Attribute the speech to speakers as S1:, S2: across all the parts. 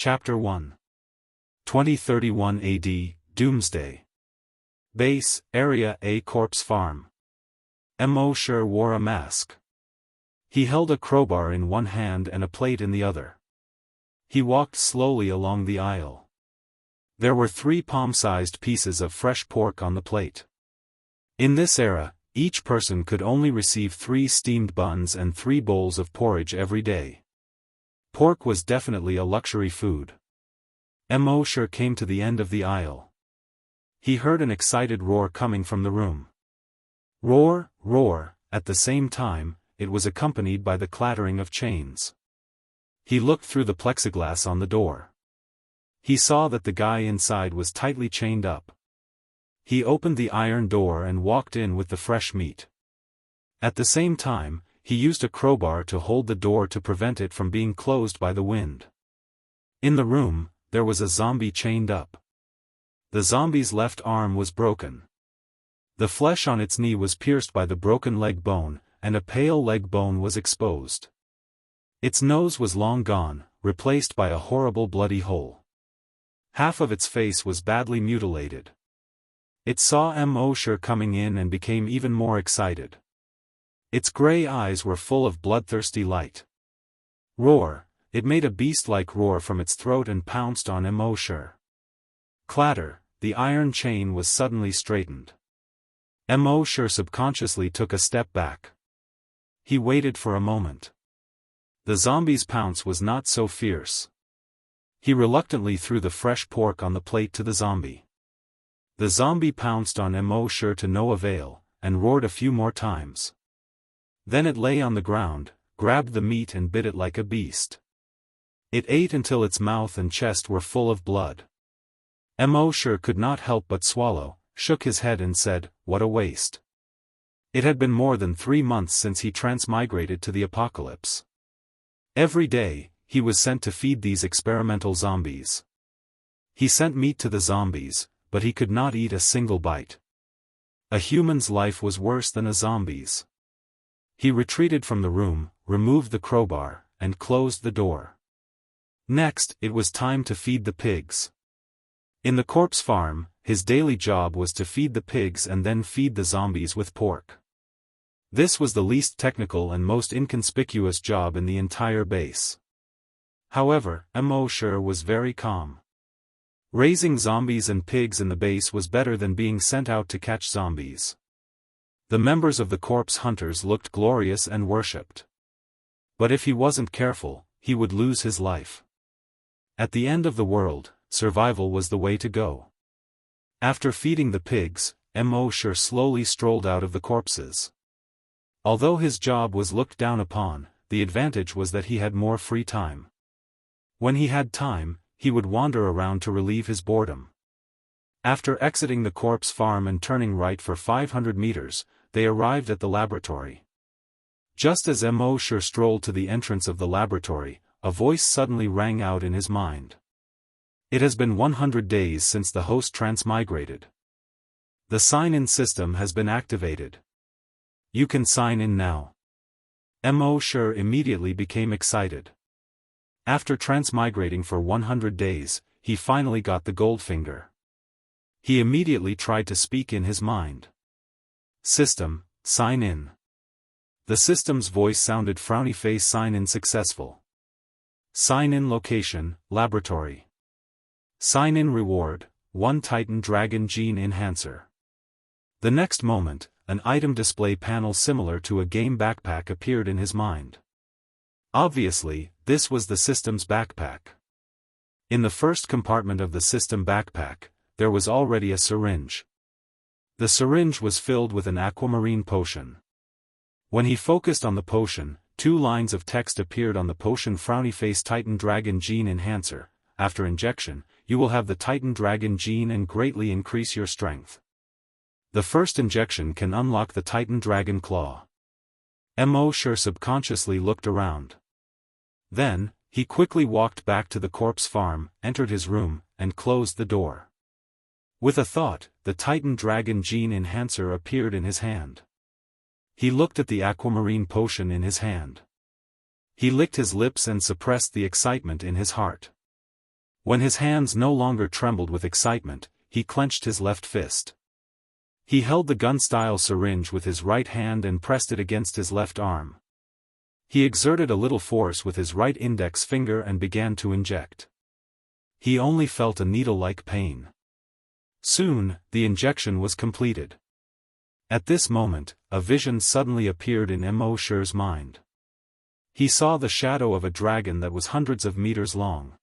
S1: Chapter 1. 2031 AD, Doomsday. Base, Area A Corpse Farm. Mo wore a mask. He held a crowbar in one hand and a plate in the other. He walked slowly along the aisle. There were 3 palm-sized pieces of fresh pork on the plate. In this era, each person could only receive 3 steamed buns and 3 bowls of porridge every day. Pork was definitely a luxury food. Mo came to the end of the aisle. He heard an excited roar coming from the room. Roar, roar, at the same time, it was accompanied by the clattering of chains. He looked through the plexiglass on the door. He saw that the guy inside was tightly chained up. He opened the iron door and walked in with the fresh meat. At the same time, he used a crowbar to hold the door to prevent it from being closed by the wind. In the room, there was a zombie chained up. The zombie's left arm was broken. The flesh on its knee was pierced by the broken leg bone, and a pale leg bone was exposed. Its nose was long gone, replaced by a horrible bloody hole. Half of its face was badly mutilated. It saw Mo coming in and became even more excited. Its gray eyes were full of bloodthirsty light. Roar, it made a beast-like roar from its throat and pounced on Mo. Clatter, the iron chain was suddenly straightened. Mo subconsciously took a step back. He waited for a moment. The zombie's pounce was not so fierce. He reluctantly threw the fresh pork on the plate to the zombie. The zombie pounced on Mo to no avail, and roared a few more times. Then it lay on the ground, grabbed the meat and bit it like a beast. It ate until its mouth and chest were full of blood. Mo could not help but swallow, shook his head and said, "What a waste." It had been more than 3 months since he transmigrated to the apocalypse. Every day, he was sent to feed these experimental zombies. He sent meat to the zombies, but he could not eat a single bite. A human's life was worse than a zombie's. He retreated from the room, removed the crowbar, and closed the door. Next, it was time to feed the pigs. In the corpse farm, his daily job was to feed the pigs and then feed the zombies with pork. This was the least technical and most inconspicuous job in the entire base. However, Mo was very calm. Raising zombies and pigs in the base was better than being sent out to catch zombies. The members of the corpse hunters looked glorious and worshipped. But if he wasn't careful, he would lose his life. At the end of the world, survival was the way to go. After feeding the pigs, Mo slowly strolled out of the corpses. Although his job was looked down upon, the advantage was that he had more free time. When he had time, he would wander around to relieve his boredom. After exiting the corpse farm and turning right for 500 meters, they arrived at the laboratory. Just as Mo strolled to the entrance of the laboratory, a voice suddenly rang out in his mind. It has been 100 days since the host transmigrated. The sign-in system has been activated. You can sign in now. Mo immediately became excited. After transmigrating for 100 days, he finally got the Goldfinger. He immediately tried to speak in his mind. System, sign in. The system's voice sounded frowny face. Sign in successful. Sign in location, laboratory. Sign in reward, 1 Titan Dragon Gene Enhancer. The next moment, an item display panel similar to a game backpack appeared in his mind. Obviously, this was the system's backpack. In the first compartment of the system backpack, there was already a syringe. The syringe was filled with an aquamarine potion. When he focused on the potion, 2 lines of text appeared on the potion. Frowny face Titan Dragon Gene Enhancer. After injection, you will have the Titan Dragon Gene and greatly increase your strength. The first injection can unlock the Titan Dragon Claw. Mo subconsciously looked around. Then, he quickly walked back to the corpse farm, entered his room, and closed the door. With a thought, the Titan Dragon Gene Enhancer appeared in his hand. He looked at the aquamarine potion in his hand. He licked his lips and suppressed the excitement in his heart. When his hands no longer trembled with excitement, he clenched his left fist. He held the gun-style syringe with his right hand and pressed it against his left arm. He exerted a little force with his right index finger and began to inject. He only felt a needle-like pain. Soon, the injection was completed. At this moment, a vision suddenly appeared in Immortal's mind. He saw the shadow of a dragon that was hundreds of meters long.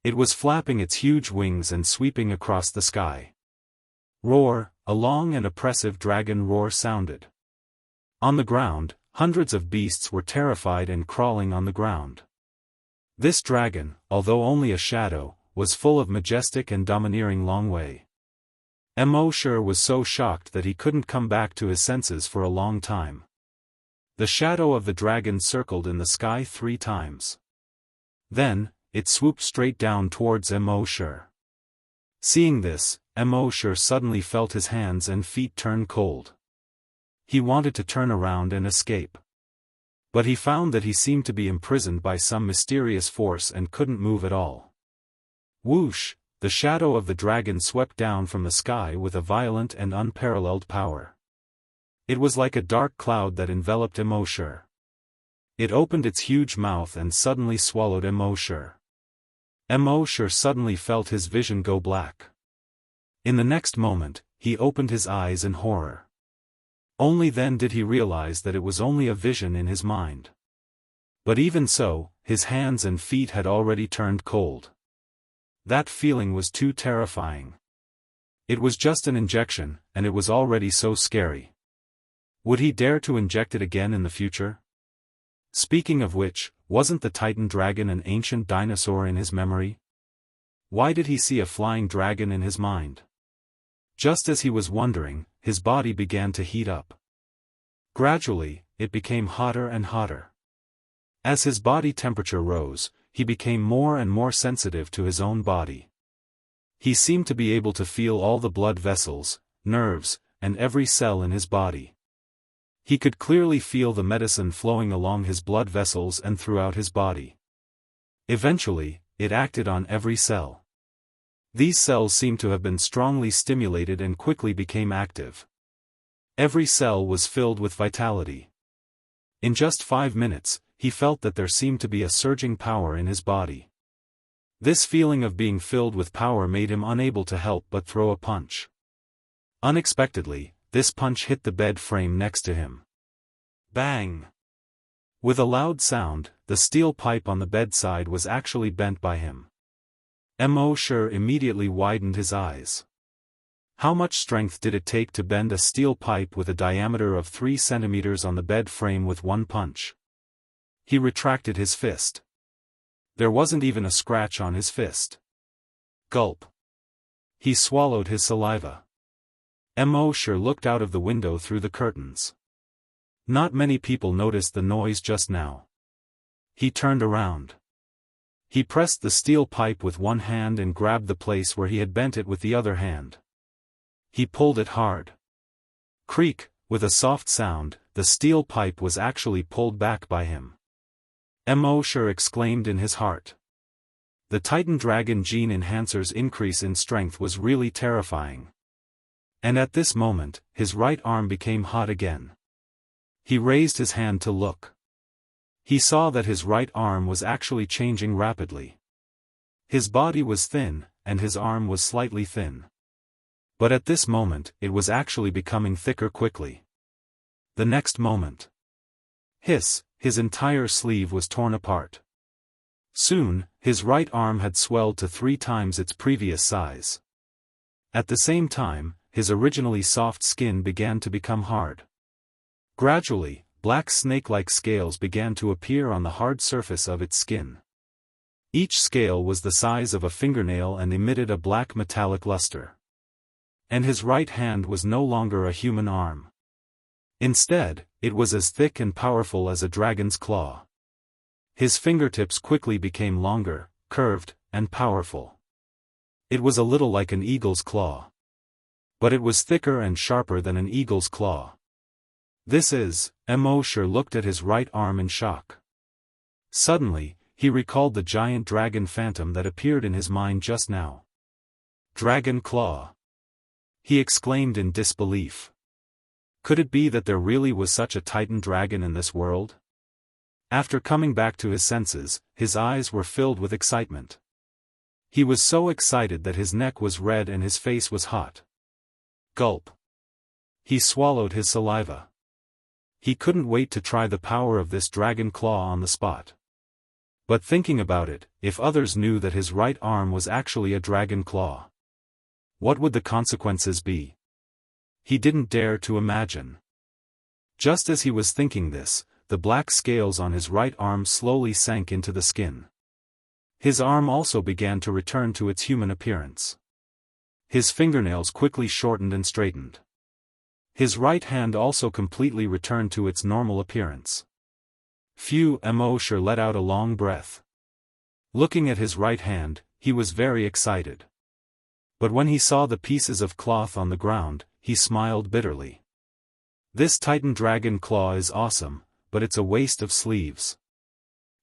S1: It was flapping its huge wings and sweeping across the sky. Roar, a long and oppressive dragon roar sounded. On the ground, hundreds of beasts were terrified and crawling on the ground. This dragon, although only a shadow, was full of majestic and domineering long way. Immortal was so shocked that he couldn't come back to his senses for a long time. The shadow of the dragon circled in the sky 3 times. Then, it swooped straight down towards Immortal. Seeing this, Immortal suddenly felt his hands and feet turn cold. He wanted to turn around and escape. But he found that he seemed to be imprisoned by some mysterious force and couldn't move at all. Whoosh! The shadow of the dragon swept down from the sky with a violent and unparalleled power. It was like a dark cloud that enveloped Immortal. It opened its huge mouth and suddenly swallowed Immortal. Immortal suddenly felt his vision go black. In the next moment, he opened his eyes in horror. Only then did he realize that it was only a vision in his mind. But even so, his hands and feet had already turned cold. That feeling was too terrifying. It was just an injection, and it was already so scary. Would he dare to inject it again in the future? Speaking of which, wasn't the Titan dragon an ancient dinosaur in his memory? Why did he see a flying dragon in his mind? Just as he was wondering, his body began to heat up. Gradually, it became hotter and hotter. As his body temperature rose, he became more and more sensitive to his own body. He seemed to be able to feel all the blood vessels, nerves, and every cell in his body. He could clearly feel the medicine flowing along his blood vessels and throughout his body. Eventually, it acted on every cell. These cells seemed to have been strongly stimulated and quickly became active. Every cell was filled with vitality. In just 5 minutes, he felt that there seemed to be a surging power in his body. This feeling of being filled with power made him unable to help but throw a punch. Unexpectedly, this punch hit the bed frame next to him. Bang! With a loud sound, the steel pipe on the bedside was actually bent by him. Immortal immediately widened his eyes. How much strength did it take to bend a steel pipe with a diameter of 3 centimeters on the bed frame with one punch? He retracted his fist. There wasn't even a scratch on his fist. Gulp. He swallowed his saliva. Immortal looked out of the window through the curtains. Not many people noticed the noise just now. He turned around. He pressed the steel pipe with one hand and grabbed the place where he had bent it with the other hand. He pulled it hard. Creak, with a soft sound, the steel pipe was actually pulled back by him. Immortal exclaimed in his heart. The Titan Dragon Gene Enhancer's increase in strength was really terrifying. And at this moment, his right arm became hot again. He raised his hand to look. He saw that his right arm was actually changing rapidly. His body was thin, and his arm was slightly thin. But at this moment, it was actually becoming thicker quickly. The next moment. Hiss, his entire sleeve was torn apart. Soon, his right arm had swelled to 3 times its previous size. At the same time, his originally soft skin began to become hard. Gradually, black snake-like scales began to appear on the hard surface of its skin. Each scale was the size of a fingernail and emitted a black metallic luster. And his right hand was no longer a human arm. Instead, it was as thick and powerful as a dragon's claw. His fingertips quickly became longer, curved, and powerful. It was a little like an eagle's claw. But it was thicker and sharper than an eagle's claw. Immortal looked at his right arm in shock. Suddenly, He recalled the giant dragon phantom that appeared in his mind just now. Dragon Claw! He exclaimed in disbelief. Could it be that there really was such a titan dragon in this world? After coming back to his senses, his eyes were filled with excitement. He was so excited that his neck was red and his face was hot. Gulp. He swallowed his saliva. He couldn't wait to try the power of this dragon claw on the spot. But thinking about it, if others knew that his right arm was actually a dragon claw, what would the consequences be? He didn't dare to imagine. Just as he was thinking this, the black scales on his right arm slowly sank into the skin. His arm also began to return to its human appearance. His fingernails quickly shortened and straightened. His right hand also completely returned to its normal appearance. Phew! Mosher let out a long breath. Looking at his right hand, he was very excited. But when he saw the pieces of cloth on the ground, he smiled bitterly. This Titan Dragon Claw is awesome, but it's a waste of sleeves.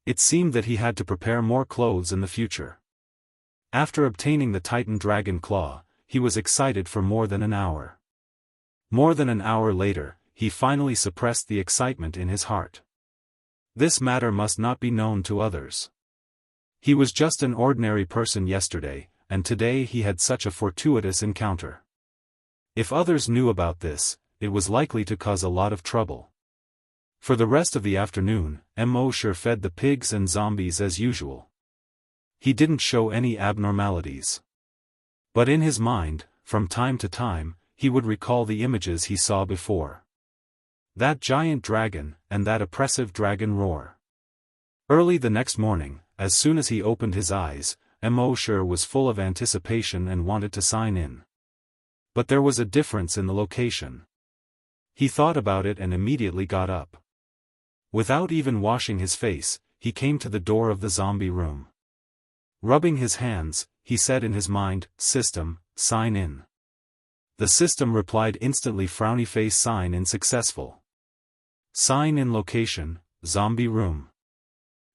S1: It seemed that he had to prepare more clothes in the future. After obtaining the Titan Dragon Claw, he was excited for more than an hour. More than an hour later, he finally suppressed the excitement in his heart. This matter must not be known to others. He was just an ordinary person yesterday, and today he had such a fortuitous encounter. If others knew about this, it was likely to cause a lot of trouble. For the rest of the afternoon, Mosher fed the pigs and zombies as usual. He didn't show any abnormalities. But in his mind, from time to time, he would recall the images he saw before. That giant dragon, and that oppressive dragon roar. Early the next morning, as soon as he opened his eyes, Mosher was full of anticipation and wanted to sign in. But there was a difference in the location. He thought about it and immediately got up. Without even washing his face, he came to the door of the zombie room. Rubbing his hands, he said in his mind, "System, sign in." The system replied instantly, frowny face, sign in successful. Sign in location, zombie room.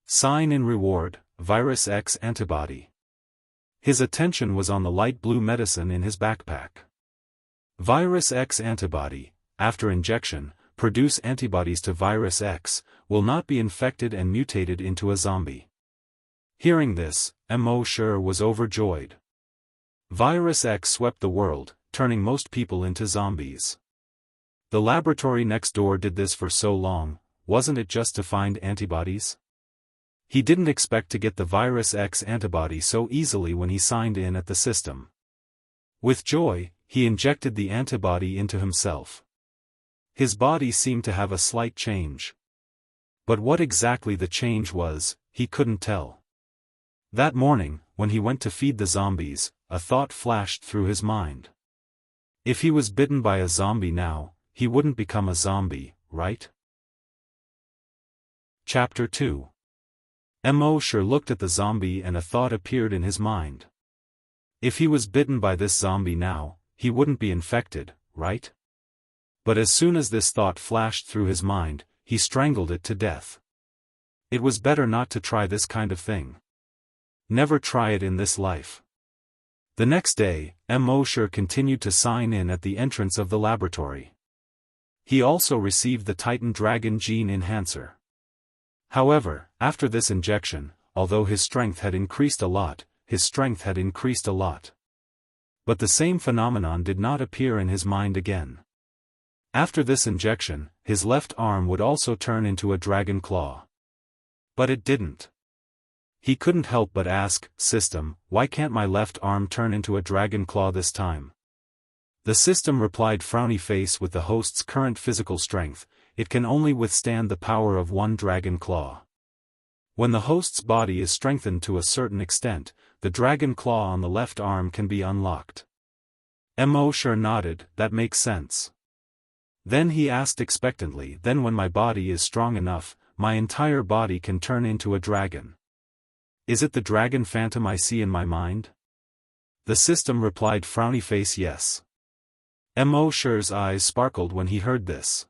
S1: Sign in reward, Virus X antibody. His attention was on the light blue medicine in his backpack. Virus X antibody, after injection, produce antibodies to Virus X, will not be infected and mutated into a zombie. Hearing this, Mosher was overjoyed. Virus X swept the world, turning most people into zombies. The laboratory next door did this for so long, wasn't it just to find antibodies? He didn't expect to get the Virus X antibody so easily when he signed in at the system. With joy, he injected the antibody into himself. His body seemed to have a slight change. But what exactly the change was, he couldn't tell. That morning, when he went to feed the zombies, a thought flashed through his mind. If he was bitten by a zombie now, he wouldn't become a zombie, right? Chapter 2. Mosher looked at the zombie and a thought appeared in his mind. If he was bitten by this zombie now, he wouldn't be infected, right? But as soon as this thought flashed through his mind, he strangled it to death. It was better not to try this kind of thing. Never try it in this life. The next day, Mosher continued to sign in at the entrance of the laboratory. He also received the Titan Dragon Gene Enhancer. However, after this injection, although his strength had increased a lot, But the same phenomenon did not appear in his mind again. After this injection, his left arm would also turn into a dragon claw. But it didn't. He couldn't help but ask, "System, why can't my left arm turn into a dragon claw this time?" The system replied, frowny face, with the host's current physical strength, it can only withstand the power of one dragon claw. When the host's body is strengthened to a certain extent, the dragon claw on the left arm can be unlocked. Mosher nodded, that makes sense. Then he asked expectantly, then when my body is strong enough, my entire body can turn into a dragon. Is it the dragon phantom I see in my mind? The system replied, frowny face, yes. Mosher's eyes sparkled when he heard this.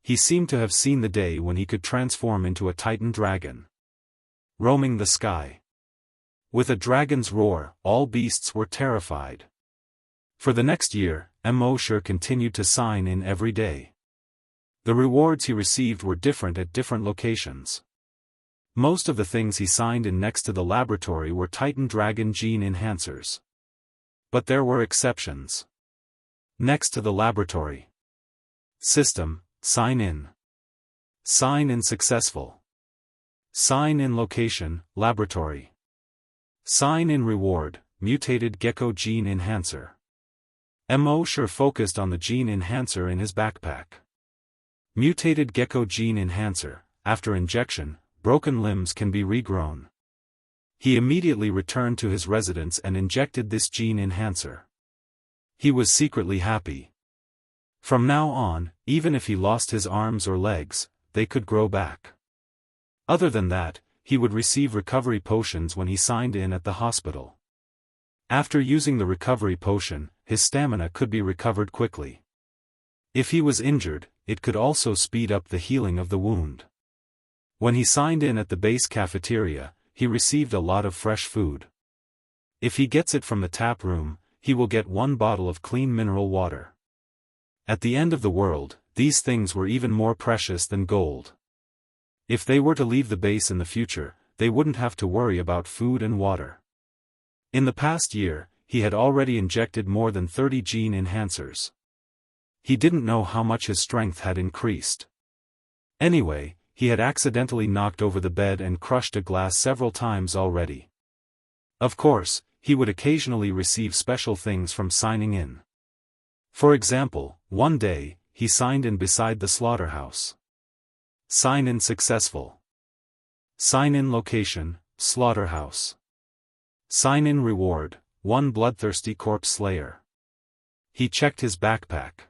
S1: He seemed to have seen the day when he could transform into a Titan dragon. roaming the sky. With a dragon's roar, all beasts were terrified. For the next year, Immortal continued to sign in every day. The rewards he received were different at different locations. Most of the things he signed in next to the laboratory were Titan Dragon Gene Enhancers. But there were exceptions. Next to the laboratory. System, sign in. Sign in successful. Sign in location, laboratory. Sign in reward, mutated gecko gene enhancer. Immortal focused on the gene enhancer in his backpack. Mutated gecko gene enhancer, after injection, broken limbs can be regrown. He immediately returned to his residence and injected this gene enhancer. He was secretly happy. From now on, even if he lost his arms or legs, they could grow back. Other than that, he would receive recovery potions when he signed in at the hospital. After using the recovery potion, his stamina could be recovered quickly. If he was injured, it could also speed up the healing of the wound. When he signed in at the base cafeteria, he received a lot of fresh food. If he gets it from the tap room, he will get 1 bottle of clean mineral water. At the end of the world, these things were even more precious than gold. If they were to leave the base in the future, they wouldn't have to worry about food and water. In the past year, he had already injected more than 30 gene enhancers. He didn't know how much his strength had increased. Anyway, he had accidentally knocked over the bed and crushed a glass several times already. Of course, he would occasionally receive special things from signing in. For example, one day, he signed in beside the slaughterhouse. Sign in successful. Sign in location, slaughterhouse. Sign in reward, 1 bloodthirsty corpse slayer. He checked his backpack.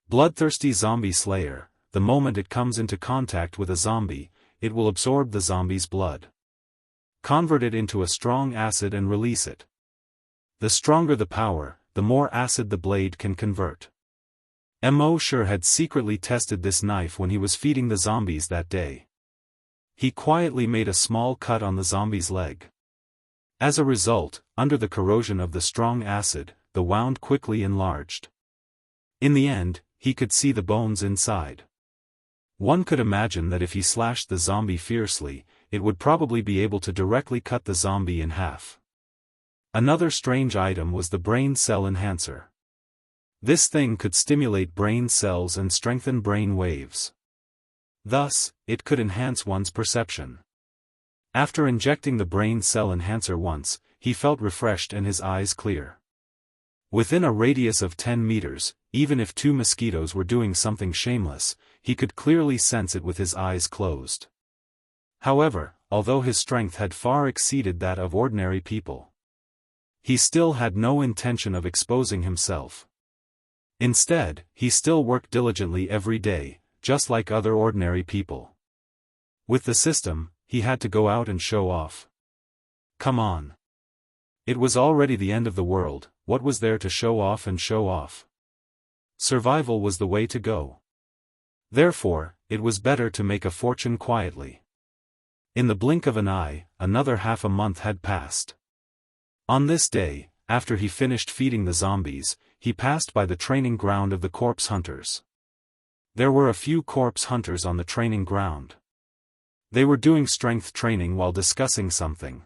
S1: Bloodthirsty zombie slayer, the moment it comes into contact with a zombie, it will absorb the zombie's blood. Convert it into a strong acid and release it. The stronger the power, the more acid the blade can convert. Immortal had secretly tested this knife when he was feeding the zombies that day. He quietly made a small cut on the zombie's leg. As a result, under the corrosion of the strong acid, the wound quickly enlarged. In the end, he could see the bones inside. One could imagine that if he slashed the zombie fiercely, it would probably be able to directly cut the zombie in half. Another strange item was the brain cell enhancer. This thing could stimulate brain cells and strengthen brain waves. Thus, it could enhance one's perception. After injecting the brain cell enhancer once, he felt refreshed and his eyes clear. Within a radius of 10 meters, even if 2 mosquitoes were doing something shameless, he could clearly sense it with his eyes closed. However, although his strength had far exceeded that of ordinary people, he still had no intention of exposing himself. Instead, he still worked diligently every day, just like other ordinary people. With the system, he had to go out and show off. Come on. It was already the end of the world, what was there to show off and show off? Survival was the way to go. Therefore, it was better to make a fortune quietly. In the blink of an eye, another half a month had passed. On this day, after he finished feeding the zombies, he passed by the training ground of the corpse hunters. There were a few corpse hunters on the training ground. They were doing strength training while discussing something.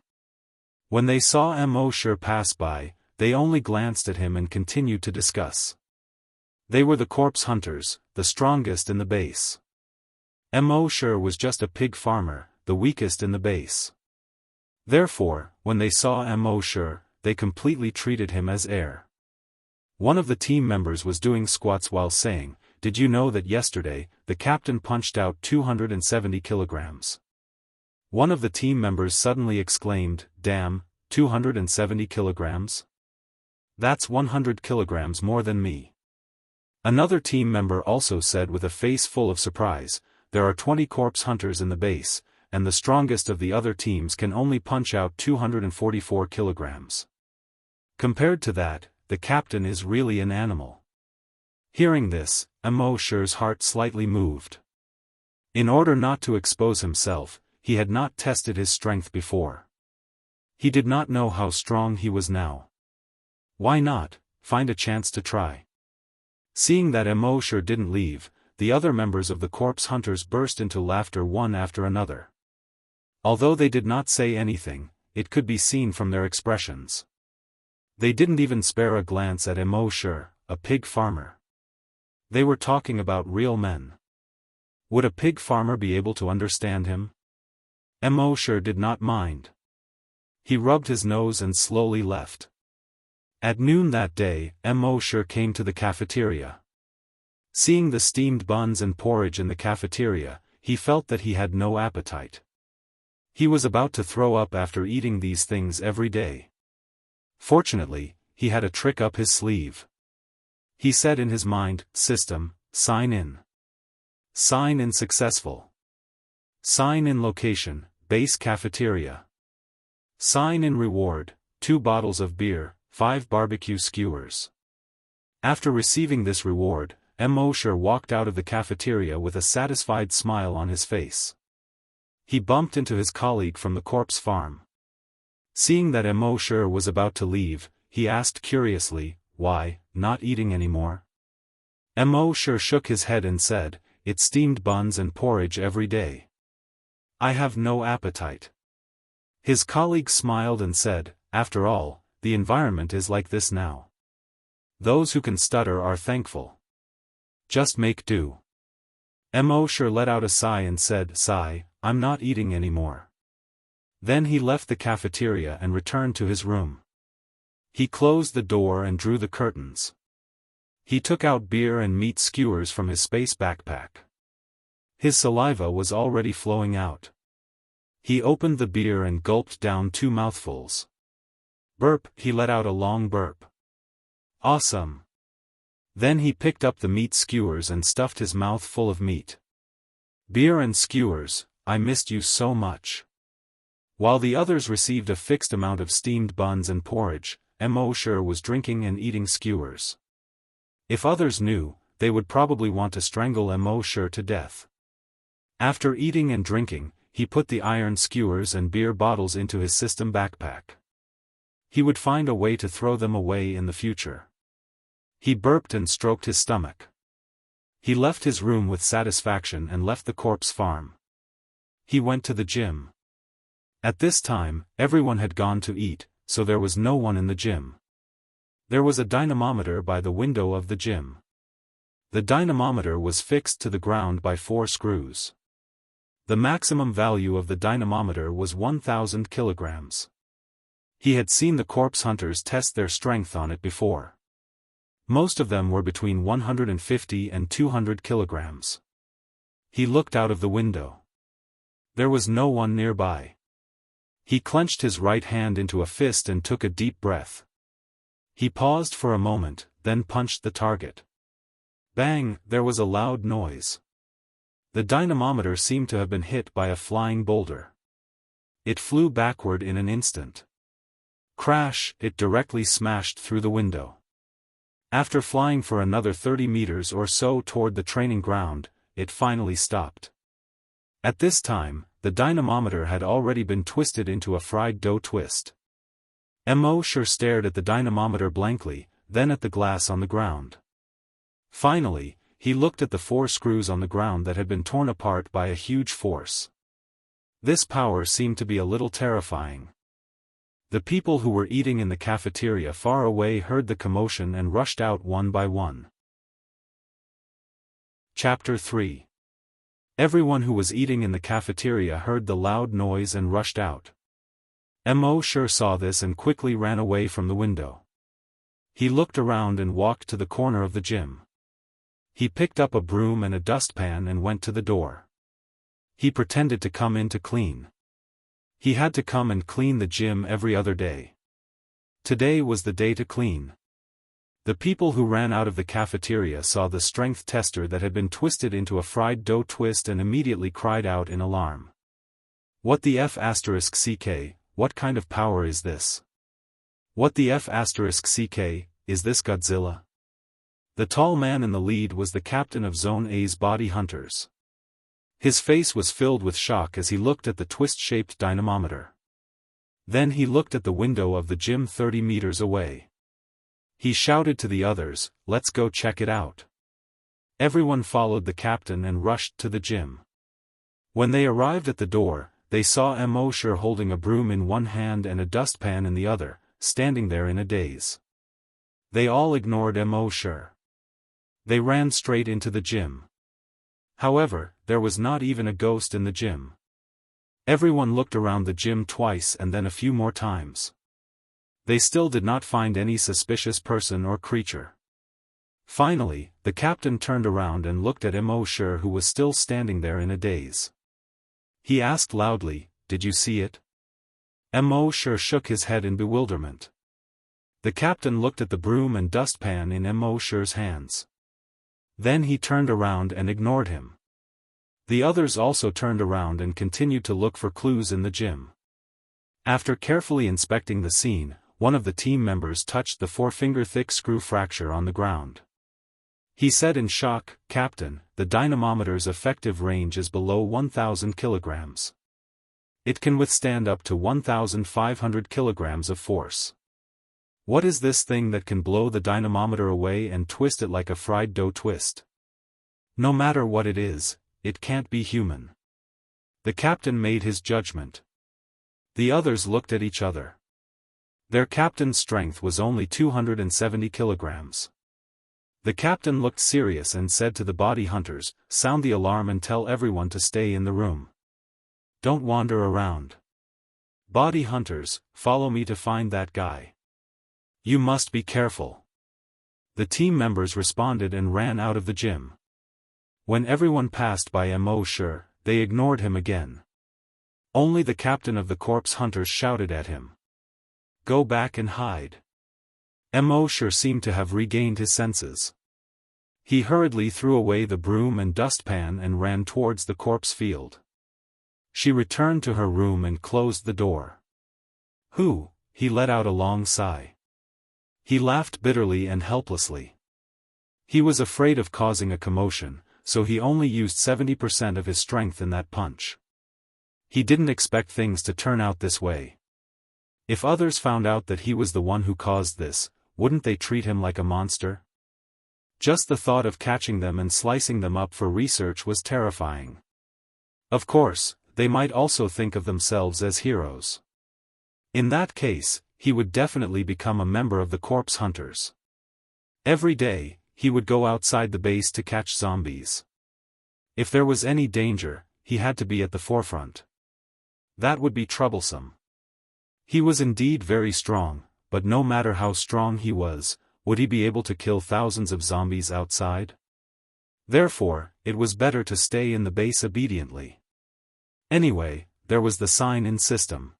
S1: When they saw Immortal pass by, they only glanced at him and continued to discuss. They were the corpse hunters, the strongest in the base. Immortal was just a pig farmer, the weakest in the base. Therefore, when they saw Immortal, they completely treated him as air. One of the team members was doing squats while saying, "Did you know that yesterday, the captain punched out 270 kilograms?" One of the team members suddenly exclaimed, "Damn, 270 kilograms? That's 100 kilograms more than me." Another team member also said with a face full of surprise, "There are 20 corpse hunters in the base, and the strongest of the other teams can only punch out 244 kilograms. Compared to that, the captain is really an animal." Hearing this, Immortal's heart slightly moved. In order not to expose himself, he had not tested his strength before. He did not know how strong he was now. Why not find a chance to try? Seeing that Immortal didn't leave, the other members of the corpse hunters burst into laughter one after another. Although they did not say anything, it could be seen from their expressions. They didn't even spare a glance at Immortal, a pig farmer. They were talking about real men. Would a pig farmer be able to understand him? Immortal did not mind. He rubbed his nose and slowly left. At noon that day, Immortal came to the cafeteria. Seeing the steamed buns and porridge in the cafeteria, he felt that he had no appetite. He was about to throw up after eating these things every day. Fortunately, he had a trick up his sleeve. He said in his mind, "System, sign in. Sign in successful. Sign in location, base cafeteria. Sign in reward, 2 bottles of beer, 5 barbecue skewers." After receiving this reward, Immortal walked out of the cafeteria with a satisfied smile on his face. He bumped into his colleague from the corpse farm. Seeing that Immortal was about to leave, he asked curiously, "Why, not eating anymore?" Immortal shook his head and said, "It's steamed buns and porridge every day. I have no appetite." His colleague smiled and said, "After all, the environment is like this now. Those who can stutter are thankful. Just make do." Immortal let out a sigh and said, "Sigh, I'm not eating anymore." Then he left the cafeteria and returned to his room. He closed the door and drew the curtains. He took out beer and meat skewers from his space backpack. His saliva was already flowing out. He opened the beer and gulped down 2 mouthfuls. Burp, he let out a long burp. Awesome. Then he picked up the meat skewers and stuffed his mouth full of meat. Beer and skewers, I missed you so much. While the others received a fixed amount of steamed buns and porridge, Immortal was drinking and eating skewers. If others knew, they would probably want to strangle Immortal to death. After eating and drinking, he put the iron skewers and beer bottles into his system backpack. He would find a way to throw them away in the future. He burped and stroked his stomach. He left his room with satisfaction and left the corpse farm. He went to the gym. At this time, everyone had gone to eat, so there was no one in the gym. There was a dynamometer by the window of the gym. The dynamometer was fixed to the ground by 4 screws. The maximum value of the dynamometer was 1,000 kilograms. He had seen the corpse hunters test their strength on it before. Most of them were between 150 and 200 kilograms. He looked out of the window. There was no one nearby. He clenched his right hand into a fist and took a deep breath. He paused for a moment, then punched the target. Bang, there was a loud noise. The dynamometer seemed to have been hit by a flying boulder. It flew backward in an instant. Crash, it directly smashed through the window. After flying for another 30 meters or so toward the training ground, it finally stopped. At this time, the dynamometer had already been twisted into a fried dough twist. Immortal stared at the dynamometer blankly, then at the glass on the ground. Finally, he looked at the 4 screws on the ground that had been torn apart by a huge force. This power seemed to be a little terrifying. The people who were eating in the cafeteria far away heard the commotion and rushed out one by one. Chapter 3. Everyone who was eating in the cafeteria heard the loud noise and rushed out. Immortal saw this and quickly ran away from the window. He looked around and walked to the corner of the gym. He picked up a broom and a dustpan and went to the door. He pretended to come in to clean. He had to come and clean the gym every other day. Today was the day to clean. The people who ran out of the cafeteria saw the strength tester that had been twisted into a fried dough twist and immediately cried out in alarm. What the F***ck, what kind of power is this? What the F***ck, is this Godzilla? The tall man in the lead was the captain of Zone A's body hunters. His face was filled with shock as he looked at the twist-shaped dynamometer. Then he looked at the window of the gym 30 meters away. He shouted to the others, "Let's go check it out." Everyone followed the captain and rushed to the gym. When they arrived at the door, they saw Immortal holding a broom in one hand and a dustpan in the other, standing there in a daze. They all ignored Immortal. They ran straight into the gym. However, there was not even a ghost in the gym. Everyone looked around the gym twice and then a few more times. They still did not find any suspicious person or creature. Finally, the captain turned around and looked at Immortal, who was still standing there in a daze. He asked loudly, "Did you see it?" Immortal shook his head in bewilderment. The captain looked at the broom and dustpan in Immortal's hands. Then he turned around and ignored him. The others also turned around and continued to look for clues in the gym. After carefully inspecting the scene, one of the team members touched the 4-finger-thick screw fracture on the ground. He said in shock, "Captain, the dynamometer's effective range is below 1,000 kilograms. It can withstand up to 1,500 kilograms of force. What is this thing that can blow the dynamometer away and twist it like a fried dough twist? No matter what it is, it can't be human." The captain made his judgment. The others looked at each other. Their captain's strength was only 270 kilograms. The captain looked serious and said to the body hunters, "Sound the alarm and tell everyone to stay in the room. Don't wander around. Body hunters, follow me to find that guy. You must be careful." The team members responded and ran out of the gym. When everyone passed by Immortal, they ignored him again. Only the captain of the corpse hunters shouted at him, "Go back and hide." Immortal seemed to have regained his senses. He hurriedly threw away the broom and dustpan and ran towards the corpse field. She returned to her room and closed the door. "Who?" He let out a long sigh. He laughed bitterly and helplessly. He was afraid of causing a commotion, so he only used 70% of his strength in that punch. He didn't expect things to turn out this way. If others found out that he was the one who caused this, wouldn't they treat him like a monster? Just the thought of catching them and slicing them up for research was terrifying. Of course, they might also think of themselves as heroes. In that case, he would definitely become a member of the corpse hunters. Every day, he would go outside the base to catch zombies. If there was any danger, he had to be at the forefront. That would be troublesome. He was indeed very strong, but no matter how strong he was, would he be able to kill thousands of zombies outside? Therefore, it was better to stay in the base obediently. Anyway, there was the sign-in system.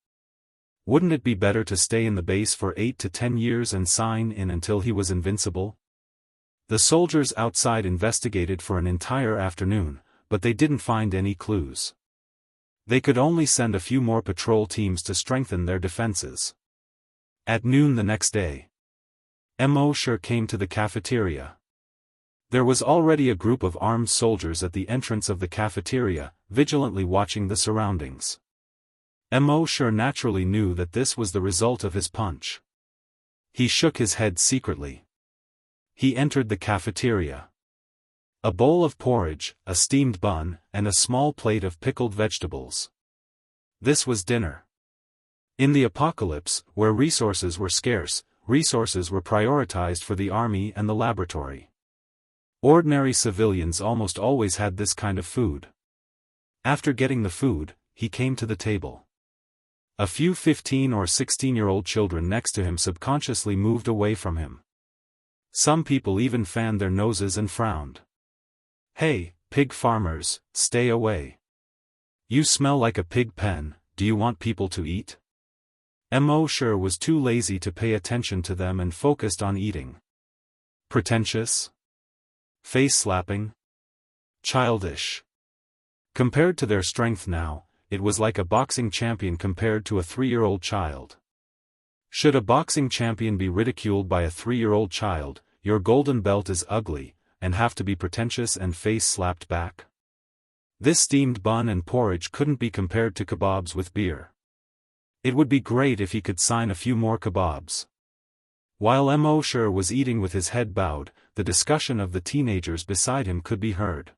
S1: Wouldn't it be better to stay in the base for 8 to 10 years and sign in until he was invincible? The soldiers outside investigated for an entire afternoon, but they didn't find any clues. They could only send a few more patrol teams to strengthen their defenses. At noon the next day, Immortal came to the cafeteria. There was already a group of armed soldiers at the entrance of the cafeteria, vigilantly watching the surroundings. Immortal naturally knew that this was the result of his punch. He shook his head secretly. He entered the cafeteria. A bowl of porridge, a steamed bun, and a small plate of pickled vegetables. This was dinner. In the apocalypse, where resources were scarce, resources were prioritized for the army and the laboratory. Ordinary civilians almost always had this kind of food. After getting the food, he came to the table. A few 15 or 16-year-old children next to him subconsciously moved away from him. Some people even fanned their noses and frowned. "Hey, pig farmers, stay away. You smell like a pig pen, do you want people to eat?" Immortal was too lazy to pay attention to them and focused on eating. Pretentious? Face-slapping? Childish. Compared to their strength now, it was like a boxing champion compared to a 3-year-old child. Should a boxing champion be ridiculed by a 3-year-old child, your golden belt is ugly, and have to be pretentious and face-slapped back? This steamed bun and porridge couldn't be compared to kebabs with beer. It would be great if he could sign a few more kebabs. While Mosher was eating with his head bowed, the discussion of the teenagers beside him could be heard.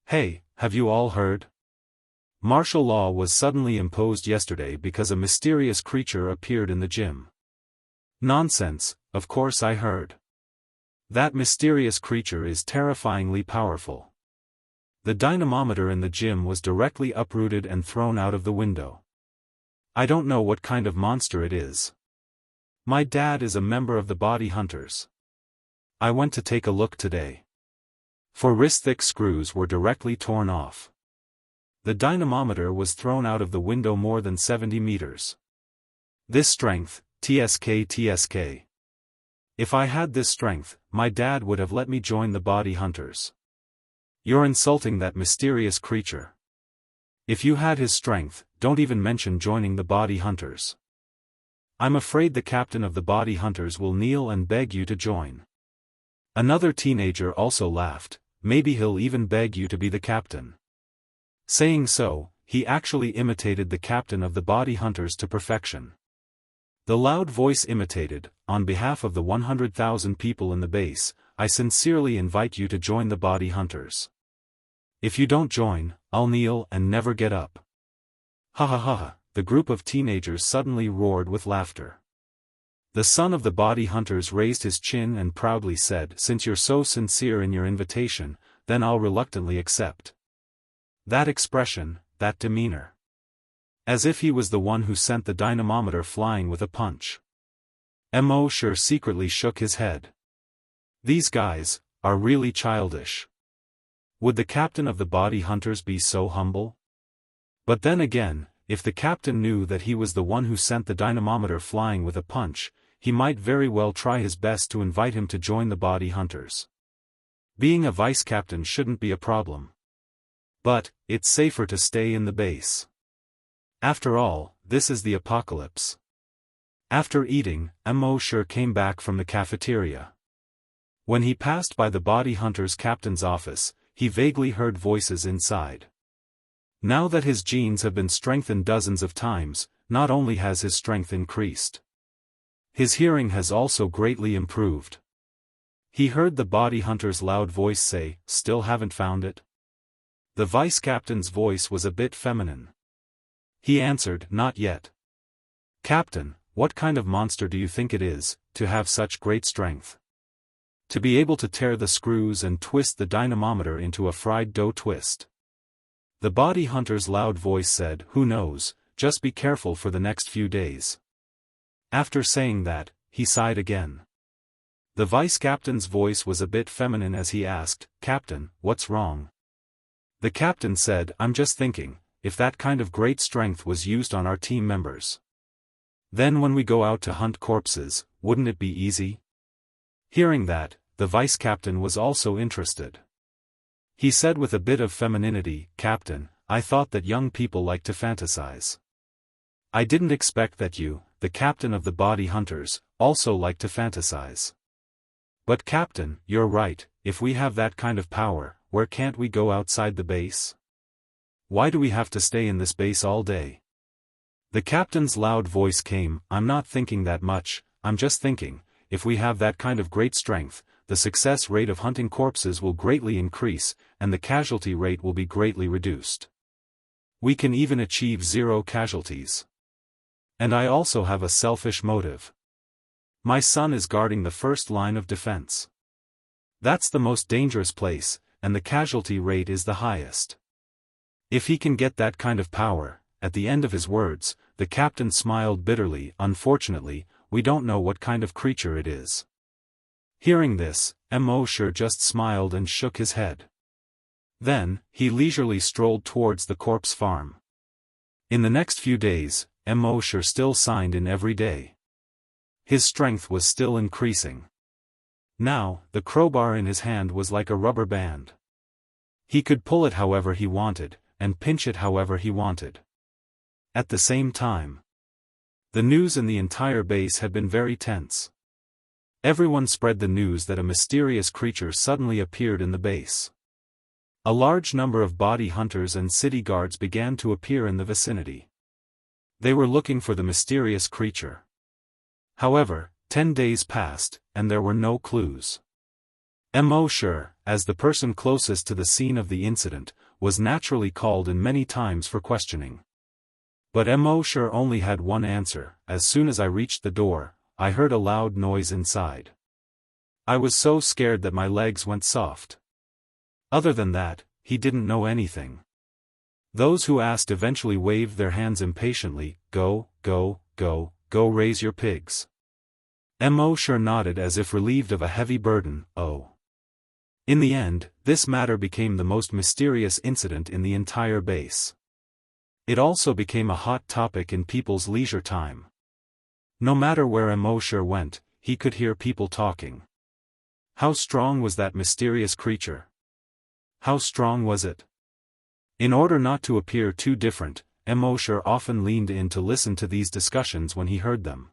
S1: Hey, have you all heard? Martial law was suddenly imposed yesterday because a mysterious creature appeared in the gym. Nonsense, of course I heard. That mysterious creature is terrifyingly powerful. The dynamometer in the gym was directly uprooted and thrown out of the window. I don't know what kind of monster it is. My dad is a member of the body hunters. I went to take a look today. 4 wrist-thick screws were directly torn off. The dynamometer was thrown out of the window more than 70 meters. This strength, TSK. If I had this strength, my dad would have let me join the body hunters. You're insulting that mysterious creature. If you had his strength, don't even mention joining the body hunters. I'm afraid the captain of the body hunters will kneel and beg you to join. Another teenager also laughed, maybe he'll even beg you to be the captain. Saying so, he actually imitated the captain of the body hunters to perfection. The loud voice imitated, on behalf of the 100,000 people in the base, I sincerely invite you to join the body hunters. If you don't join, I'll kneel and never get up. Ha ha ha ha, the group of teenagers suddenly roared with laughter. The son of the body hunters raised his chin and proudly said, since you're so sincere in your invitation, then I'll reluctantly accept. That expression, that demeanor. As if he was the one who sent the dynamometer flying with a punch. Mosher secretly shook his head. These guys are really childish. Would the captain of the body hunters be so humble? But then again, if the captain knew that he was the one who sent the dynamometer flying with a punch, he might very well try his best to invite him to join the body hunters. Being a vice-captain shouldn't be a problem. But, it's safer to stay in the base. After all, this is the apocalypse. After eating, Mosher came back from the cafeteria. When he passed by the body hunter's captain's office, he vaguely heard voices inside. Now that his genes have been strengthened dozens of times, not only has his strength increased. His hearing has also greatly improved. He heard the body hunter's loud voice say, "Still haven't found it?" The vice-captain's voice was a bit feminine. He answered, "Not yet." "Captain, what kind of monster do you think it is, to have such great strength? To be able to tear the screws and twist the dynamometer into a fried dough twist?" The body hunter's loud voice said, "Who knows, just be careful for the next few days." After saying that, he sighed again. The vice-captain's voice was a bit feminine as he asked, "Captain, what's wrong?" The captain said, "I'm just thinking, if that kind of great strength was used on our team members. Then when we go out to hunt corpses, wouldn't it be easy?" Hearing that, the vice-captain was also interested. He said with a bit of femininity, "Captain, I thought that young people like to fantasize. I didn't expect that you, the captain of the body hunters, also like to fantasize. But Captain, you're right, if we have that kind of power, where can't we go outside the base? Why do we have to stay in this base all day?" The captain's loud voice came, "I'm not thinking that much, I'm just thinking, if we have that kind of great strength, the success rate of hunting corpses will greatly increase, and the casualty rate will be greatly reduced. We can even achieve 0 casualties. And I also have a selfish motive. My son is guarding the first line of defense. That's the most dangerous place, and the casualty rate is the highest. If he can get that kind of power," at the end of his words, the captain smiled bitterly, "Unfortunately, we don't know what kind of creature it is." Hearing this, Mosher just smiled and shook his head. Then, he leisurely strolled towards the corpse farm. In the next few days, Mosher still signed in every day. His strength was still increasing. Now, the crowbar in his hand was like a rubber band. He could pull it however he wanted, and pinch it however he wanted. At the same time, the news in the entire base had been very tense. Everyone spread the news that a mysterious creature suddenly appeared in the base. A large number of body hunters and city guards began to appear in the vicinity. They were looking for the mysterious creature. However, 10 days passed, and there were no clues. Immortal, as the person closest to the scene of the incident, was naturally called in many times for questioning. But Immortal only had one answer: as soon as I reached the door, I heard a loud noise inside. I was so scared that my legs went soft. Other than that, he didn't know anything. Those who asked eventually waved their hands impatiently. Go, go, go, go raise your pigs. Immortal nodded as if relieved of a heavy burden. Oh. In the end, this matter became the most mysterious incident in the entire base. It also became a hot topic in people's leisure time. No matter where Immortal went, he could hear people talking. How strong was that mysterious creature? How strong was it? In order not to appear too different, Immortal often leaned in to listen to these discussions when he heard them.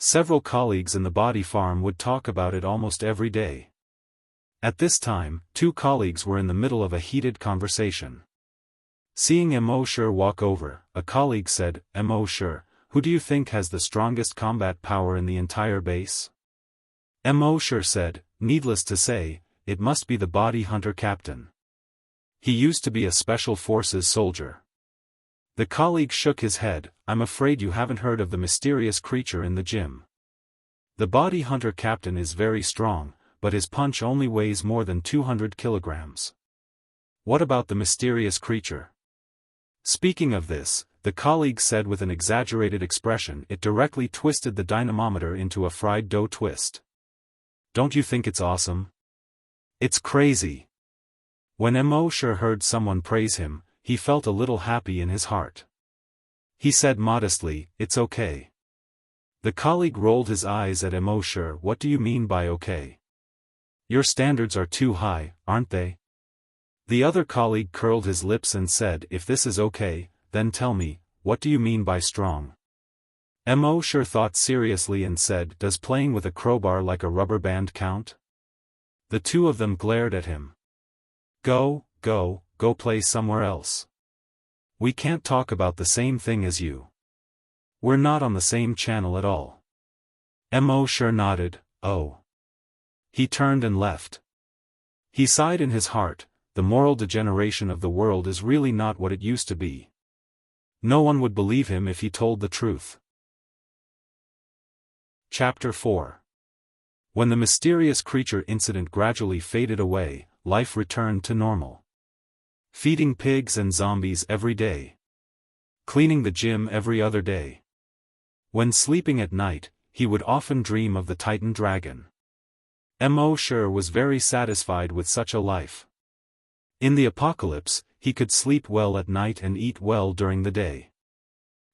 S1: Several colleagues in the body farm would talk about it almost every day. At this time, 2 colleagues were in the middle of a heated conversation. Seeing Immortal walk over, a colleague said, "Immortal, who do you think has the strongest combat power in the entire base?" Immortal said, "Needless to say, it must be the body hunter captain. He used to be a special forces soldier." The colleague shook his head. "I'm afraid you haven't heard of the mysterious creature in the gym. The body hunter captain is very strong, but his punch only weighs more than 200 kilograms. What about the mysterious creature?" Speaking of this, the colleague said with an exaggerated expression, "It directly twisted the dynamometer into a fried dough twist. Don't you think it's awesome? It's crazy." When Immortal heard someone praise him, he felt a little happy in his heart. He said modestly, "It's okay." The colleague rolled his eyes at Immortal. "What do you mean by okay? Your standards are too high, aren't they?" The other colleague curled his lips and said, "If this is okay, then tell me, what do you mean by strong?" Immortal thought seriously and said, "Does playing with a crowbar like a rubber band count?" The 2 of them glared at him. Go play somewhere else. We can't talk about the same thing as you. We're not on the same channel at all." Immortal nodded. "Oh." He turned and left. He sighed in his heart. The moral degeneration of the world is really not what it used to be. No one would believe him if he told the truth. Chapter 4. When the mysterious creature incident gradually faded away, life returned to normal. Feeding pigs and zombies every day. Cleaning the gym every other day. When sleeping at night, he would often dream of the Titan dragon. Immortal was very satisfied with such a life. In the apocalypse, he could sleep well at night and eat well during the day.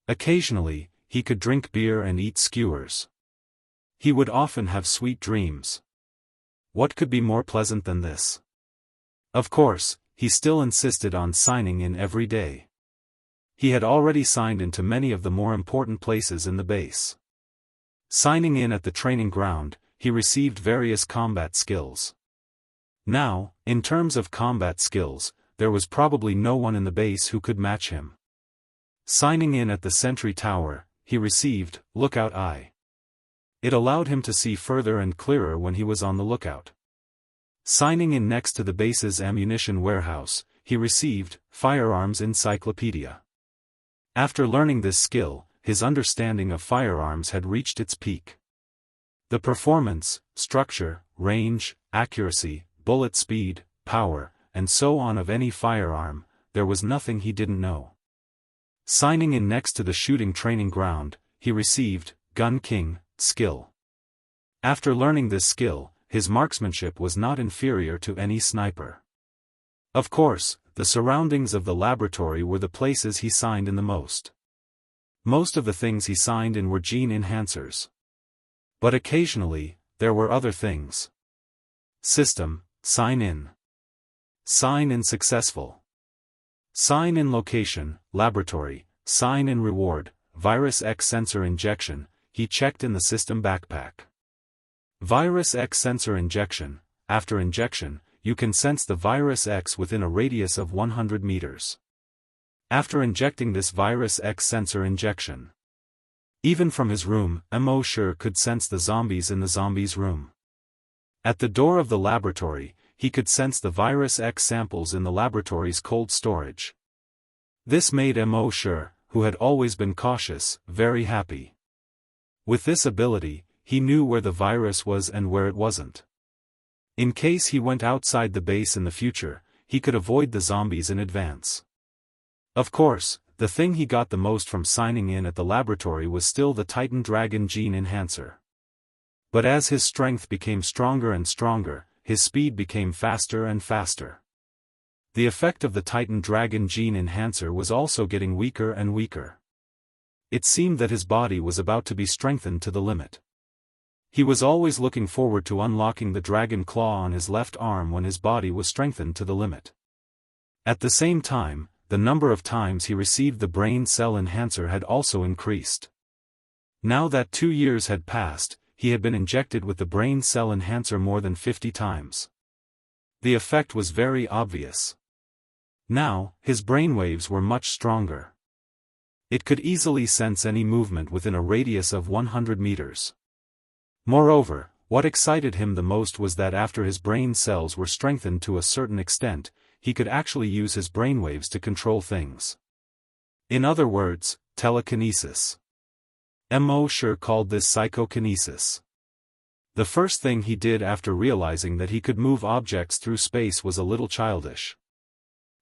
S1: Occasionally, he could drink beer and eat skewers. He would often have sweet dreams. What could be more pleasant than this? Of course, he still insisted on signing in every day. He had already signed into many of the more important places in the base. Signing in at the training ground, he received various combat skills. Now, in terms of combat skills, there was probably no one in the base who could match him. Signing in at the sentry tower, he received Lookout Eye. It allowed him to see further and clearer when he was on the lookout. Signing in next to the base's ammunition warehouse, he received Firearms Encyclopedia. After learning this skill, his understanding of firearms had reached its peak. The performance, structure, range, accuracy, bullet speed, power, and so on of any firearm, there was nothing he didn't know. Signing in next to the shooting training ground, he received Gun King skill. After learning this skill, his marksmanship was not inferior to any sniper. Of course, the surroundings of the laboratory were the places he signed in the most. Most of the things he signed in were gene enhancers. But occasionally, there were other things. System, sign in. Sign in successful. Sign in location, laboratory, sign in reward, Virus X sensor injection, he checked in the system backpack. Virus X sensor injection, after injection, you can sense the virus X within a radius of 100 meters. After injecting this virus X sensor injection, even from his room, Mo could sense the zombies in the zombies' room. At the door of the laboratory, he could sense the virus X samples in the laboratory's cold storage. This made Mo, who had always been cautious, very happy. With this ability, he knew where the virus was and where it wasn't. In case he went outside the base in the future, he could avoid the zombies in advance. Of course, the thing he got the most from signing in at the laboratory was still the Titan Dragon Gene Enhancer. But as his strength became stronger and stronger, his speed became faster and faster. The effect of the Titan Dragon Gene Enhancer was also getting weaker and weaker. It seemed that his body was about to be strengthened to the limit. He was always looking forward to unlocking the dragon claw on his left arm when his body was strengthened to the limit. At the same time, the number of times he received the brain cell enhancer had also increased. Now that 2 years had passed, he had been injected with the brain cell enhancer more than 50 times. The effect was very obvious. Now, his brainwaves were much stronger. It could easily sense any movement within a radius of 100 meters. Moreover, what excited him the most was that after his brain cells were strengthened to a certain extent, he could actually use his brainwaves to control things. In other words, telekinesis. Mo called this psychokinesis. The first thing he did after realizing that he could move objects through space was a little childish.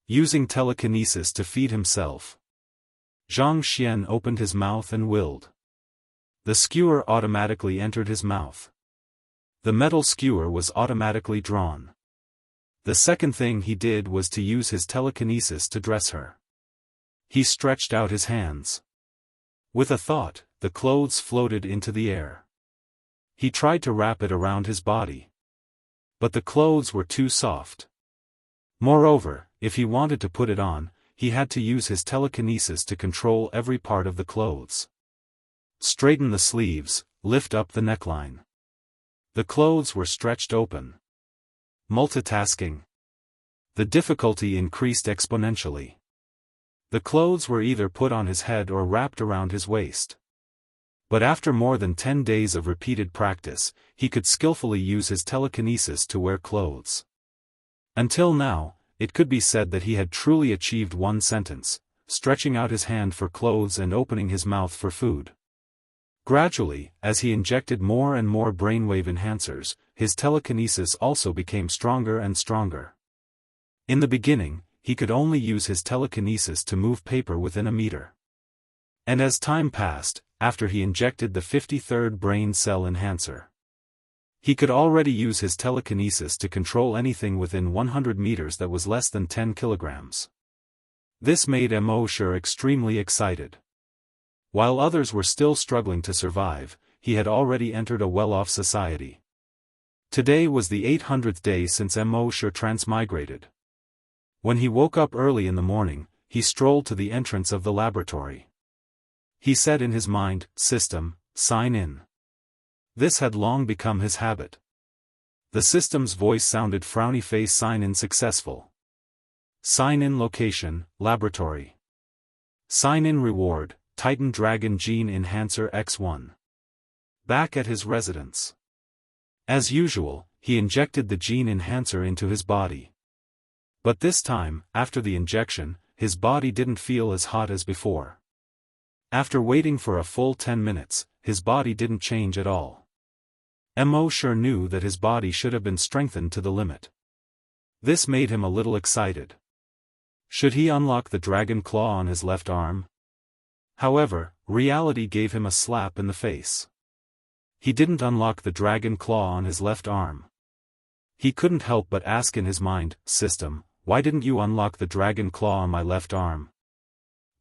S1: Using telekinesis to feed himself. Zhang Xian opened his mouth and willed. The skewer automatically entered his mouth. The metal skewer was automatically drawn. The second thing he did was to use his telekinesis to dress her. He stretched out his hands. With a thought, the clothes floated into the air. He tried to wrap it around his body. But the clothes were too soft. Moreover, if he wanted to put it on, he had to use his telekinesis to control every part of the clothes. Straighten the sleeves, lift up the neckline. The clothes were stretched open. Multitasking. The difficulty increased exponentially. The clothes were either put on his head or wrapped around his waist. But after more than 10 days of repeated practice, he could skillfully use his telekinesis to wear clothes. Until now, it could be said that he had truly achieved one sentence, stretching out his hand for clothes and opening his mouth for food. Gradually, as he injected more and more brainwave enhancers, his telekinesis also became stronger and stronger. In the beginning, he could only use his telekinesis to move paper within a meter. And as time passed, after he injected the 53rd brain cell enhancer, he could already use his telekinesis to control anything within 100 meters that was less than 10 kilograms. This made Mo extremely excited. While others were still struggling to survive, he had already entered a well-off society. Today was the 800th day since Mo transmigrated. When he woke up early in the morning, he strolled to the entrance of the laboratory. He said in his mind, "System, sign in." This had long become his habit. The system's voice sounded frowny face, sign in successful. Sign in location, laboratory. Sign in reward, Titan Dragon Gene Enhancer X1. Back at his residence. As usual, he injected the gene enhancer into his body. But this time, after the injection, his body didn't feel as hot as before. After waiting for a full 10 minutes, his body didn't change at all. Mo knew that his body should have been strengthened to the limit. This made him a little excited. Should he unlock the dragon claw on his left arm? However, reality gave him a slap in the face. He didn't unlock the dragon claw on his left arm. He couldn't help but ask in his mind, "System, why didn't you unlock the dragon claw on my left arm?"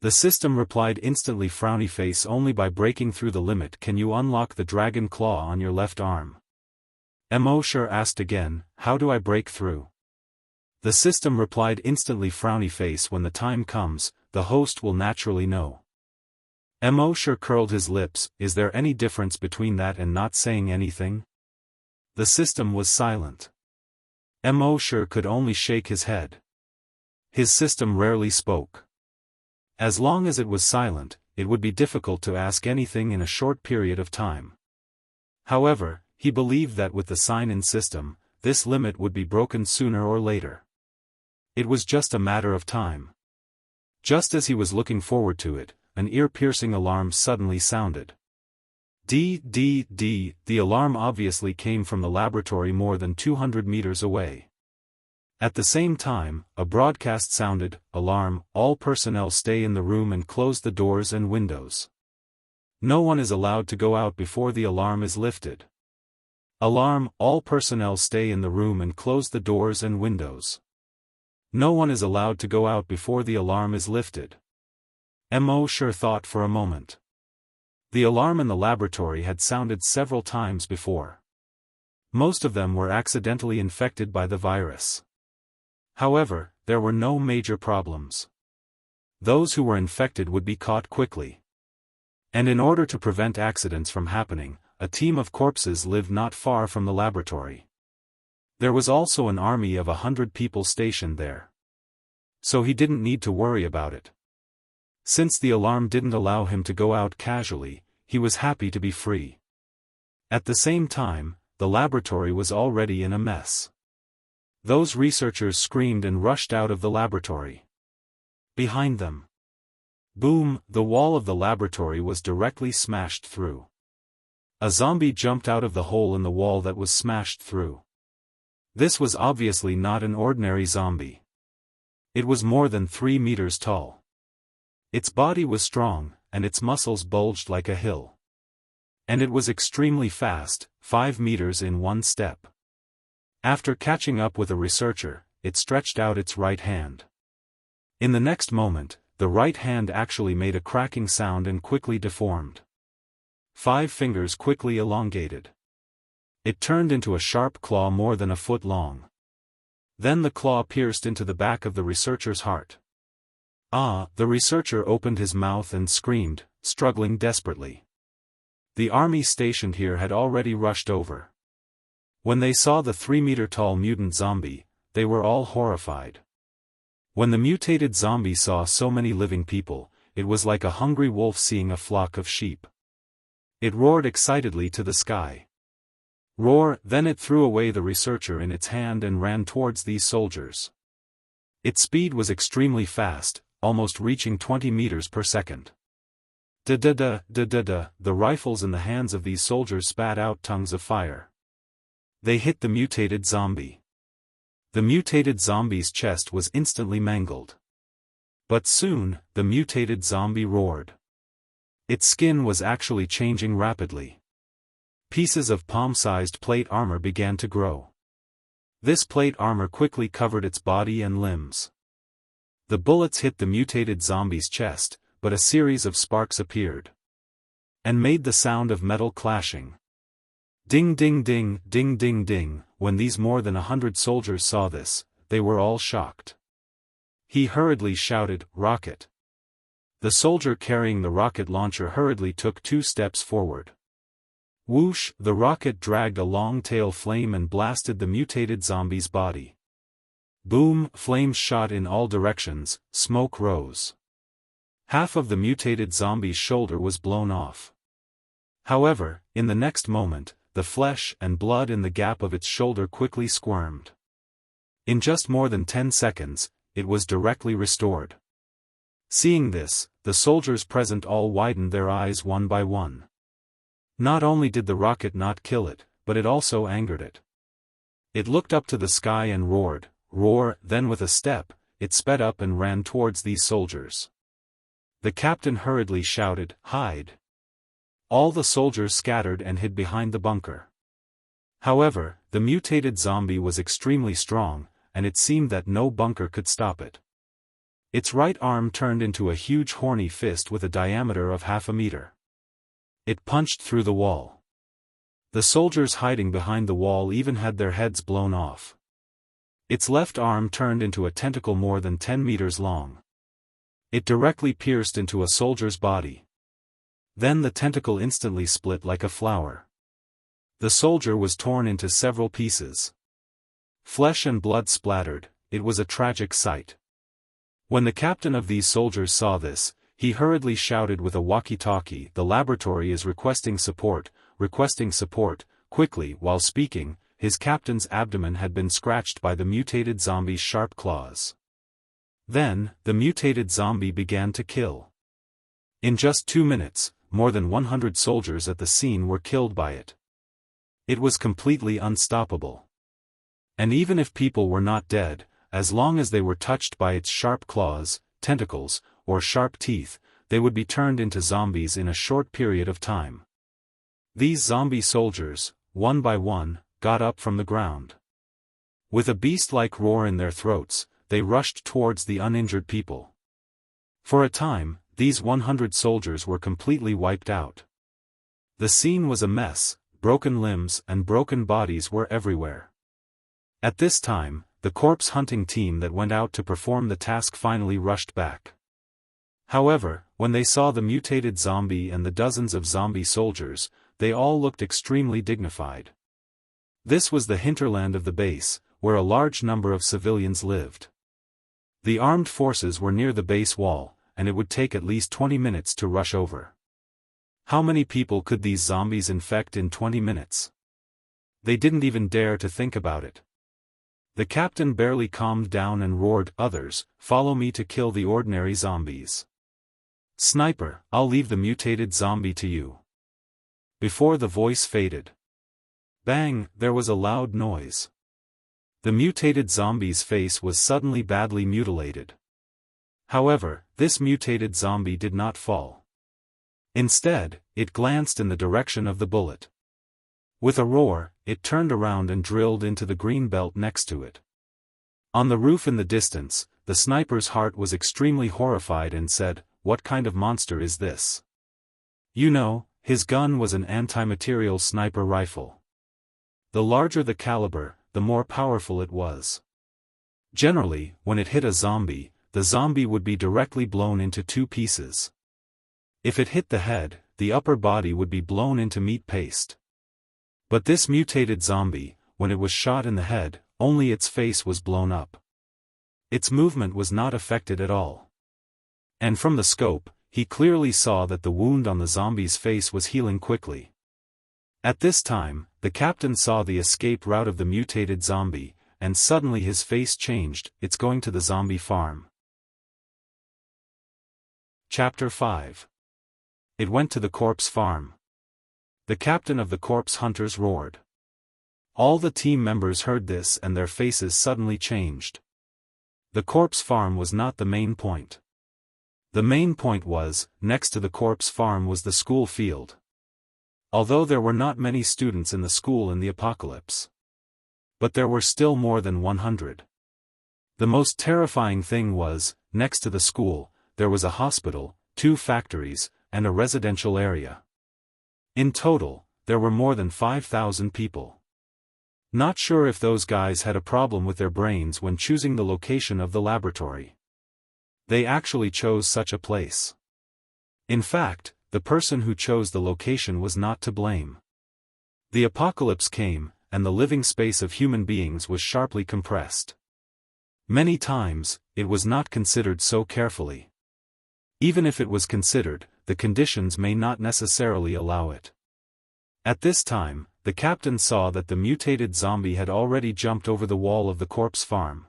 S1: The system replied instantly, frowny face, "Only by breaking through the limit can you unlock the dragon claw on your left arm." Mo asked again, "How do I break through?" The system replied instantly, frowny face, "When the time comes, the host will naturally know." Mo curled his lips, "Is there any difference between that and not saying anything?" The system was silent. Mosher could only shake his head. His system rarely spoke. As long as it was silent, it would be difficult to ask anything in a short period of time. However, he believed that with the sign-in system, this limit would be broken sooner or later. It was just a matter of time. Just as he was looking forward to it, an ear-piercing alarm suddenly sounded. The alarm obviously came from the laboratory more than 200 meters away. At the same time, a broadcast sounded, "Alarm, all personnel stay in the room and close the doors and windows. No one is allowed to go out before the alarm is lifted. Alarm, all personnel stay in the room and close the doors and windows. No one is allowed to go out before the alarm is lifted." Mosher thought for a moment. The alarm in the laboratory had sounded several times before. Most of them were accidentally infected by the virus. However, there were no major problems. Those who were infected would be caught quickly. And in order to prevent accidents from happening, a team of corpses lived not far from the laboratory. There was also an army of 100 people stationed there. So he didn't need to worry about it. Since the alarm didn't allow him to go out casually, he was happy to be free. At the same time, the laboratory was already in a mess. Those researchers screamed and rushed out of the laboratory. Behind them. Boom, the wall of the laboratory was directly smashed through. A zombie jumped out of the hole in the wall that was smashed through. This was obviously not an ordinary zombie. It was more than 3 meters tall. Its body was strong, and its muscles bulged like a hill. And it was extremely fast, 5 meters in one step. After catching up with a researcher, it stretched out its right hand. In the next moment, the right hand actually made a cracking sound and quickly deformed. 5 fingers quickly elongated. It turned into a sharp claw more than a foot long. Then the claw pierced into the back of the researcher's heart. The researcher opened his mouth and screamed, struggling desperately. The army stationed here had already rushed over. When they saw the 3-meter-tall mutant zombie, they were all horrified. When the mutated zombie saw so many living people, it was like a hungry wolf seeing a flock of sheep. It roared excitedly to the sky. Roar, then it threw away the researcher in its hand and ran towards these soldiers. Its speed was extremely fast, almost reaching 20 meters per second. The rifles in the hands of these soldiers spat out tongues of fire. They hit the mutated zombie. The mutated zombie's chest was instantly mangled. But soon, the mutated zombie roared. Its skin was actually changing rapidly. Pieces of palm-sized plate armor began to grow. This plate armor quickly covered its body and limbs. The bullets hit the mutated zombie's chest, but a series of sparks appeared. And made the sound of metal clashing. Ding ding ding, ding ding ding. When these more than 100 soldiers saw this, they were all shocked. He hurriedly shouted, "Rocket!" The soldier carrying the rocket launcher hurriedly took 2 steps forward. Whoosh, the rocket dragged a long tail flame and blasted the mutated zombie's body. Boom, flames shot in all directions, smoke rose. Half of the mutated zombie's shoulder was blown off. However, in the next moment, the flesh and blood in the gap of its shoulder quickly squirmed. In just more than 10 seconds, it was directly restored. Seeing this, the soldiers present all widened their eyes one by one. Not only did the rocket not kill it, but it also angered it. It looked up to the sky and roared, roar, then with a step, it sped up and ran towards these soldiers. The captain hurriedly shouted, "Hide!" All the soldiers scattered and hid behind the bunker. However, the mutated zombie was extremely strong, and it seemed that no bunker could stop it. Its right arm turned into a huge horny fist with a diameter of half a meter. It punched through the wall. The soldiers hiding behind the wall even had their heads blown off. Its left arm turned into a tentacle more than 10 meters long. It directly pierced into a soldier's body. Then the tentacle instantly split like a flower. The soldier was torn into several pieces. Flesh and blood splattered, it was a tragic sight. When the captain of these soldiers saw this, he hurriedly shouted with a walkie-talkie, "The laboratory is requesting support, quickly." While speaking, his captain's abdomen had been scratched by the mutated zombie's sharp claws. Then, the mutated zombie began to kill. In just 2 minutes, more than 100 soldiers at the scene were killed by it. It was completely unstoppable. And even if people were not dead, as long as they were touched by its sharp claws, tentacles, or sharp teeth, they would be turned into zombies in a short period of time. These zombie soldiers, one by one, got up from the ground. With a beast-like roar in their throats, they rushed towards the uninjured people. For a time, these 100 soldiers were completely wiped out. The scene was a mess, broken limbs and broken bodies were everywhere. At this time, the corpse hunting team that went out to perform the task finally rushed back. However, when they saw the mutated zombie and the dozens of zombie soldiers, they all looked extremely dignified. This was the hinterland of the base, where a large number of civilians lived. The armed forces were near the base wall, and it would take at least 20 minutes to rush over. How many people could these zombies infect in 20 minutes? They didn't even dare to think about it. The captain barely calmed down and roared, "Others, follow me to kill the ordinary zombies. Sniper, I'll leave the mutated zombie to you." Before the voice faded, bang, there was a loud noise. The mutated zombie's face was suddenly badly mutilated. However, this mutated zombie did not fall. Instead, it glanced in the direction of the bullet. With a roar, it turned around and drilled into the green belt next to it. On the roof in the distance, the sniper's heart was extremely horrified and said, "What kind of monster is this?" You know, his gun was an anti-material sniper rifle. The larger the caliber, the more powerful it was. Generally, when it hit a zombie, the zombie would be directly blown into 2 pieces. If it hit the head, the upper body would be blown into meat paste. But this mutated zombie, when it was shot in the head, only its face was blown up. Its movement was not affected at all. And from the scope, he clearly saw that the wound on the zombie's face was healing quickly. At this time, the captain saw the escape route of the mutated zombie, and suddenly his face changed. "It's going to the zombie farm." Chapter 5. It went to the corpse farm. The captain of the corpse hunters roared. All the team members heard this and their faces suddenly changed. The corpse farm was not the main point. The main point was, next to the corpse farm was the school field. Although there were not many students in the school in the apocalypse. But there were still more than 100. The most terrifying thing was, next to the school, there was a hospital, 2 factories, and a residential area. In total, there were more than 5,000 people. Not sure if those guys had a problem with their brains when choosing the location of the laboratory. They actually chose such a place. In fact, the person who chose the location was not to blame. The apocalypse came, and the living space of human beings was sharply compressed. Many times, it was not considered so carefully. Even if it was considered, the conditions may not necessarily allow it. At this time, the captain saw that the mutated zombie had already jumped over the wall of the corpse farm.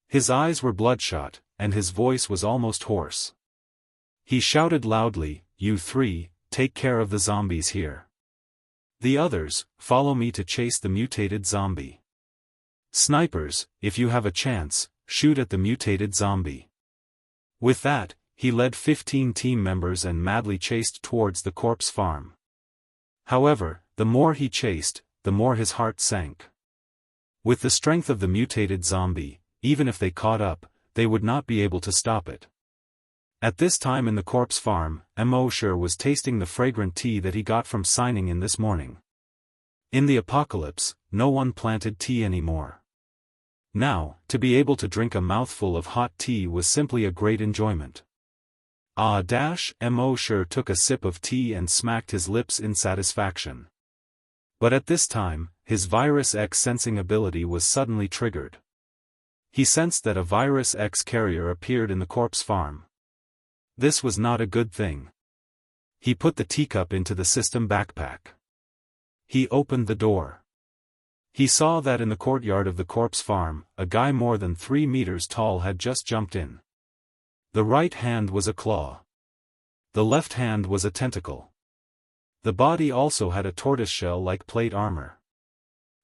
S1: His eyes were bloodshot, and his voice was almost hoarse. He shouted loudly, "You 3, take care of the zombies here. The others, follow me to chase the mutated zombie. Snipers, if you have a chance, shoot at the mutated zombie." With that, he led 15 team members and madly chased towards the corpse farm. However, the more he chased, the more his heart sank. With the strength of the mutated zombie, even if they caught up, they would not be able to stop it. At this time in the corpse farm, Immortal was tasting the fragrant tea that he got from signing in this morning. In the apocalypse, no one planted tea anymore. Now, to be able to drink a mouthful of hot tea was simply a great enjoyment. Immortal took a sip of tea and smacked his lips in satisfaction. But at this time, his Virus X sensing ability was suddenly triggered. He sensed that a Virus X carrier appeared in the corpse farm. This was not a good thing. He put the teacup into the system backpack. He opened the door. He saw that in the courtyard of the corpse farm, a guy more than 3 meters tall had just jumped in. The right hand was a claw. The left hand was a tentacle. The body also had a tortoiseshell-like plate armor.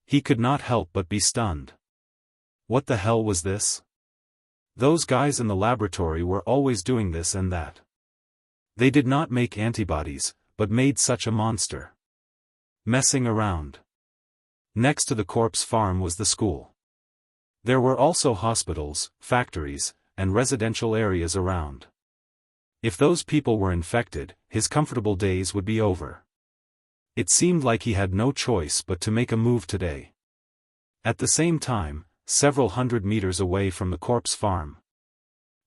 S1: He could not help but be stunned. What the hell was this? Those guys in the laboratory were always doing this and that. They did not make antibodies, but made such a monster. Messing around. Next to the corpse farm was the school. There were also hospitals, factories, and residential areas around. If those people were infected, his comfortable days would be over. It seemed like he had no choice but to make a move today. At the same time, several hundred meters away from the corpse farm,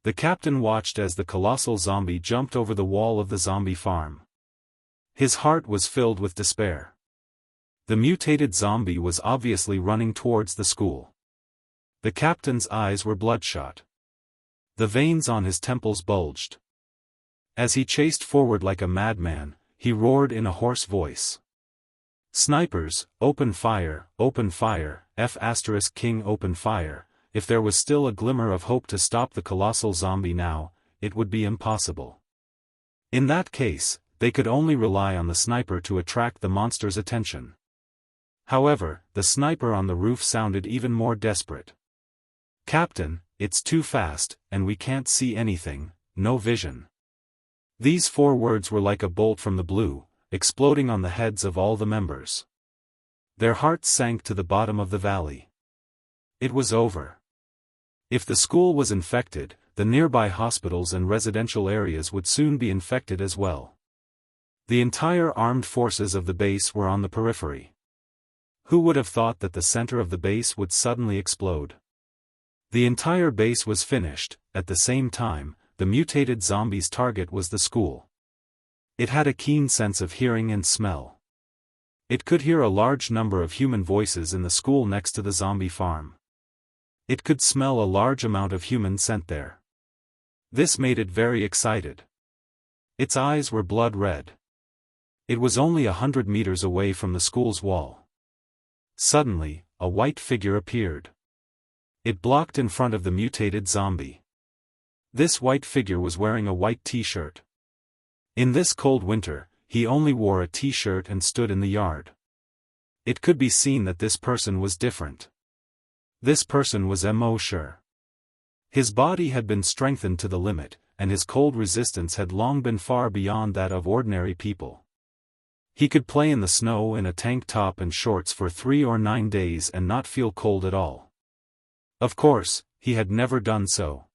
S1: the captain watched as the colossal zombie jumped over the wall of the zombie farm. His heart was filled with despair. The mutated zombie was obviously running towards the school. The captain's eyes were bloodshot. The veins on his temples bulged. As he chased forward like a madman, he roared in a hoarse voice. Snipers, open fire, F*King open fire. If there was still a glimmer of hope to stop the colossal zombie now, it would be impossible. In that case, they could only rely on the sniper to attract the monster's attention. However, the sniper on the roof sounded even more desperate. Captain, it's too fast, and we can't see anything, no vision. These 4 words were like a bolt from the blue, exploding on the heads of all the members. Their hearts sank to the bottom of the valley. It was over. If the school was infected, the nearby hospitals and residential areas would soon be infected as well. The entire armed forces of the base were on the periphery. Who would have thought that the center of the base would suddenly explode? The entire base was finished. At the same time, the mutated zombie's target was the school. It had a keen sense of hearing and smell. It could hear a large number of human voices in the school next to the zombie farm. It could smell a large amount of human scent there. This made it very excited. Its eyes were blood red. It was only 100 meters away from the school's wall. Suddenly, a white figure appeared. It blocked in front of the mutated zombie. This white figure was wearing a white t-shirt. In this cold winter, he only wore a t-shirt and stood in the yard. It could be seen that this person was different. This person was Immortal. His body had been strengthened to the limit, and his cold resistance had long been far beyond that of ordinary people. He could play in the snow in a tank top and shorts for 3 or 9 days and not feel cold at all. Of course, he had never done so.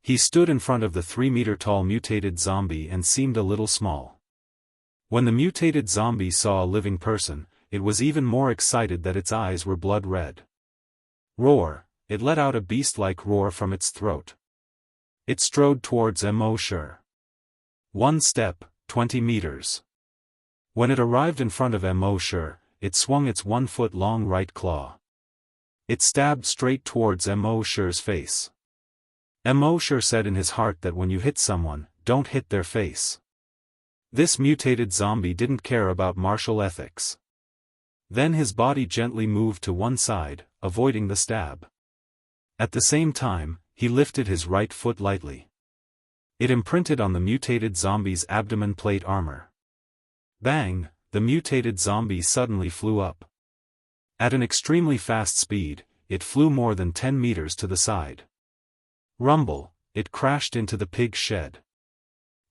S1: He stood in front of the 3-meter-tall mutated zombie and seemed a little small. When the mutated zombie saw a living person, it was even more excited that its eyes were blood red. Roar! It let out a beast-like roar from its throat. It strode towards Immortal. 1 step, 20 meters. When it arrived in front of Immortal, it swung its 1-foot-long right claw. It stabbed straight towards Immortal's face. Immortal said in his heart that when you hit someone, don't hit their face. This mutated zombie didn't care about martial ethics. Then his body gently moved to one side, avoiding the stab. At the same time, he lifted his right foot lightly. It imprinted on the mutated zombie's abdomen plate armor. Bang! The mutated zombie suddenly flew up. At an extremely fast speed, it flew more than 10 meters to the side. Rumble! It crashed into the pig shed.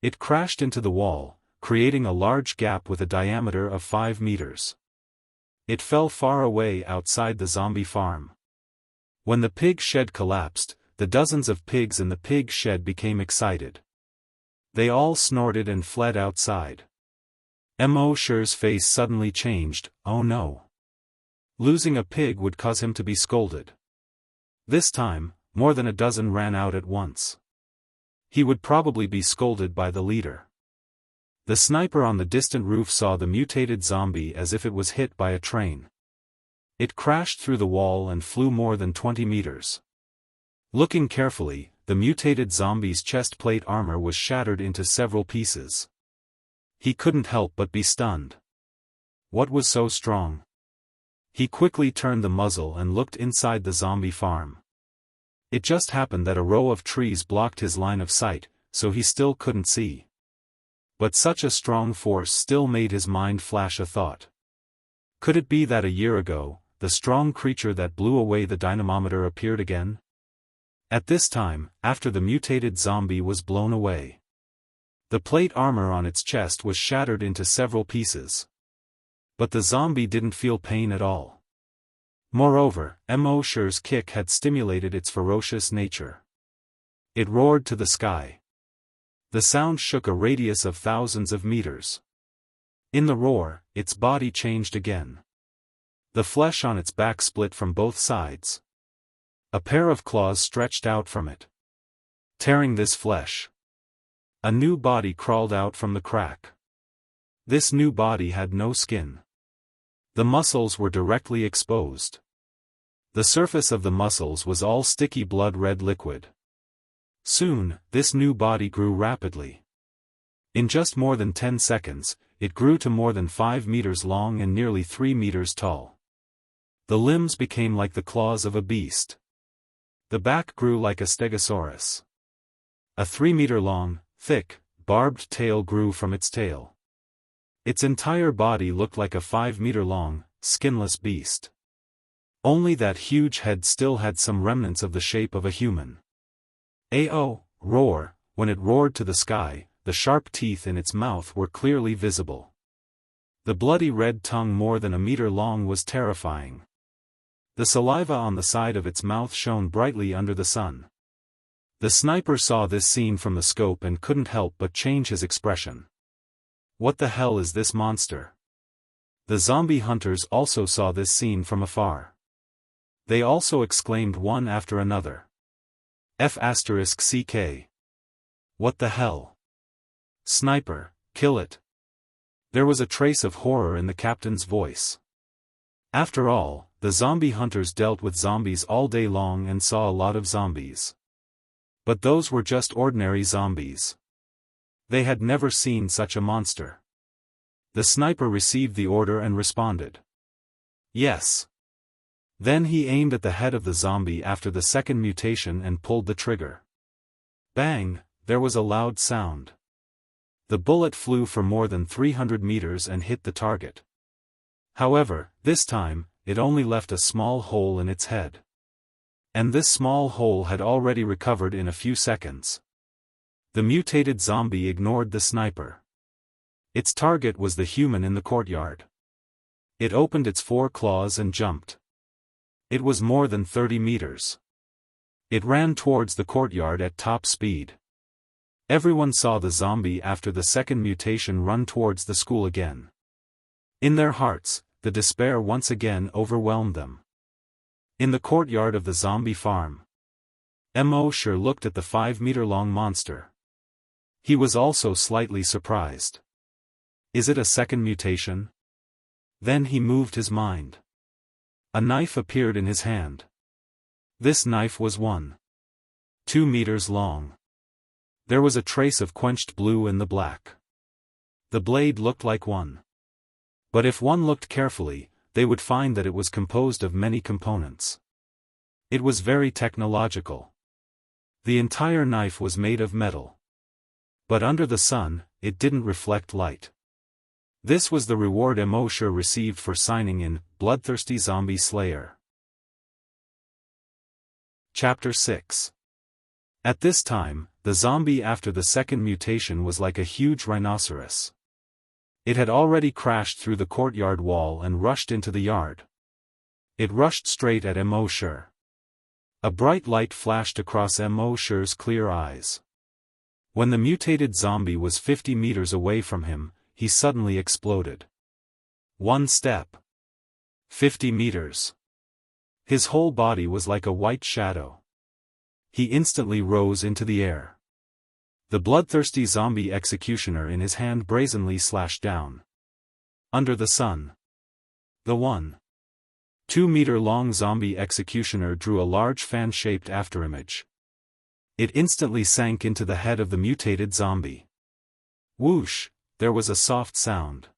S1: It crashed into the wall, creating a large gap with a diameter of 5 meters. It fell far away outside the zombie farm. When the pig shed collapsed, the dozens of pigs in the pig shed became excited. They all snorted and fled outside. Immortal's face suddenly changed. Oh no. Losing a pig would cause him to be scolded. This time, more than a dozen ran out at once. He would probably be scolded by the leader. The sniper on the distant roof saw the mutated zombie as if it was hit by a train. It crashed through the wall and flew more than 20 meters. Looking carefully, the mutated zombie's chest plate armor was shattered into several pieces. He couldn't help but be stunned. What was so strong? He quickly turned the muzzle and looked inside the zombie farm. It just happened that a row of trees blocked his line of sight, so he still couldn't see. But such a strong force still made his mind flash a thought. Could it be that a year ago, the strong creature that blew away the dynamometer appeared again? At this time, after the mutated zombie was blown away. The plate armor on its chest was shattered into several pieces. But the zombie didn't feel pain at all. Moreover, Immortal's kick had stimulated its ferocious nature. It roared to the sky. The sound shook a radius of thousands of meters. In the roar, its body changed again. The flesh on its back split from both sides. A pair of claws stretched out from it. Tearing this flesh. A new body crawled out from the crack. This new body had no skin. The muscles were directly exposed. The surface of the muscles was all sticky blood-red liquid. Soon, this new body grew rapidly. In just more than 10 seconds, it grew to more than 5 meters long and nearly 3 meters tall. The limbs became like the claws of a beast. The back grew like a stegosaurus. A 3-meter-long, thick, barbed tail grew from its tail. Its entire body looked like a 5-meter-long, skinless beast. Only that huge head still had some remnants of the shape of a human. Roar, when it roared to the sky, the sharp teeth in its mouth were clearly visible. The bloody red tongue more than a meter long was terrifying. The saliva on the side of its mouth shone brightly under the sun. The sniper saw this scene from the scope and couldn't help but change his expression. What the hell is this monster? The zombie hunters also saw this scene from afar. They also exclaimed one after another. F***CK. What the hell? Sniper, kill it. There was a trace of horror in the captain's voice. After all, the zombie hunters dealt with zombies all day long and saw a lot of zombies. But those were just ordinary zombies. They had never seen such a monster. The sniper received the order and responded. Yes. Then he aimed at the head of the zombie after the second mutation and pulled the trigger. Bang, there was a loud sound. The bullet flew for more than 300 meters and hit the target. However, this time, it only left a small hole in its head. And this small hole had already recovered in a few seconds. The mutated zombie ignored the sniper. Its target was the human in the courtyard. It opened its 4 claws and jumped. It was more than 30 meters. It ran towards the courtyard at top speed. Everyone saw the zombie after the second mutation run towards the school again. In their hearts, the despair once again overwhelmed them. In the courtyard of the zombie farm, Immortal looked at the 5-meter-long monster. He was also slightly surprised. Is it a second mutation? Then he moved his mind. A knife appeared in his hand. This knife was 1.2 meters long. There was a trace of quenched blue in the black. The blade looked like one. But if one looked carefully, they would find that it was composed of many components. It was very technological. The entire knife was made of metal. But under the sun, it didn't reflect light. This was the reward Immortal received for signing in, Bloodthirsty Zombie Slayer. Chapter 6. At this time, the zombie after the second mutation was like a huge rhinoceros. It had already crashed through the courtyard wall and rushed into the yard. It rushed straight at Immortal. A bright light flashed across Immortal's clear eyes. When the mutated zombie was 50 meters away from him, he suddenly exploded. 1 step. 50 meters. His whole body was like a white shadow. He instantly rose into the air. The bloodthirsty zombie executioner in his hand brazenly slashed down. Under the sun. The 1.2-meter-long zombie executioner drew a large fan-shaped afterimage. It instantly sank into the head of the mutated zombie. Whoosh, there was a soft sound.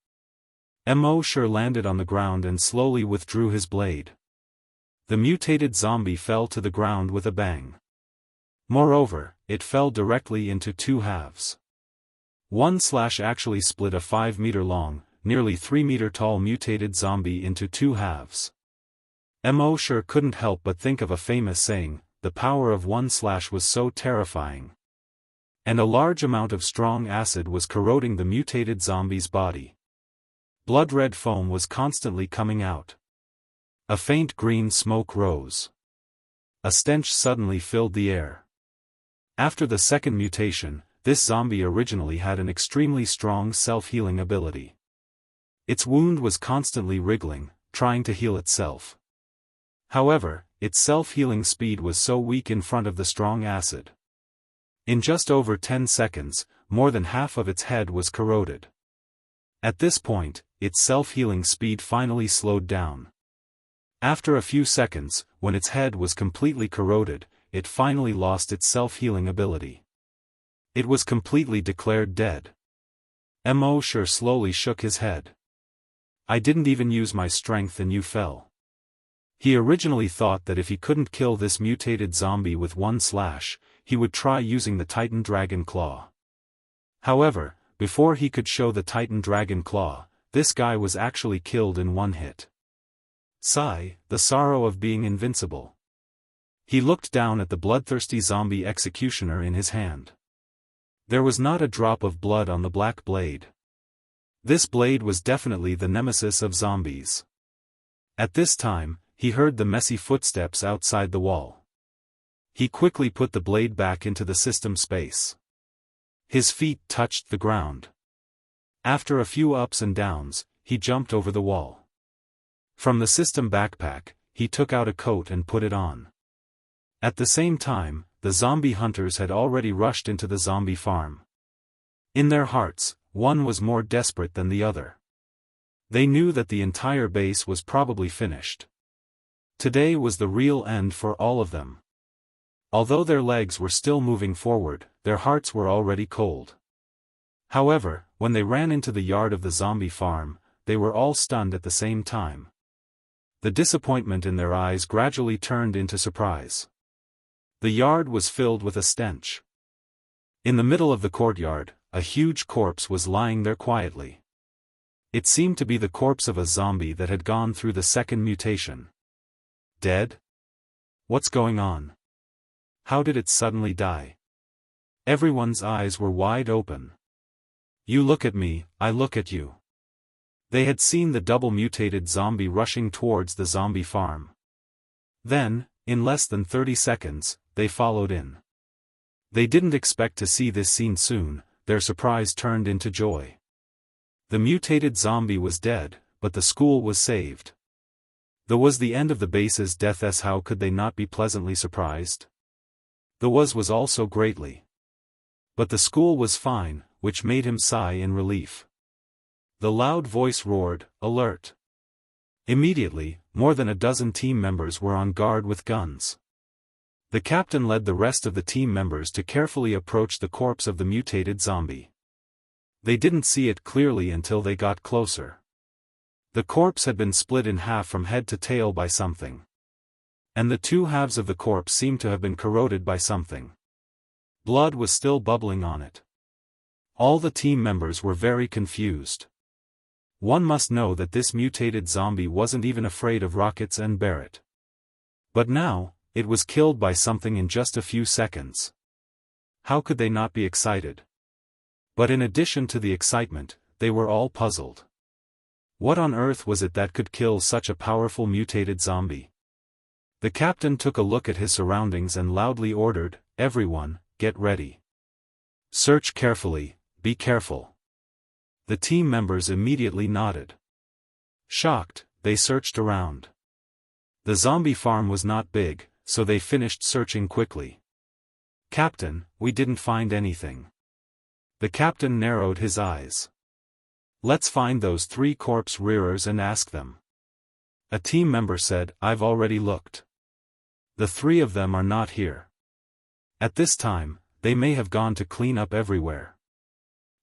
S1: Immortal landed on the ground and slowly withdrew his blade. The mutated zombie fell to the ground with a bang. Moreover, it fell directly into two halves. One slash actually split a 5-meter-long, nearly 3-meter-tall mutated zombie into two halves. Immortal couldn't help but think of a famous saying, the power of one slash was so terrifying. And a large amount of strong acid was corroding the mutated zombie's body. Blood-red foam was constantly coming out. A faint green smoke rose. A stench suddenly filled the air. After the second mutation, this zombie originally had an extremely strong self-healing ability. Its wound was constantly wriggling, trying to heal itself. However, its self-healing speed was so weak in front of the strong acid. In just over 10 seconds, more than half of its head was corroded. At this point, its self-healing speed finally slowed down. After a few seconds, when its head was completely corroded, it finally lost its self-healing ability. It was completely declared dead. Immortal slowly shook his head. I didn't even use my strength and you fell. He originally thought that if he couldn't kill this mutated zombie with one slash, he would try using the Titan Dragon Claw. However, before he could show the Titan Dragon Claw, this guy was actually killed in one hit. Sigh, the sorrow of being invincible. He looked down at the bloodthirsty zombie executioner in his hand. There was not a drop of blood on the black blade. This blade was definitely the nemesis of zombies. At this time, he heard the messy footsteps outside the wall. He quickly put the blade back into the system space. His feet touched the ground. After a few ups and downs, he jumped over the wall. From the system backpack, he took out a coat and put it on. At the same time, the zombie hunters had already rushed into the zombie farm. In their hearts, one was more desperate than the other. They knew that the entire base was probably finished. Today was the real end for all of them. Although their legs were still moving forward, their hearts were already cold. However, when they ran into the yard of the zombie farm, they were all stunned at the same time. The disappointment in their eyes gradually turned into surprise. The yard was filled with a stench. In the middle of the courtyard, a huge corpse was lying there quietly. It seemed to be the corpse of a zombie that had gone through the second mutation. Dead? What's going on? How did it suddenly die? Everyone's eyes were wide open. You look at me, I look at you. They had seen the double-mutated zombie rushing towards the zombie farm. Then, in less than 30 seconds, they followed in. They didn't expect to see this scene soon, their surprise turned into joy. The mutated zombie was dead, but the school was saved. That was the end of the base's death. How could they not be pleasantly surprised? The was also greatly. But the school was fine, which made him sigh in relief. The loud voice roared, "Alert!" Immediately, more than a dozen team members were on guard with guns. The captain led the rest of the team members to carefully approach the corpse of the mutated zombie. They didn't see it clearly until they got closer. The corpse had been split in half from head to tail by something. And the two halves of the corpse seemed to have been corroded by something. Blood was still bubbling on it. All the team members were very confused. One must know that this mutated zombie wasn't even afraid of rockets and Barrett. But now, it was killed by something in just a few seconds. How could they not be excited? But in addition to the excitement, they were all puzzled. What on earth was it that could kill such a powerful mutated zombie? The captain took a look at his surroundings and loudly ordered, "Everyone, get ready. Search carefully, be careful." The team members immediately nodded. Shocked, they searched around. The zombie farm was not big, so they finished searching quickly. "Captain, we didn't find anything." The captain narrowed his eyes. Let's find those 3 corpse rearers and ask them. A team member said, I've already looked. The 3 of them are not here. At this time, they may have gone to clean up everywhere.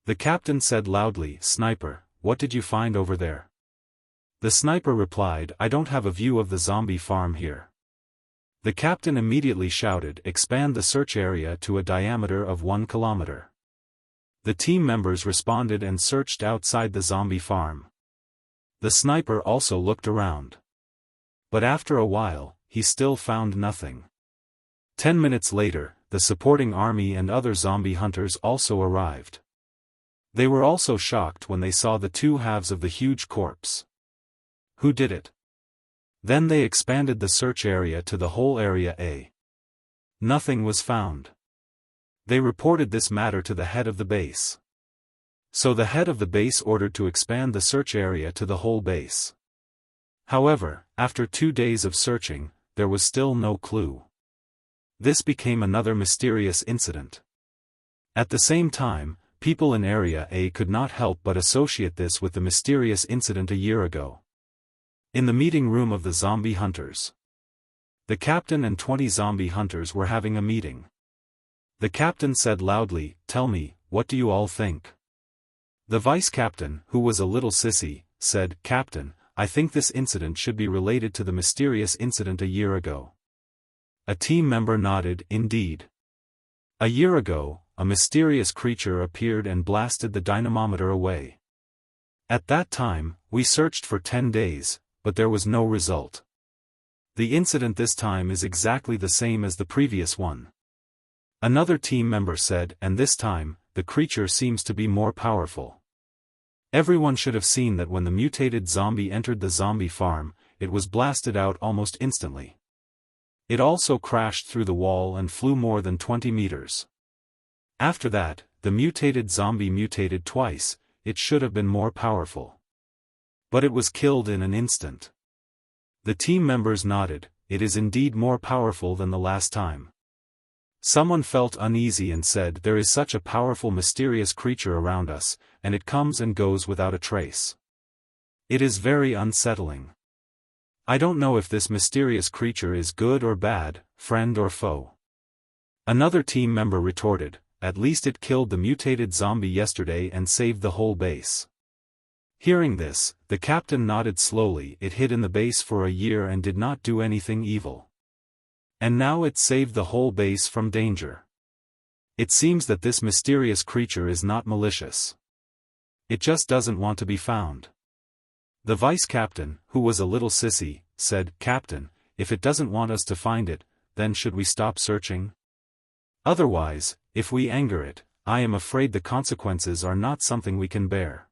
S1: The captain said loudly, Sniper, what did you find over there? The sniper replied, I don't have a view of the zombie farm here. The captain immediately shouted, expand the search area to a diameter of 1 kilometer. The team members responded and searched outside the zombie farm. The sniper also looked around. But after a while, he still found nothing. 10 minutes later, the supporting army and other zombie hunters also arrived. They were also shocked when they saw the 2 halves of the huge corpse. Who did it? Then they expanded the search area to the whole area A. Nothing was found. They reported this matter to the head of the base. So the head of the base ordered to expand the search area to the whole base. However, after 2 days of searching, there was still no clue. This became another mysterious incident. At the same time, people in Area A could not help but associate this with the mysterious incident a year ago. In the meeting room of the zombie hunters, the captain and 20 zombie hunters were having a meeting. The captain said loudly, Tell me, what do you all think? The vice captain, who was a little sissy, said, Captain, I think this incident should be related to the mysterious incident a year ago. A team member nodded, Indeed. A year ago, a mysterious creature appeared and blasted the dynamometer away. At that time, we searched for 10 days, but there was no result. The incident this time is exactly the same as the previous one. Another team member said, and this time, the creature seems to be more powerful. Everyone should have seen that when the mutated zombie entered the zombie farm, it was blasted out almost instantly. It also crashed through the wall and flew more than 20 meters. After that, the mutated zombie mutated twice. It should have been more powerful. But it was killed in an instant. The team members nodded, It is indeed more powerful than the last time. Someone felt uneasy and said, There is such a powerful mysterious creature around us, and it comes and goes without a trace. It is very unsettling. I don't know if this mysterious creature is good or bad, friend or foe. Another team member retorted, At least it killed the mutated zombie yesterday and saved the whole base. Hearing this, the captain nodded slowly. It hid in the base for a year and did not do anything evil. And now it saved the whole base from danger. It seems that this mysterious creature is not malicious. It just doesn't want to be found. The vice captain, who was a little sissy, said, Captain, if it doesn't want us to find it, then should we stop searching? Otherwise, if we anger it, I am afraid the consequences are not something we can bear.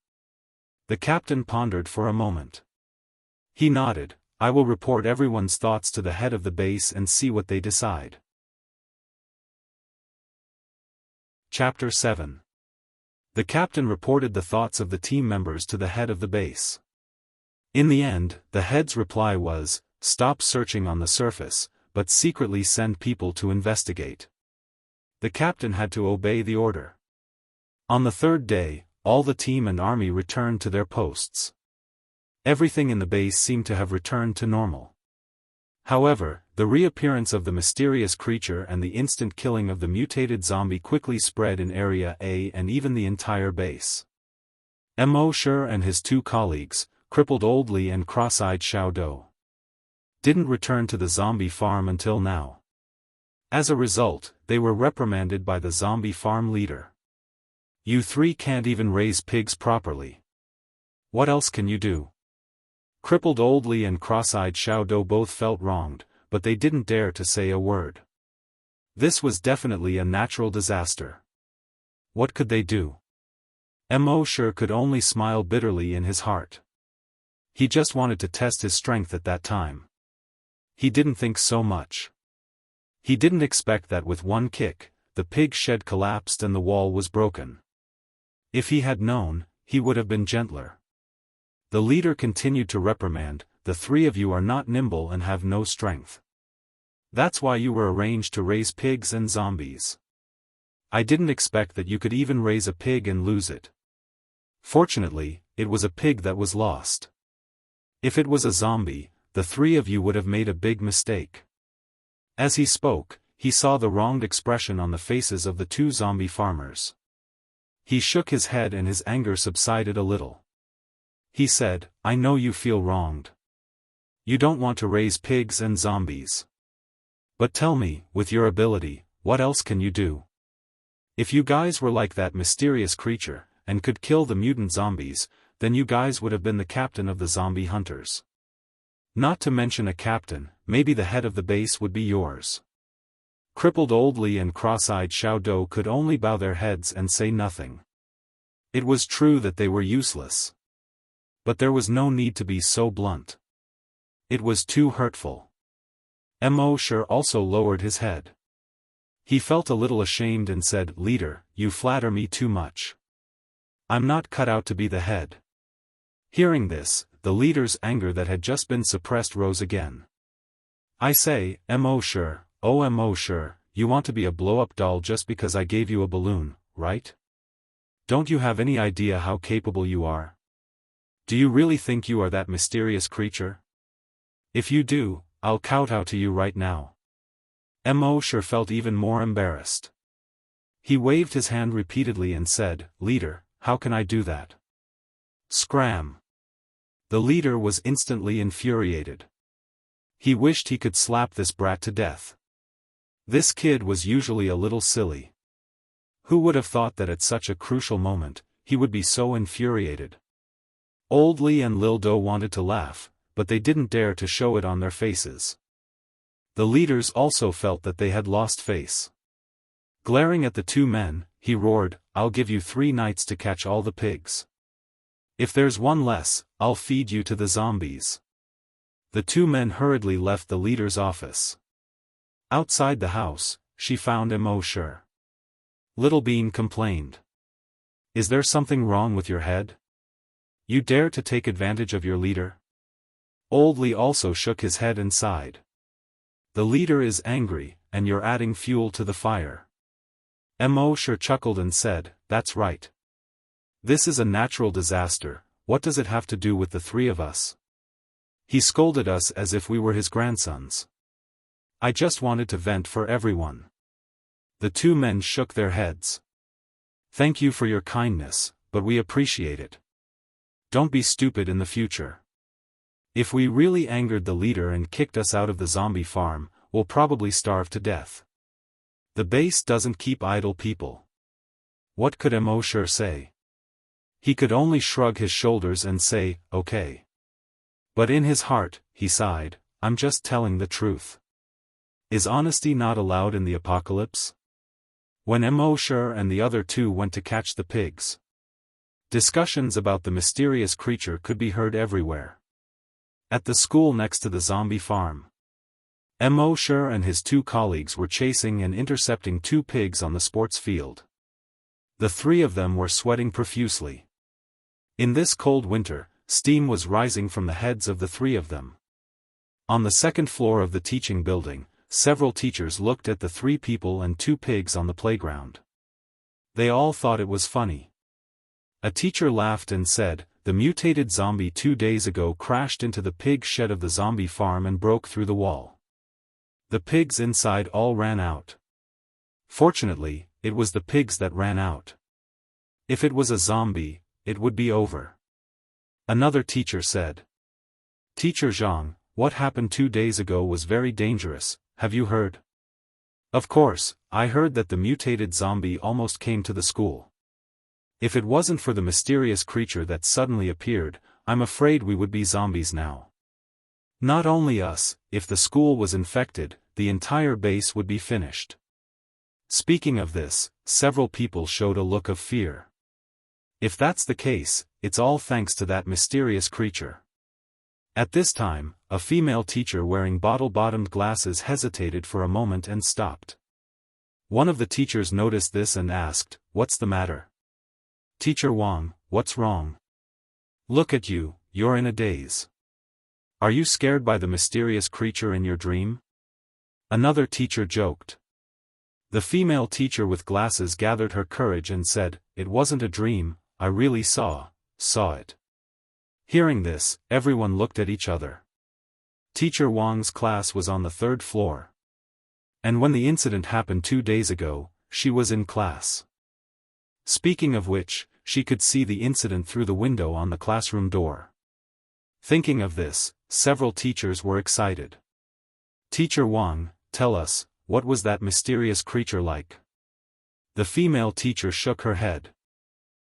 S1: The captain pondered for a moment. He nodded, I will report everyone's thoughts to the head of the base and see what they decide. Chapter 7. The captain reported the thoughts of the team members to the head of the base. In the end, the head's reply was, Stop searching on the surface, but secretly send people to investigate. The captain had to obey the order. On the 3rd day, all the team and army returned to their posts. Everything in the base seemed to have returned to normal. However, the reappearance of the mysterious creature and the instant killing of the mutated zombie quickly spread in Area A and even the entire base. Immortal and his 2 colleagues, crippled Old Li and cross-eyed Xiao Dou, didn't return to the zombie farm until now. As a result, they were reprimanded by the zombie farm leader. You 3 can't even raise pigs properly. What else can you do? Crippled Old Li and cross-eyed Xiao Dou both felt wronged, but they didn't dare to say a word. This was definitely a natural disaster. What could they do? Immortal could only smile bitterly in his heart. He just wanted to test his strength at that time. He didn't think so much. He didn't expect that with one kick, the pig shed collapsed and the wall was broken. If he had known, he would have been gentler. The leader continued to reprimand, The 3 of you are not nimble and have no strength. That's why you were arranged to raise pigs and zombies. I didn't expect that you could even raise a pig and lose it. Fortunately, it was a pig that was lost. If it was a zombie, the three of you would have made a big mistake." As he spoke, he saw the wronged expression on the faces of the two zombie farmers. He shook his head and his anger subsided a little. He said, "I know you feel wronged. You don't want to raise pigs and zombies. But tell me, with your ability, what else can you do? If you guys were like that mysterious creature, and could kill the mutant zombies, then you guys would have been the captain of the zombie hunters. Not to mention a captain, maybe the head of the base would be yours." Crippled Old Li and cross-eyed Xiao Dou could only bow their heads and say nothing. It was true that they were useless. But there was no need to be so blunt. It was too hurtful. Mo Shi also lowered his head. He felt a little ashamed and said, "Leader, you flatter me too much. I'm not cut out to be the head." Hearing this, the leader's anger that had just been suppressed rose again. "I say, Mo Shi, oh Mo Shi, you want to be a blow-up doll just because I gave you a balloon, right? Don't you have any idea how capable you are? Do you really think you are that mysterious creature? If you do, I'll kowtow to you right now." Mo Shi felt even more embarrassed. He waved his hand repeatedly and said, "Leader, how can I do that?" Scram! The leader was instantly infuriated. He wished he could slap this brat to death. This kid was usually a little silly. Who would have thought that at such a crucial moment, he would be so infuriated? Old Li and Lil Do wanted to laugh, but they didn't dare to show it on their faces. The leaders also felt that they had lost face. Glaring at the two men, he roared, "I'll give you 3 nights to catch all the pigs. If there's one less, I'll feed you to the zombies." The two men hurriedly left the leader's office. Outside the house, she found Mo Shi. Little Bean complained. "Is there something wrong with your head? You dare to take advantage of your leader?" Old Li also shook his head and sighed. "The leader is angry, and you're adding fuel to the fire." Mo Shi chuckled and said, "That's right. This is a natural disaster, what does it have to do with the three of us? He scolded us as if we were his grandsons. I just wanted to vent for everyone." The two men shook their heads. "Thank you for your kindness, but we appreciate it. Don't be stupid in the future. If we really angered the leader and kicked us out of the zombie farm, we'll probably starve to death. The base doesn't keep idle people." What could Mo Shi say? He could only shrug his shoulders and say, "Okay." But in his heart, he sighed, "I'm just telling the truth. Is honesty not allowed in the apocalypse?" When Mo Shi and the other two went to catch the pigs, discussions about the mysterious creature could be heard everywhere. At the school next to the zombie farm, Mo Shi and his two colleagues were chasing and intercepting 2 pigs on the sports field. The 3 of them were sweating profusely. In this cold winter, steam was rising from the heads of the 3 of them. On the 2nd floor of the teaching building, several teachers looked at the 3 people and 2 pigs on the playground. They all thought it was funny. A teacher laughed and said, "The mutated zombie 2 days ago crashed into the pig shed of the zombie farm and broke through the wall. The pigs inside all ran out. Fortunately, it was the pigs that ran out. If it was a zombie, it would be over." Another teacher said, "Teacher Zhang, what happened 2 days ago was very dangerous, have you heard?" "Of course, I heard that the mutated zombie almost came to the school. If it wasn't for the mysterious creature that suddenly appeared, I'm afraid we would be zombies now. Not only us, if the school was infected, the entire base would be finished." Speaking of this, several people showed a look of fear. If that's the case, it's all thanks to that mysterious creature. At this time, a female teacher wearing bottle-bottomed glasses hesitated for a moment and stopped. One of the teachers noticed this and asked, "What's the matter?" "Teacher Wang, what's wrong? Look at you, you're in a daze. Are you scared by the mysterious creature in your dream?" Another teacher joked. The female teacher with glasses gathered her courage and said, "It wasn't a dream, I really saw it." Hearing this, everyone looked at each other. Teacher Wang's class was on the 3rd floor. And when the incident happened 2 days ago, she was in class. Speaking of which, she could see the incident through the window on the classroom door. Thinking of this, several teachers were excited. "Teacher Wang, tell us, what was that mysterious creature like?" The female teacher shook her head.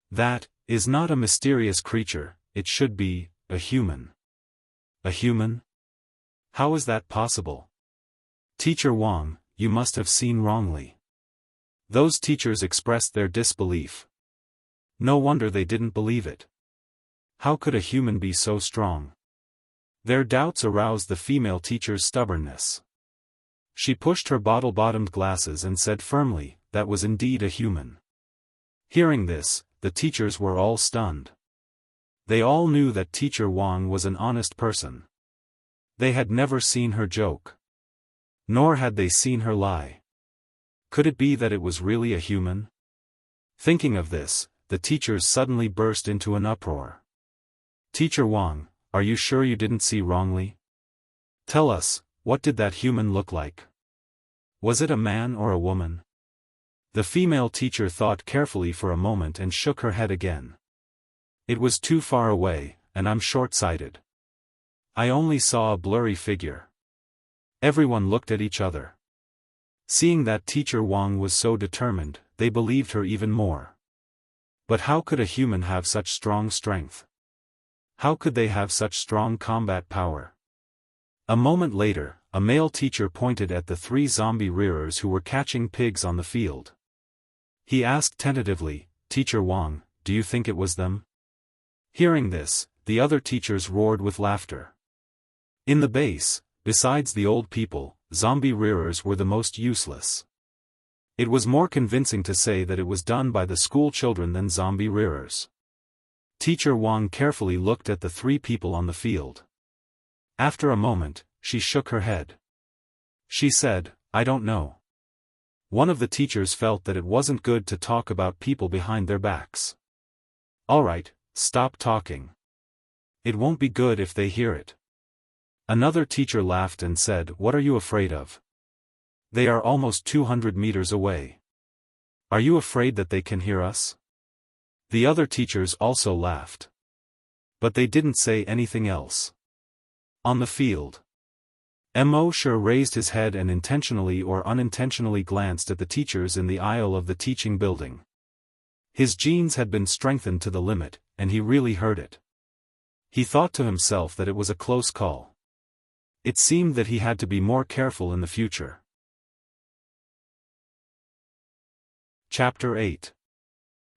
S1: "That is not a mysterious creature, it should be a human." "A human? How is that possible?" "Teacher Wang, you must have seen wrongly." Those teachers expressed their disbelief. No wonder they didn't believe it. How could a human be so strong? Their doubts aroused the female teacher's stubbornness. She pushed her bottle-bottomed glasses and said firmly, "That was indeed a human." Hearing this, the teachers were all stunned. They all knew that Teacher Wang was an honest person. They had never seen her joke. Nor had they seen her lie. Could it be that it was really a human? Thinking of this, the teachers suddenly burst into an uproar. "Teacher Wang, are you sure you didn't see wrongly? Tell us, what did that human look like? Was it a man or a woman?" The female teacher thought carefully for a moment and shook her head again. "It was too far away, and I'm short-sighted. I only saw a blurry figure." Everyone looked at each other. Seeing that Teacher Wang was so determined, they believed her even more. But how could a human have such strong strength? How could they have such strong combat power? A moment later, a male teacher pointed at the 3 zombie rearers who were catching pigs on the field. He asked tentatively, "Teacher Wang, do you think it was them?" Hearing this, the other teachers roared with laughter. In the base, besides the old people, zombie rearers were the most useless. It was more convincing to say that it was done by the school children than zombie rearers. Teacher Wang carefully looked at the 3 people on the field. After a moment, she shook her head. She said, "I don't know." One of the teachers felt that it wasn't good to talk about people behind their backs. "All right, stop talking. It won't be good if they hear it." Another teacher laughed and said, "What are you afraid of? They are almost 200 meters away. Are you afraid that they can hear us?" The other teachers also laughed. But they didn't say anything else. On the field, Mo raised his head and intentionally or unintentionally glanced at the teachers in the aisle of the teaching building. His genes had been strengthened to the limit, and he really heard it. He thought to himself that it was a close call. It seemed that he had to be more careful in the future. Chapter 8.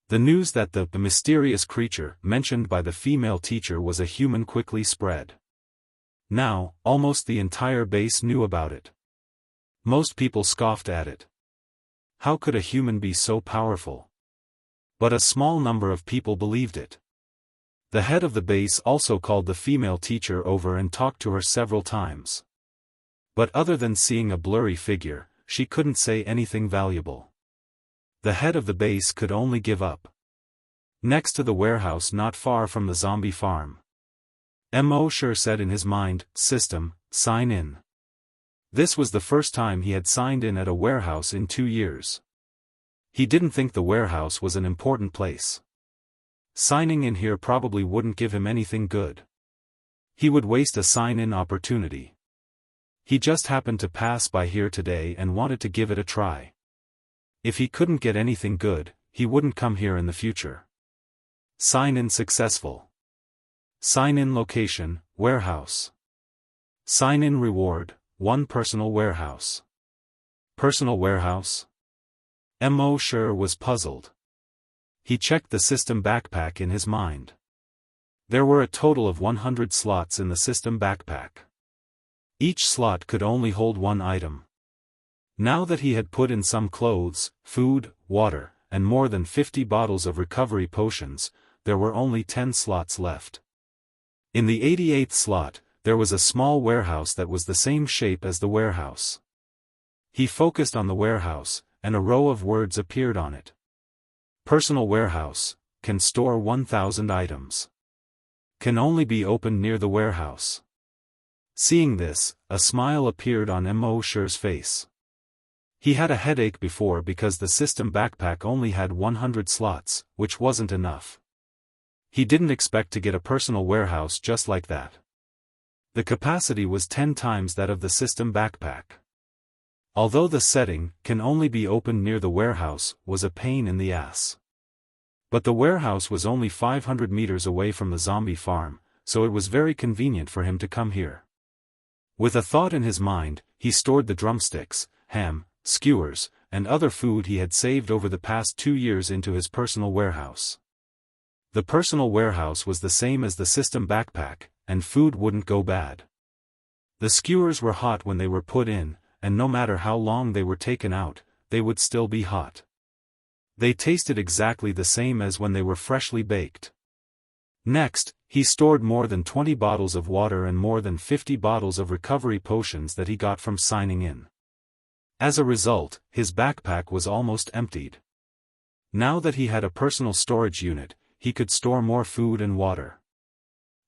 S1: The news that the mysterious creature mentioned by the female teacher was a human quickly spread. Now, almost the entire base knew about it. Most people scoffed at it. How could a human be so powerful? But a small number of people believed it. The head of the base also called the female teacher over and talked to her several times. But other than seeing a blurry figure, she couldn't say anything valuable. The head of the base could only give up. Next to the warehouse not far from the zombie farm, Mo said in his mind, "System, sign in." This was the first time he had signed in at a warehouse in 2 years. He didn't think the warehouse was an important place. Signing in here probably wouldn't give him anything good. He would waste a sign-in opportunity. He just happened to pass by here today and wanted to give it a try. If he couldn't get anything good, he wouldn't come here in the future. Sign-in successful. Sign-in location, warehouse. Sign-in reward, 1 personal warehouse. Personal warehouse? Mo was puzzled. He checked the system backpack in his mind. There were a total of 100 slots in the system backpack. Each slot could only hold 1 item. Now that he had put in some clothes, food, water, and more than 50 bottles of recovery potions, there were only 10 slots left. In the 88th slot, there was a small warehouse that was the same shape as the warehouse. He focused on the warehouse, and a row of words appeared on it. Personal warehouse, can store 1,000 items. Can only be opened near the warehouse. Seeing this, a smile appeared on Immortal's face. He had a headache before because the system backpack only had 100 slots, which wasn't enough. He didn't expect to get a personal warehouse just like that. The capacity was 10 times that of the system backpack. Although the setting, can only be opened near the warehouse, was a pain in the ass. But the warehouse was only 500 meters away from the zombie farm, so it was very convenient for him to come here. With a thought in his mind, he stored the drumsticks, ham, skewers, and other food he had saved over the past 2 years into his personal warehouse. The personal warehouse was the same as the system backpack, and food wouldn't go bad. The skewers were hot when they were put in, and no matter how long they were taken out, they would still be hot. They tasted exactly the same as when they were freshly baked. Next, he stored more than 20 bottles of water and more than 50 bottles of recovery potions that he got from signing in. As a result, his backpack was almost emptied. Now that he had a personal storage unit, he could store more food and water.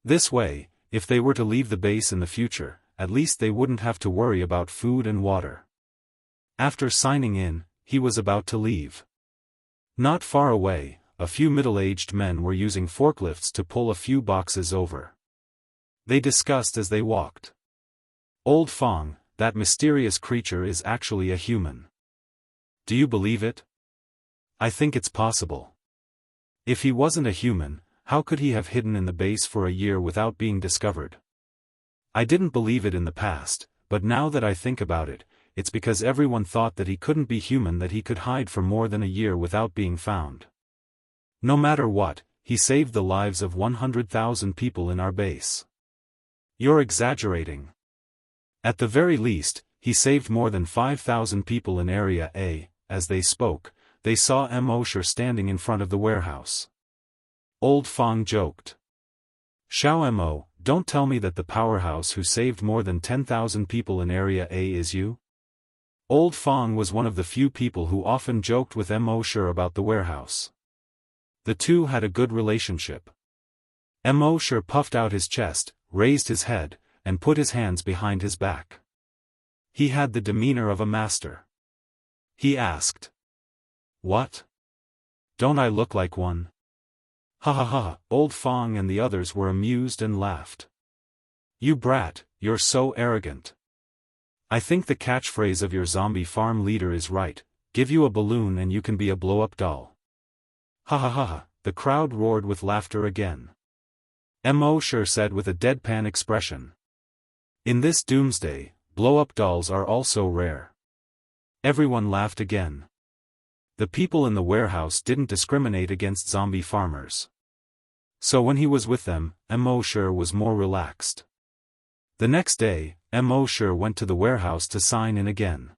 S1: This way, if they were to leave the base in the future, at least they wouldn't have to worry about food and water. After signing in, he was about to leave. Not far away, a few middle-aged men were using forklifts to pull a few boxes over. They discussed as they walked. Old Fong, that mysterious creature is actually a human. Do you believe it? I think it's possible. If he wasn't a human, how could he have hidden in the base for a year without being discovered? I didn't believe it in the past, but now that I think about it, it's because everyone thought that he couldn't be human that he could hide for more than a year without being found. No matter what, he saved the lives of 100,000 people in our base. You're exaggerating. At the very least, he saved more than 5,000 people in Area A. As they spoke, they saw Immortal standing in front of the warehouse. Old Fong joked. Xiao Mo, don't tell me that the powerhouse who saved more than 10,000 people in Area A is you? Old Fong was one of the few people who often joked with Immortal about the warehouse. The two had a good relationship. Immortal puffed out his chest, raised his head, and put his hands behind his back. He had the demeanor of a master. He asked. What? Don't I look like one? Ha ha ha, Old Fong and the others were amused and laughed. You brat, you're so arrogant. I think the catchphrase of your zombie farm leader is right, give you a balloon and you can be a blow-up doll. Ha ha ha ha, the crowd roared with laughter again. Immortal said with a deadpan expression. In this doomsday, blow-up dolls are also rare. Everyone laughed again. The people in the warehouse didn't discriminate against zombie farmers. So when he was with them, Immortal was more relaxed. The next day, Immortal went to the warehouse to sign in again.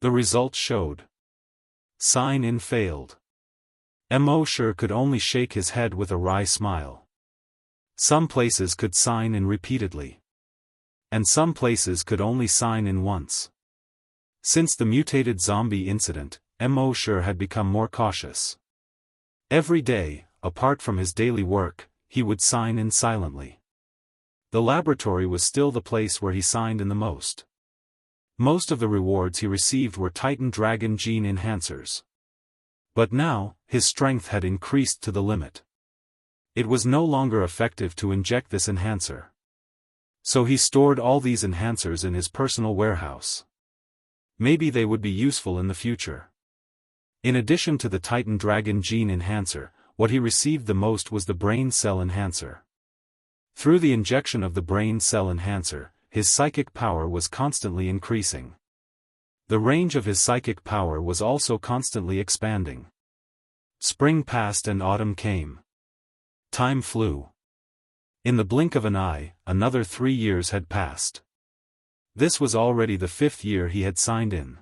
S1: The results showed. Sign-in failed. Immortal could only shake his head with a wry smile. Some places could sign in repeatedly. And some places could only sign in once. Since the mutated zombie incident, Immortal had become more cautious. Every day, apart from his daily work, he would sign in silently. The laboratory was still the place where he signed in the most. Most of the rewards he received were Titan Dragon Gene Enhancers. But now, his strength had increased to the limit. It was no longer effective to inject this enhancer. So he stored all these enhancers in his personal warehouse. Maybe they would be useful in the future. In addition to the Titan Dragon Gene Enhancer, what he received the most was the Brain Cell Enhancer. Through the injection of the Brain Cell Enhancer, his psychic power was constantly increasing. The range of his psychic power was also constantly expanding. Spring passed and autumn came. Time flew. In the blink of an eye, another 3 years had passed. This was already the 5th year he had signed in.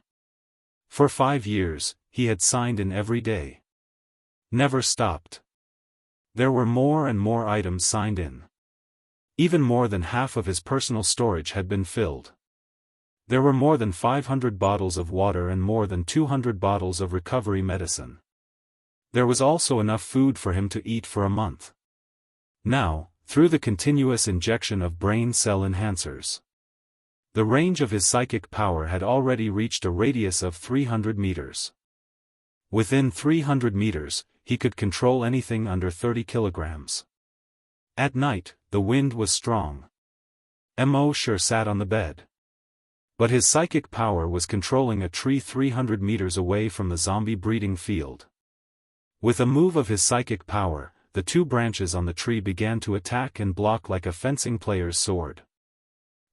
S1: For 5 years, he had signed in every day. Never stopped. There were more and more items signed in. Even more than half of his personal storage had been filled. There were more than 500 bottles of water and more than 200 bottles of recovery medicine. There was also enough food for him to eat for a month. Now, through the continuous injection of brain cell enhancers, the range of his psychic power had already reached a radius of 300 meters. Within 300 meters, he could control anything under 30 kilograms. At night, the wind was strong. Mo sat on the bed. But his psychic power was controlling a tree 300 meters away from the zombie breeding field. With a move of his psychic power, the two branches on the tree began to attack and block like a fencing player's sword.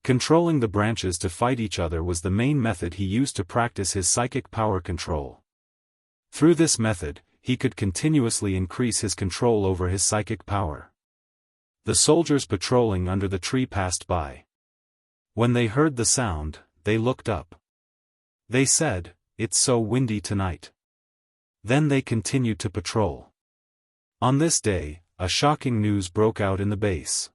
S1: Controlling the branches to fight each other was the main method he used to practice his psychic power control. Through this method, he could continuously increase his control over his psychic power. The soldiers patrolling under the tree passed by. When they heard the sound, they looked up. They said, "It's so windy tonight." Then they continued to patrol. On this day, a shocking news broke out in the base.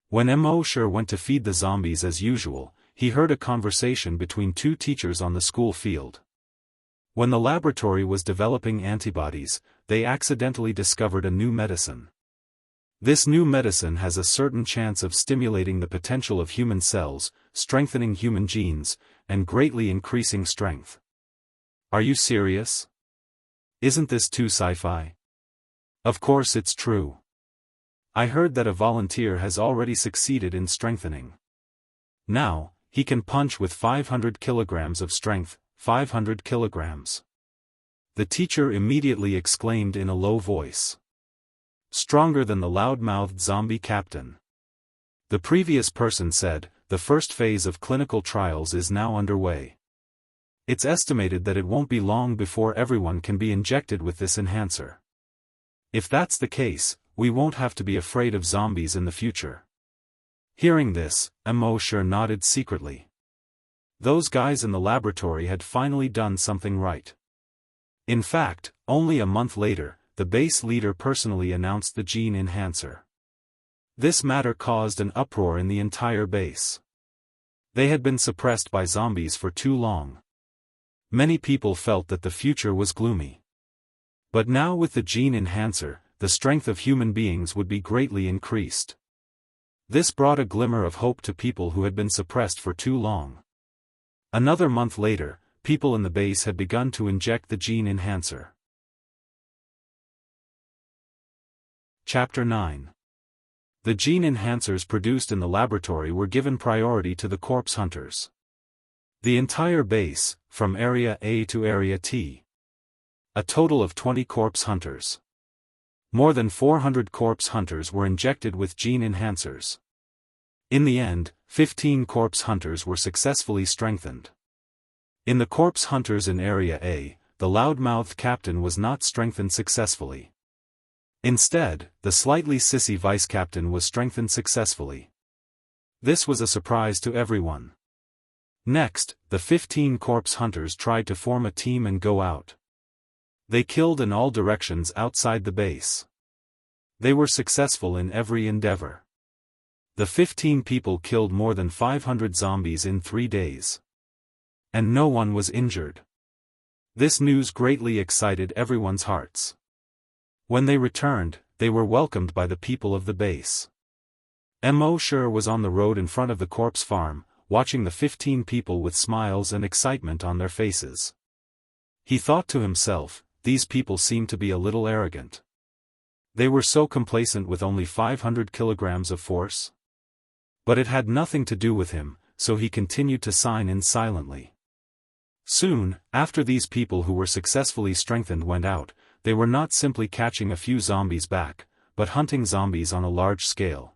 S1: When Mo went to feed the zombies as usual, he heard a conversation between two teachers on the school field. When the laboratory was developing antibodies, they accidentally discovered a new medicine. This new medicine has a certain chance of stimulating the potential of human cells, strengthening human genes, and greatly increasing strength. Are you serious? Isn't this too sci-fi? Of course it's true. I heard that a volunteer has already succeeded in strengthening. Now, he can punch with 500 kilograms of strength, 500 kilograms. The teacher immediately exclaimed in a low voice. Stronger than the loud-mouthed zombie captain. The previous person said, the first phase of clinical trials is now underway. It's estimated that it won't be long before everyone can be injected with this enhancer. If that's the case, we won't have to be afraid of zombies in the future. Hearing this, Mo nodded secretly. Those guys in the laboratory had finally done something right. In fact, only a month later, the base leader personally announced the gene enhancer. This matter caused an uproar in the entire base. They had been suppressed by zombies for too long. Many people felt that the future was gloomy. But now with the gene enhancer, the strength of human beings would be greatly increased. This brought a glimmer of hope to people who had been suppressed for too long. Another month later, people in the base had begun to inject the gene enhancer. Chapter 9. The gene enhancers produced in the laboratory were given priority to the corpse hunters. The entire base, from Area A to Area T. A total of 20 corpse hunters. More than 400 corpse hunters were injected with gene enhancers. In the end, 15 corpse hunters were successfully strengthened. In the corpse hunters in Area A, the loudmouthed captain was not strengthened successfully. Instead, the slightly sissy vice-captain was strengthened successfully. This was a surprise to everyone. Next, the 15 corpse hunters tried to form a team and go out. They killed in all directions outside the base. They were successful in every endeavor. The 15 people killed more than 500 zombies in 3 days. And no one was injured. This news greatly excited everyone's hearts. When they returned, they were welcomed by the people of the base. Mo was on the road in front of the corpse farm, watching the 15 people with smiles and excitement on their faces. He thought to himself, these people seem to be a little arrogant. They were so complacent with only 500 kilograms of force. But it had nothing to do with him, so he continued to sign in silently. Soon, after these people who were successfully strengthened went out, they were not simply catching a few zombies back, but hunting zombies on a large scale.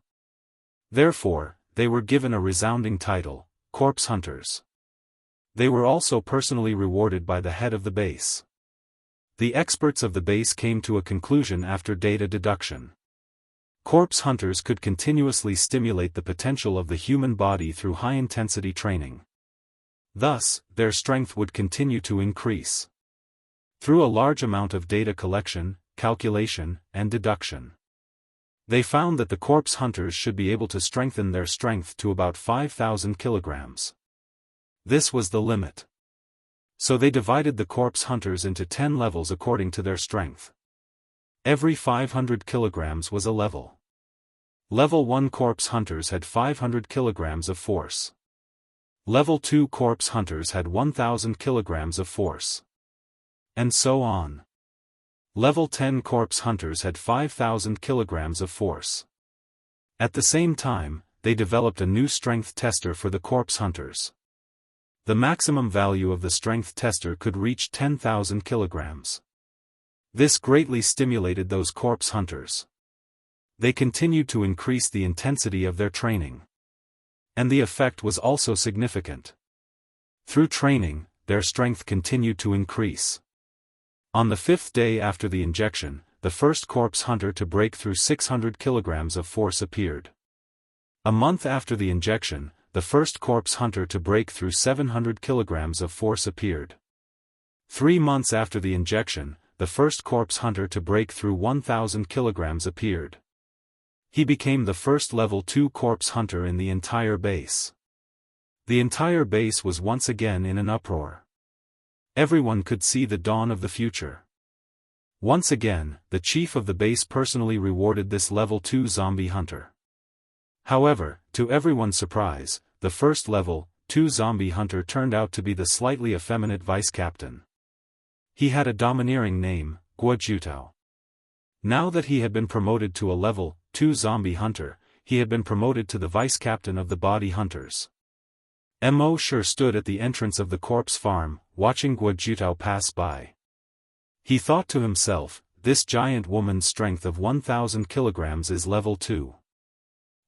S1: Therefore, they were given a resounding title, Corpse Hunters. They were also personally rewarded by the head of the base. The experts of the base came to a conclusion after data deduction. Corpse hunters could continuously stimulate the potential of the human body through high-intensity training. Thus, their strength would continue to increase. Through a large amount of data collection, calculation, and deduction, they found that the corpse hunters should be able to strengthen their strength to about 5,000 kilograms. This was the limit. So they divided the corpse hunters into 10 levels according to their strength. Every 500 kilograms was a level. Level 1 corpse hunters had 500 kilograms of force. Level 2 corpse hunters had 1000 kilograms of force. And so on. Level 10 corpse hunters had 5000 kilograms of force. At the same time, they developed a new strength tester for the corpse hunters. The maximum value of the strength tester could reach 10,000 kilograms. This greatly stimulated those corpse hunters. They continued to increase the intensity of their training. And the effect was also significant. Through training, their strength continued to increase. On the 5th day after the injection, the first corpse hunter to break through 600 kilograms of force appeared. A month after the injection, the first corpse hunter to break through 700 kilograms of force appeared. 3 months after the injection, the first corpse hunter to break through 1000 kilograms appeared. He became the first level 2 corpse hunter in the entire base. The entire base was once again in an uproar. Everyone could see the dawn of the future. Once again, the chief of the base personally rewarded this level 2 zombie hunter. However, to everyone's surprise, the first level 2 zombie hunter turned out to be the slightly effeminate vice-captain. He had a domineering name, Guojutao. Now that he had been promoted to a level 2 zombie hunter, he had been promoted to the vice-captain of the body hunters. Mo Shi stood at the entrance of the corpse farm, watching Guojutao pass by. He thought to himself, this giant woman's strength of 1000 kilograms is level 2.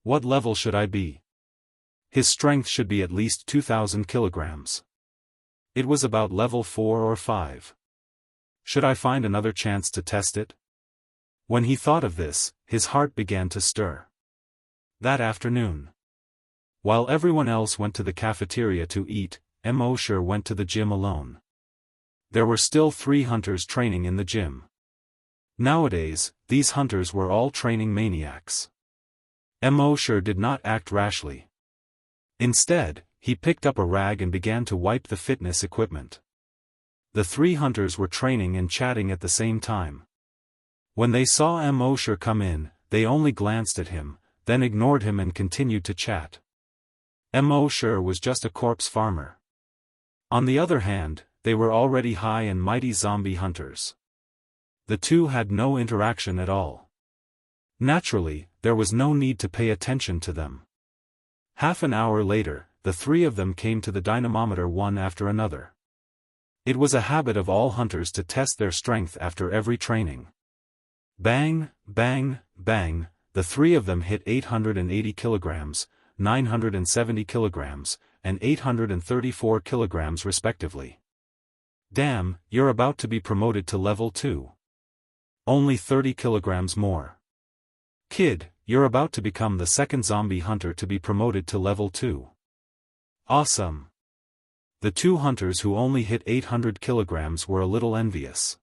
S1: What level should I be? His strength should be at least 2000 kilograms. It was about level 4 or 5. Should I find another chance to test it? When he thought of this, his heart began to stir. That afternoon, while everyone else went to the cafeteria to eat, Mo Shi went to the gym alone. There were still 3 hunters training in the gym. Nowadays, these hunters were all training maniacs. Mo Shi did not act rashly. Instead, he picked up a rag and began to wipe the fitness equipment. The 3 hunters were training and chatting at the same time. When they saw Mo Shi come in, they only glanced at him, then ignored him and continued to chat. Mo Shi was just a corpse farmer. On the other hand, they were already high and mighty zombie hunters. The two had no interaction at all. Naturally, there was no need to pay attention to them. Half an hour later, the 3 of them came to the dynamometer one after another. It was a habit of all hunters to test their strength after every training. Bang, bang, bang, the 3 of them hit 880 kilograms, 970 kilograms, and 834 kilograms respectively. Damn, you're about to be promoted to level 2. Only 30 kilograms more. Kid, you're about to become the second zombie hunter to be promoted to level 2. Awesome. The 2 hunters who only hit 800 kilograms were a little envious.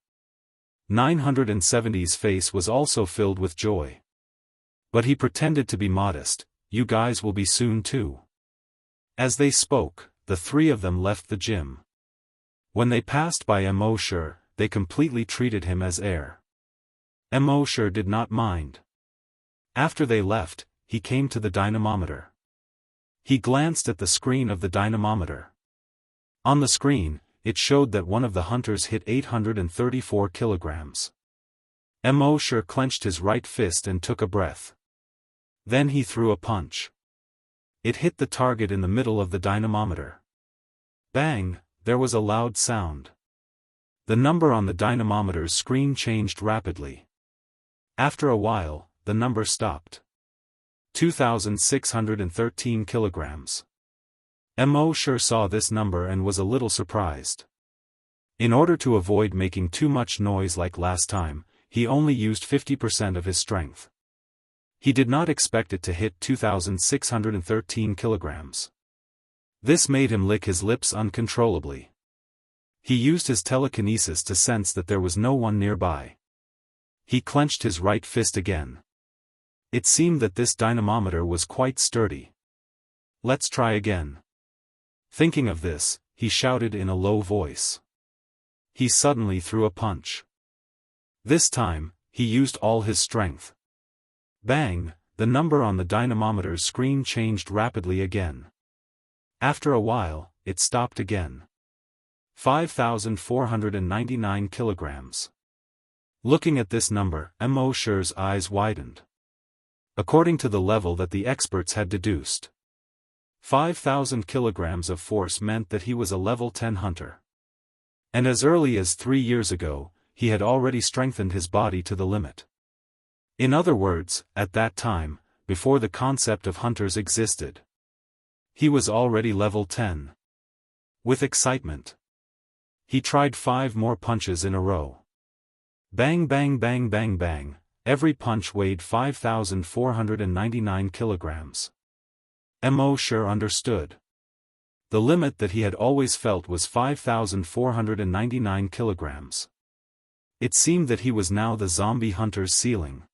S1: 970's face was also filled with joy. But he pretended to be modest. You guys will be soon too. As they spoke, the 3 of them left the gym. When they passed by Mo Shi, they completely treated him as air. Mo Shi did not mind. After they left, he came to the dynamometer. He glanced at the screen of the dynamometer. On the screen, it showed that one of the hunters hit 834 kilograms. Mo Shi clenched his right fist and took a breath. Then he threw a punch. It hit the target in the middle of the dynamometer. Bang, there was a loud sound. The number on the dynamometer's screen changed rapidly. After a while, the number stopped. 2,613 kilograms. Mo Shi saw this number and was a little surprised. In order to avoid making too much noise like last time, he only used 50% of his strength. He did not expect it to hit 2,613 kilograms. This made him lick his lips uncontrollably. He used his telekinesis to sense that there was no one nearby. He clenched his right fist again. It seemed that this dynamometer was quite sturdy. Let's try again. Thinking of this, he shouted in a low voice. He suddenly threw a punch. This time, he used all his strength. Bang! The number on the dynamometer's screen changed rapidly again. After a while, it stopped again. 5,499 kilograms. Looking at this number, Mo Shi's eyes widened. According to the level that the experts had deduced, 5,000 kilograms of force meant that he was a level 10 hunter. And as early as 3 years ago, he had already strengthened his body to the limit. In other words, at that time, before the concept of hunters existed, he was already level 10. With excitement, he tried 5 more punches in a row. Bang bang bang bang bang, every punch weighed 5,499 kilograms. Mo Shi understood. The limit that he had always felt was 5,499 kilograms. It seemed that he was now the zombie hunter's ceiling.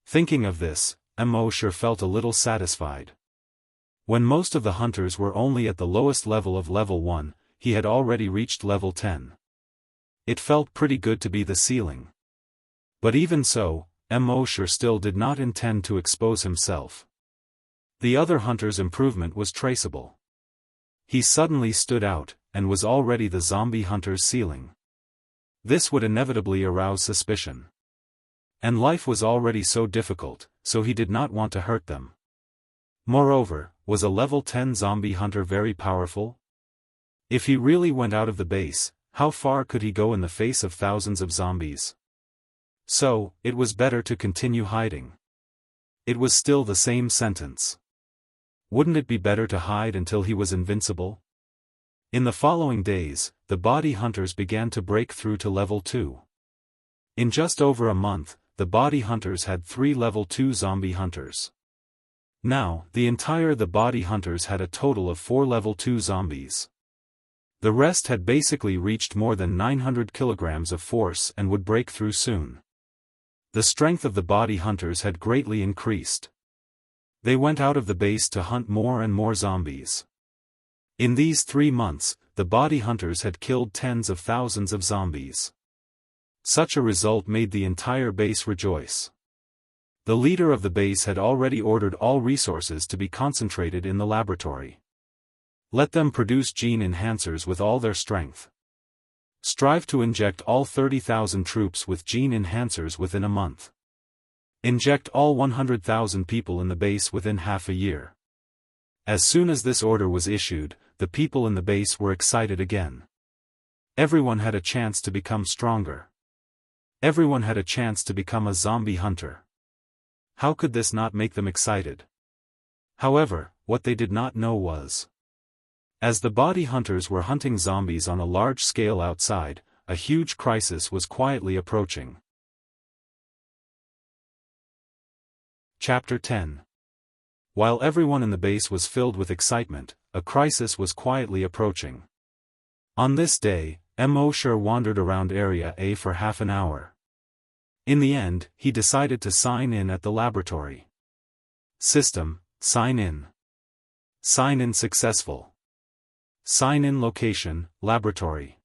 S1: Thinking of this, Mo Shi felt a little satisfied. When most of the hunters were only at the lowest level of level 1, he had already reached level 10. It felt pretty good to be the ceiling. But even so, Mo Shi still did not intend to expose himself. The other hunter's improvement was traceable. He suddenly stood out, and was already the zombie hunter's ceiling. This would inevitably arouse suspicion. And life was already so difficult, so he did not want to hurt them. Moreover, was a level 10 zombie hunter very powerful? If he really went out of the base, how far could he go in the face of thousands of zombies? So, it was better to continue hiding. It was still the same sentence. Wouldn't it be better to hide until he was invincible? In the following days, the body hunters began to break through to level 2. In just over a month, the body hunters had 3 level 2 zombie hunters. Now, the body hunters had a total of 4 level 2 zombies. The rest had basically reached more than 900 kilograms of force and would break through soon. The strength of the body hunters had greatly increased. They went out of the base to hunt more and more zombies. In these 3 months, the body hunters had killed tens of thousands of zombies. Such a result made the entire base rejoice. The leader of the base had already ordered all resources to be concentrated in the laboratory. Let them produce gene enhancers with all their strength. Strive to inject all 30,000 troops with gene enhancers within a month. Inject all 100,000 people in the base within half a year. As soon as this order was issued, the people in the base were excited again. Everyone had a chance to become stronger. Everyone had a chance to become a zombie hunter. How could this not make them excited? However, what they did not know was, as the body hunters were hunting zombies on a large scale outside, a huge crisis was quietly approaching. Chapter 10. While everyone in the base was filled with excitement, a crisis was quietly approaching. On this day, Mo Shi wandered around Area A for half an hour. In the end, he decided to sign in at the laboratory. System, sign in. Sign in successful. Sign in location, laboratory.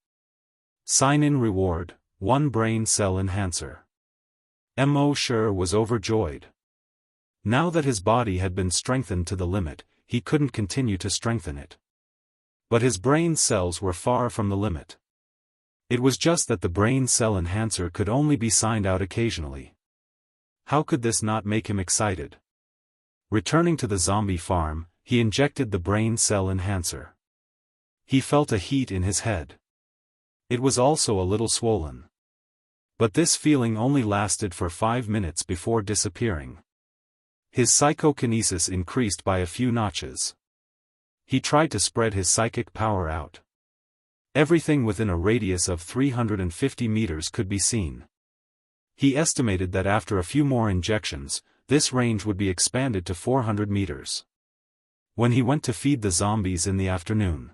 S1: Sign in reward, 1 brain cell enhancer. Mo Shi was overjoyed. Now that his body had been strengthened to the limit, he couldn't continue to strengthen it. But his brain cells were far from the limit. It was just that the brain cell enhancer could only be signed out occasionally. How could this not make him excited? Returning to the zombie farm, he injected the brain cell enhancer. He felt a heat in his head. It was also a little swollen. But this feeling only lasted for 5 minutes before disappearing. His psychokinesis increased by a few notches. He tried to spread his psychic power out. Everything within a radius of 350 meters could be seen. He estimated that after a few more injections, this range would be expanded to 400 meters. When he went to feed the zombies in the afternoon,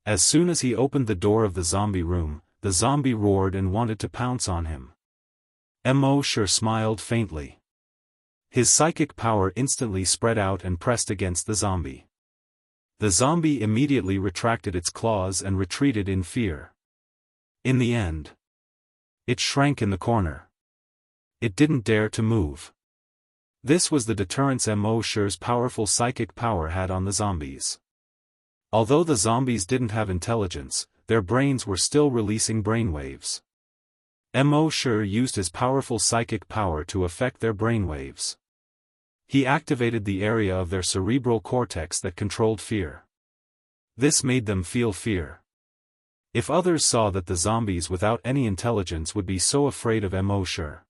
S1: as soon as he opened the door of the zombie room, the zombie roared and wanted to pounce on him. Mo Shi smiled faintly. His psychic power instantly spread out and pressed against the zombie. The zombie immediately retracted its claws and retreated in fear. In the end, it shrank in the corner. It didn't dare to move. This was the deterrence Mo-Shi's powerful psychic power had on the zombies. Although the zombies didn't have intelligence, their brains were still releasing brainwaves. Mo-Shi used his powerful psychic power to affect their brainwaves. He activated the area of their cerebral cortex that controlled fear. This made them feel fear. If others saw that the zombies without any intelligence would be so afraid of Mo-Shi,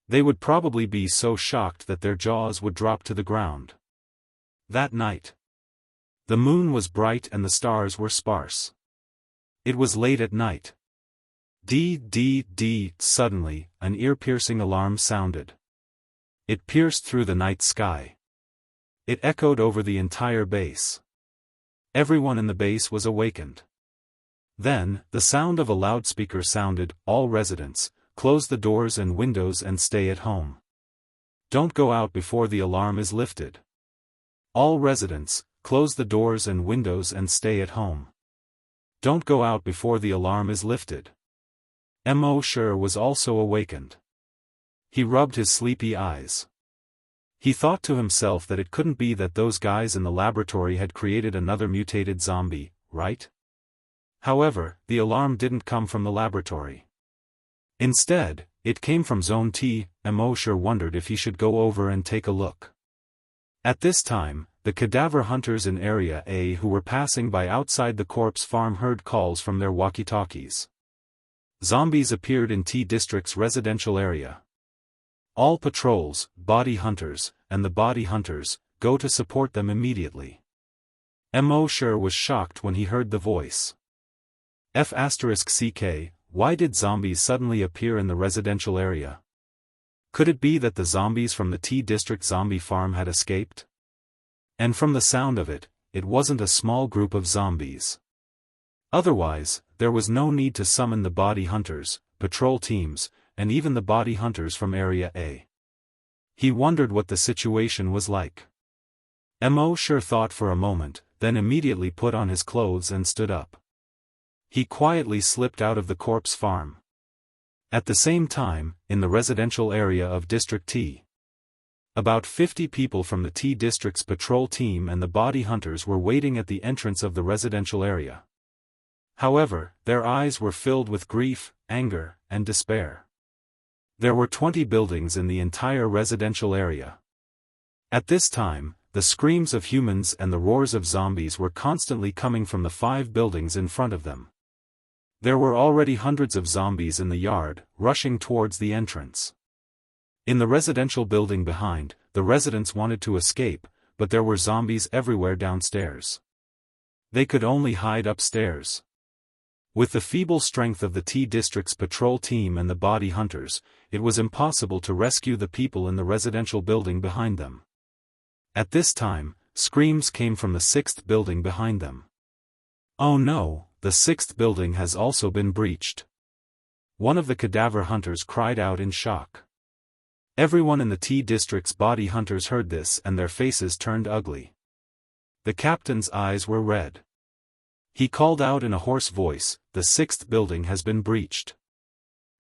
S1: they would probably be so shocked that their jaws would drop to the ground. That night, the moon was bright and the stars were sparse. It was late at night. Suddenly, an ear-piercing alarm sounded. It pierced through the night sky. It echoed over the entire base. Everyone in the base was awakened. Then, the sound of a loudspeaker sounded, "All residents, close the doors and windows and stay at home. Don't go out before the alarm is lifted. All residents, close the doors and windows and stay at home. Don't go out before the alarm is lifted." Mo-Shi was also awakened. He rubbed his sleepy eyes. He thought to himself that it couldn't be that those guys in the laboratory had created another mutated zombie, right? However, the alarm didn't come from the laboratory. Instead, it came from Zone T. Mo-Shi wondered if he should go over and take a look. At this time, the cadaver hunters in Area A who were passing by outside the corpse farm heard calls from their walkie-talkies. Zombies appeared in T District's residential area. All patrols, body hunters, and the body hunters, go to support them immediately. Mo-Shi was shocked when he heard the voice. F***CK, why did zombies suddenly appear in the residential area? Could it be that the zombies from the T District zombie farm had escaped? And from the sound of it, it wasn't a small group of zombies. Otherwise, there was no need to summon the body hunters, patrol teams, and even the body hunters from Area A. He wondered what the situation was like. Mo-Shi thought for a moment, then immediately put on his clothes and stood up. He quietly slipped out of the corpse farm. At the same time, in the residential area of District T, about 50 people from the T District's patrol team and the body hunters were waiting at the entrance of the residential area. However, their eyes were filled with grief, anger, and despair. There were 20 buildings in the entire residential area. At this time, the screams of humans and the roars of zombies were constantly coming from the 5 buildings in front of them. There were already hundreds of zombies in the yard, rushing towards the entrance. In the residential building behind, the residents wanted to escape, but there were zombies everywhere downstairs. They could only hide upstairs. With the feeble strength of the T District's patrol team and the body hunters, it was impossible to rescue the people in the residential building behind them. At this time, screams came from the 6th building behind them. "Oh no, the 6th building has also been breached." One of the cadaver hunters cried out in shock. Everyone in the T District's body hunters heard this and their faces turned ugly. The captain's eyes were red. He called out in a hoarse voice, "The 6th building has been breached.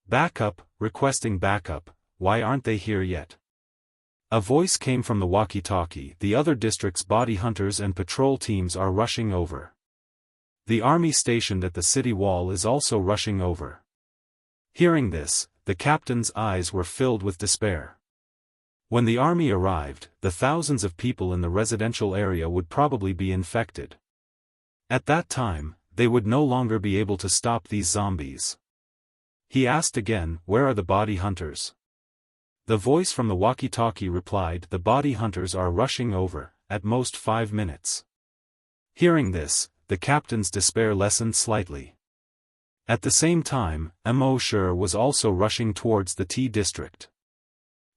S1: Backup, requesting backup, why aren't they here yet?" A voice came from the walkie-talkie, "The other district's body hunters and patrol teams are rushing over. The army stationed at the city wall is also rushing over." Hearing this, the captain's eyes were filled with despair. When the army arrived, the thousands of people in the residential area would probably be infected. At that time, they would no longer be able to stop these zombies. He asked again, "Where are the body hunters?" The voice from the walkie-talkie replied, "The body hunters are rushing over, at most 5 minutes." Hearing this, the captain's despair lessened slightly. At the same time, Mo-Shi was also rushing towards the T District.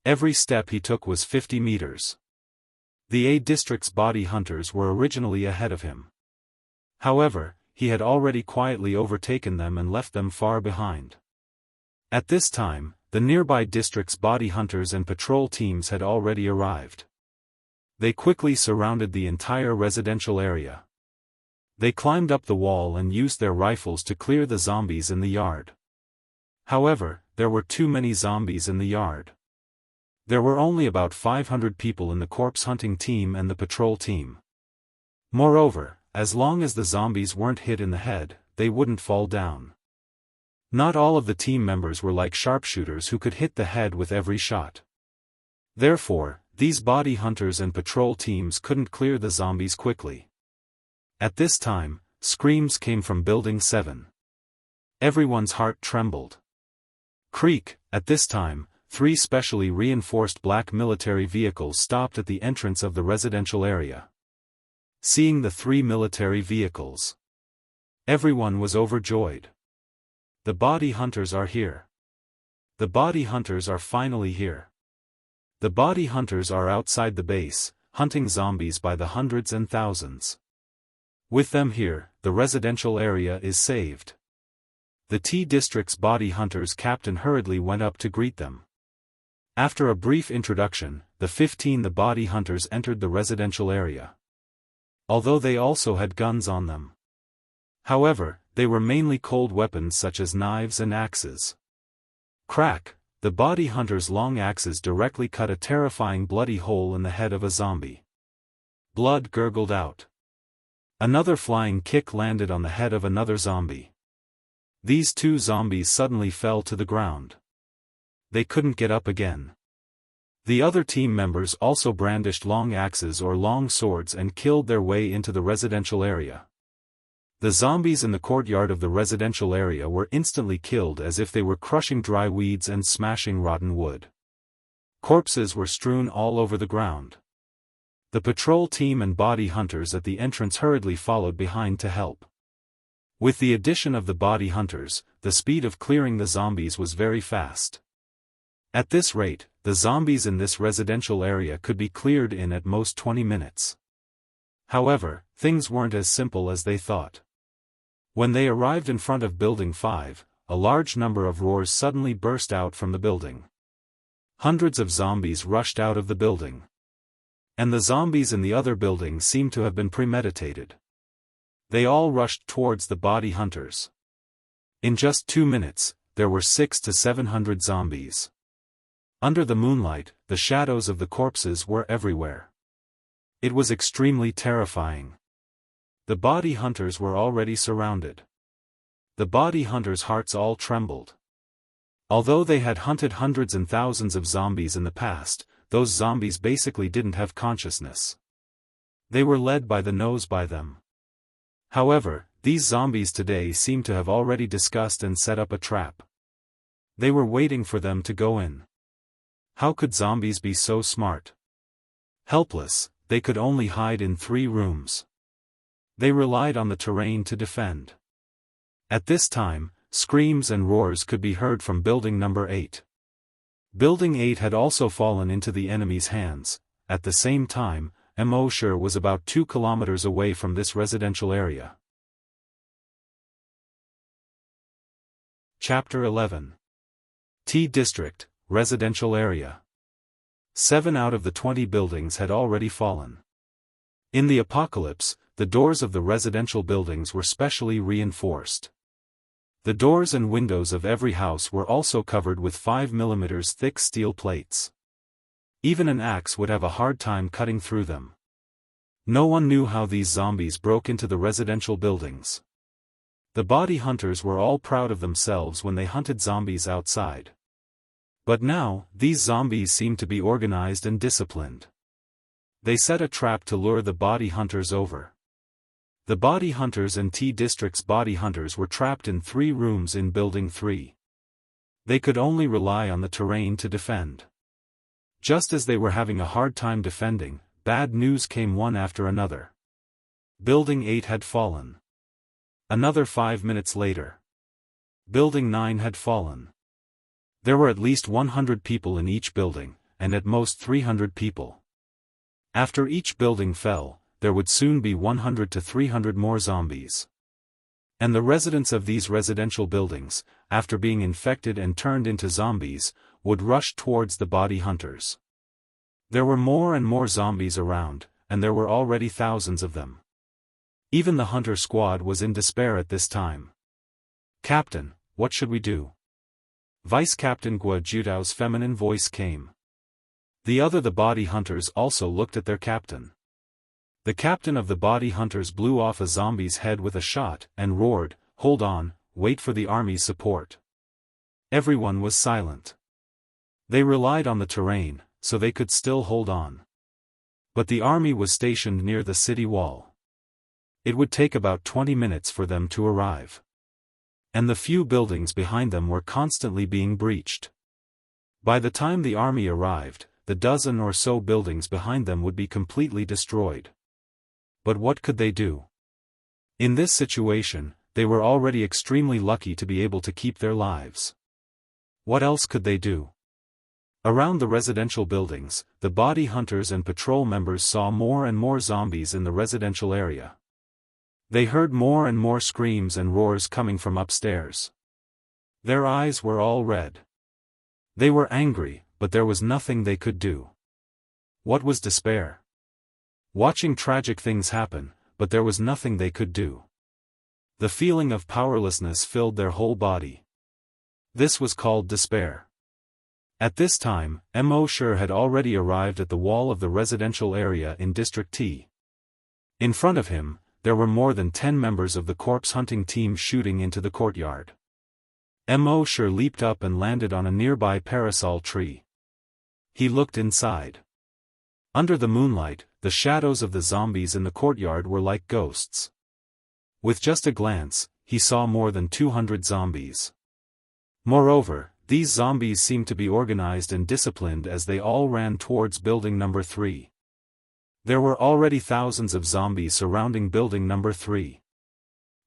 S1: Every step he took was 50 meters. The A District's body hunters were originally ahead of him. However, he had already quietly overtaken them and left them far behind. At this time, the nearby district's body hunters and patrol teams had already arrived. They quickly surrounded the entire residential area. They climbed up the wall and used their rifles to clear the zombies in the yard. However, there were too many zombies in the yard. There were only about 500 people in the corpse hunting team and the patrol team. Moreover, as long as the zombies weren't hit in the head, they wouldn't fall down. Not all of the team members were like sharpshooters who could hit the head with every shot. Therefore, these body hunters and patrol teams couldn't clear the zombies quickly. At this time, screams came from Building 7. Everyone's heart trembled. Creak, at this time, 3 specially reinforced black military vehicles stopped at the entrance of the residential area. Seeing the 3 military vehicles, everyone was overjoyed. The body hunters are here. The body hunters are finally here. The body hunters are outside the base, hunting zombies by the hundreds and thousands. With them here, the residential area is saved. The T District's body hunters captain hurriedly went up to greet them. After a brief introduction, the body hunters entered the residential area. Although they also had guns on them. However, they were mainly cold weapons such as knives and axes. Crack, the body hunters' long axes directly cut a terrifying bloody hole in the head of a zombie. Blood gurgled out. Another flying kick landed on the head of another zombie. These 2 zombies suddenly fell to the ground. They couldn't get up again. The other team members also brandished long axes or long swords and killed their way into the residential area. The zombies in the courtyard of the residential area were instantly killed as if they were crushing dry weeds and smashing rotten wood. Corpses were strewn all over the ground. The patrol team and body hunters at the entrance hurriedly followed behind to help. With the addition of the body hunters, the speed of clearing the zombies was very fast. At this rate, the zombies in this residential area could be cleared in at most 20 minutes. However, things weren't as simple as they thought. When they arrived in front of Building 5, a large number of roars suddenly burst out from the building. Hundreds of zombies rushed out of the building. And the zombies in the other buildings seemed to have been premeditated. They all rushed towards the body hunters. In just 2 minutes, there were 600 to 700 zombies. Under the moonlight, the shadows of the corpses were everywhere. It was extremely terrifying. The body hunters were already surrounded. The body hunters' hearts all trembled. Although they had hunted hundreds and thousands of zombies in the past, those zombies basically didn't have consciousness. They were led by the nose by them. However, these zombies today seemed to have already discussed and set up a trap. They were waiting for them to go in. How could zombies be so smart? Helpless, they could only hide in 3 rooms. They relied on the terrain to defend. At this time, screams and roars could be heard from Building Number 8. Building 8 had also fallen into the enemy's hands. At the same time, Immortal was about 2 kilometers away from this residential area. Chapter 11. T District, Residential Area. 7 out of the 20 buildings had already fallen. In the apocalypse, the doors of the residential buildings were specially reinforced. The doors and windows of every house were also covered with 5 mm thick steel plates. Even an axe would have a hard time cutting through them. No one knew how these zombies broke into the residential buildings. The body hunters were all proud of themselves when they hunted zombies outside. But now, these zombies seemed to be organized and disciplined. They set a trap to lure the body hunters over. The body hunters and T District's body hunters were trapped in 3 rooms in Building 3. They could only rely on the terrain to defend. Just as they were having a hard time defending, bad news came one after another. Building 8 had fallen. Another 5 minutes later. Building 9 had fallen. There were at least 100 people in each building, and at most 300 people. After each building fell, there would soon be 100 to 300 more zombies. And the residents of these residential buildings, after being infected and turned into zombies, would rush towards the body hunters. There were more and more zombies around, and there were already thousands of them. Even the hunter squad was in despair at this time. "Captain, what should we do?" Vice Captain Guo Judao's feminine voice came. The body hunters also looked at their captain. The captain of the body hunters blew off a zombie's head with a shot, and roared, "Hold on, wait for the army's support." Everyone was silent. They relied on the terrain, so they could still hold on. But the army was stationed near the city wall. It would take about 20 minutes for them to arrive. And the few buildings behind them were constantly being breached. By the time the army arrived, the dozen or so buildings behind them would be completely destroyed. But what could they do? In this situation, they were already extremely lucky to be able to keep their lives. What else could they do? Around the residential buildings, the body hunters and patrol members saw more and more zombies in the residential area. They heard more and more screams and roars coming from upstairs. Their eyes were all red. They were angry, but there was nothing they could do. What was despair? Watching tragic things happen, but there was nothing they could do. The feeling of powerlessness filled their whole body. This was called despair. At this time, Mo Shi had already arrived at the wall of the residential area in District T. In front of him, there were more than 10 members of the corpse hunting team shooting into the courtyard. Mo Shi leaped up and landed on a nearby parasol tree. He looked inside. Under the moonlight, the shadows of the zombies in the courtyard were like ghosts. With just a glance, he saw more than 200 zombies. Moreover, these zombies seemed to be organized and disciplined as they all ran towards building number 3. There were already thousands of zombies surrounding building number 3.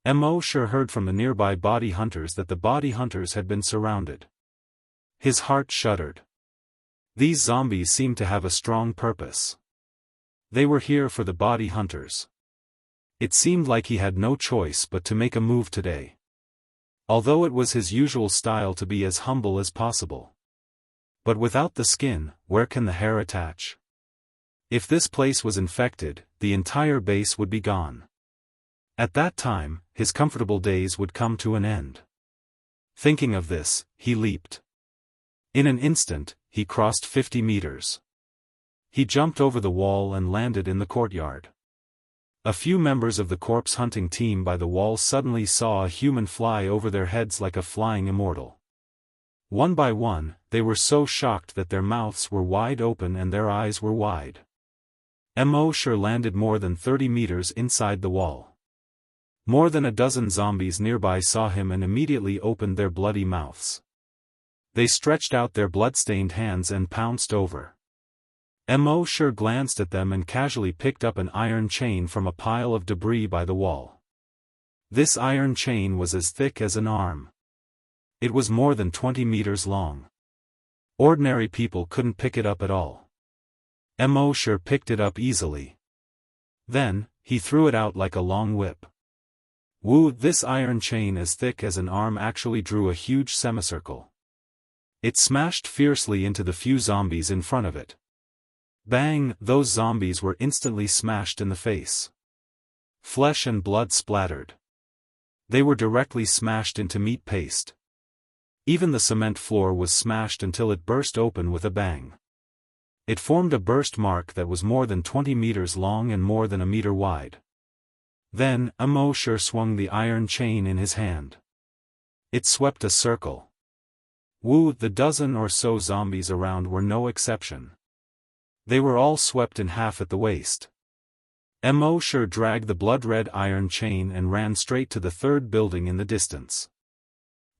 S1: Mo Shi heard from the nearby body hunters that the body hunters had been surrounded. His heart shuddered. These zombies seemed to have a strong purpose. They were here for the body hunters. It seemed like he had no choice but to make a move today. Although it was his usual style to be as humble as possible. But without the skin, where can the hair attach? If this place was infected, the entire base would be gone. At that time, his comfortable days would come to an end. Thinking of this, he leaped. In an instant, he crossed 50 meters. He jumped over the wall and landed in the courtyard. A few members of the corpse hunting team by the wall suddenly saw a human fly over their heads like a flying immortal. One by one, they were so shocked that their mouths were wide open and their eyes were wide. Mo Shi landed more than 30 meters inside the wall. More than a dozen zombies nearby saw him and immediately opened their bloody mouths. They stretched out their blood-stained hands and pounced over. Mo Shi glanced at them and casually picked up an iron chain from a pile of debris by the wall. This iron chain was as thick as an arm. It was more than 20 meters long. Ordinary people couldn't pick it up at all. Mo Shi picked it up easily. Then, he threw it out like a long whip. This iron chain as thick as an arm actually drew a huge semicircle. It smashed fiercely into the few zombies in front of it. Bang! Those zombies were instantly smashed in the face. Flesh and blood splattered. They were directly smashed into meat paste. Even the cement floor was smashed until it burst open with a bang. It formed a burst mark that was more than 20 meters long and more than a meter wide. Then, Mo Shi swung the iron chain in his hand. It swept a circle. The dozen or so zombies around were no exception. They were all swept in half at the waist. Mo Shi dragged the blood-red iron chain and ran straight to the third building in the distance.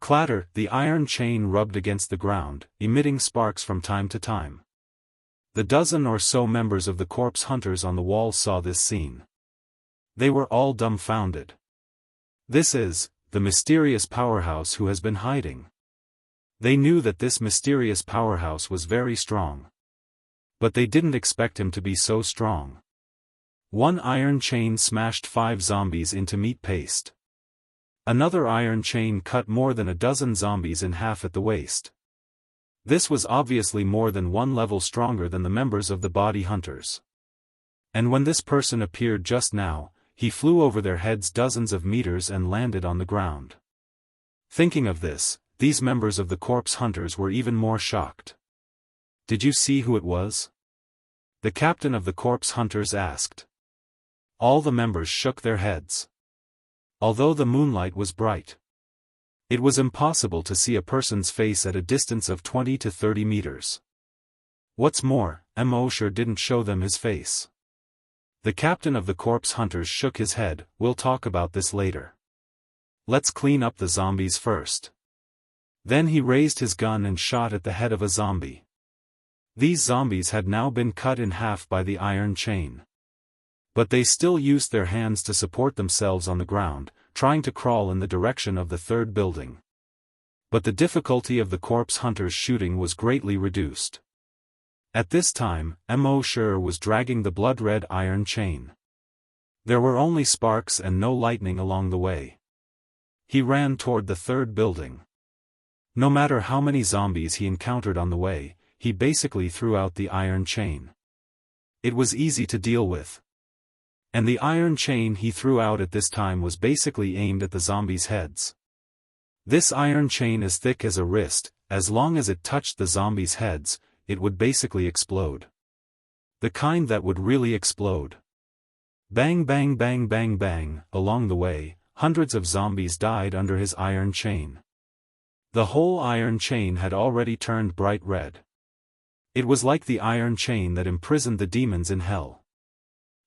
S1: Clatter! The iron chain rubbed against the ground, emitting sparks from time to time. The dozen or so members of the corpse hunters on the wall saw this scene. They were all dumbfounded. This is the mysterious powerhouse who has been hiding. They knew that this mysterious powerhouse was very strong. But they didn't expect him to be so strong. One iron chain smashed 5 zombies into meat paste. Another iron chain cut more than a dozen zombies in half at the waist. This was obviously more than one level stronger than the members of the body hunters. And when this person appeared just now, he flew over their heads dozens of meters and landed on the ground. Thinking of this, these members of the corpse hunters were even more shocked. "Did you see who it was?" the captain of the corpse hunters asked. All the members shook their heads. Although the moonlight was bright, it was impossible to see a person's face at a distance of 20 to 30 meters. What's more, Mosher didn't show them his face. The captain of the corpse hunters shook his head. "We'll talk about this later. Let's clean up the zombies first." Then he raised his gun and shot at the head of a zombie. These zombies had now been cut in half by the iron chain. But they still used their hands to support themselves on the ground, trying to crawl in the direction of the third building. But the difficulty of the corpse hunters' shooting was greatly reduced. At this time, Mosher was dragging the blood-red iron chain. There were only sparks and no lightning along the way. He ran toward the third building. No matter how many zombies he encountered on the way, he basically threw out the iron chain. It was easy to deal with. And the iron chain he threw out at this time was basically aimed at the zombies' heads. This iron chain is thick as a wrist. As long as it touched the zombies' heads, it would basically explode. The kind that would really explode. Bang bang bang bang bang. Along the way, hundreds of zombies died under his iron chain. The whole iron chain had already turned bright red. It was like the iron chain that imprisoned the demons in hell.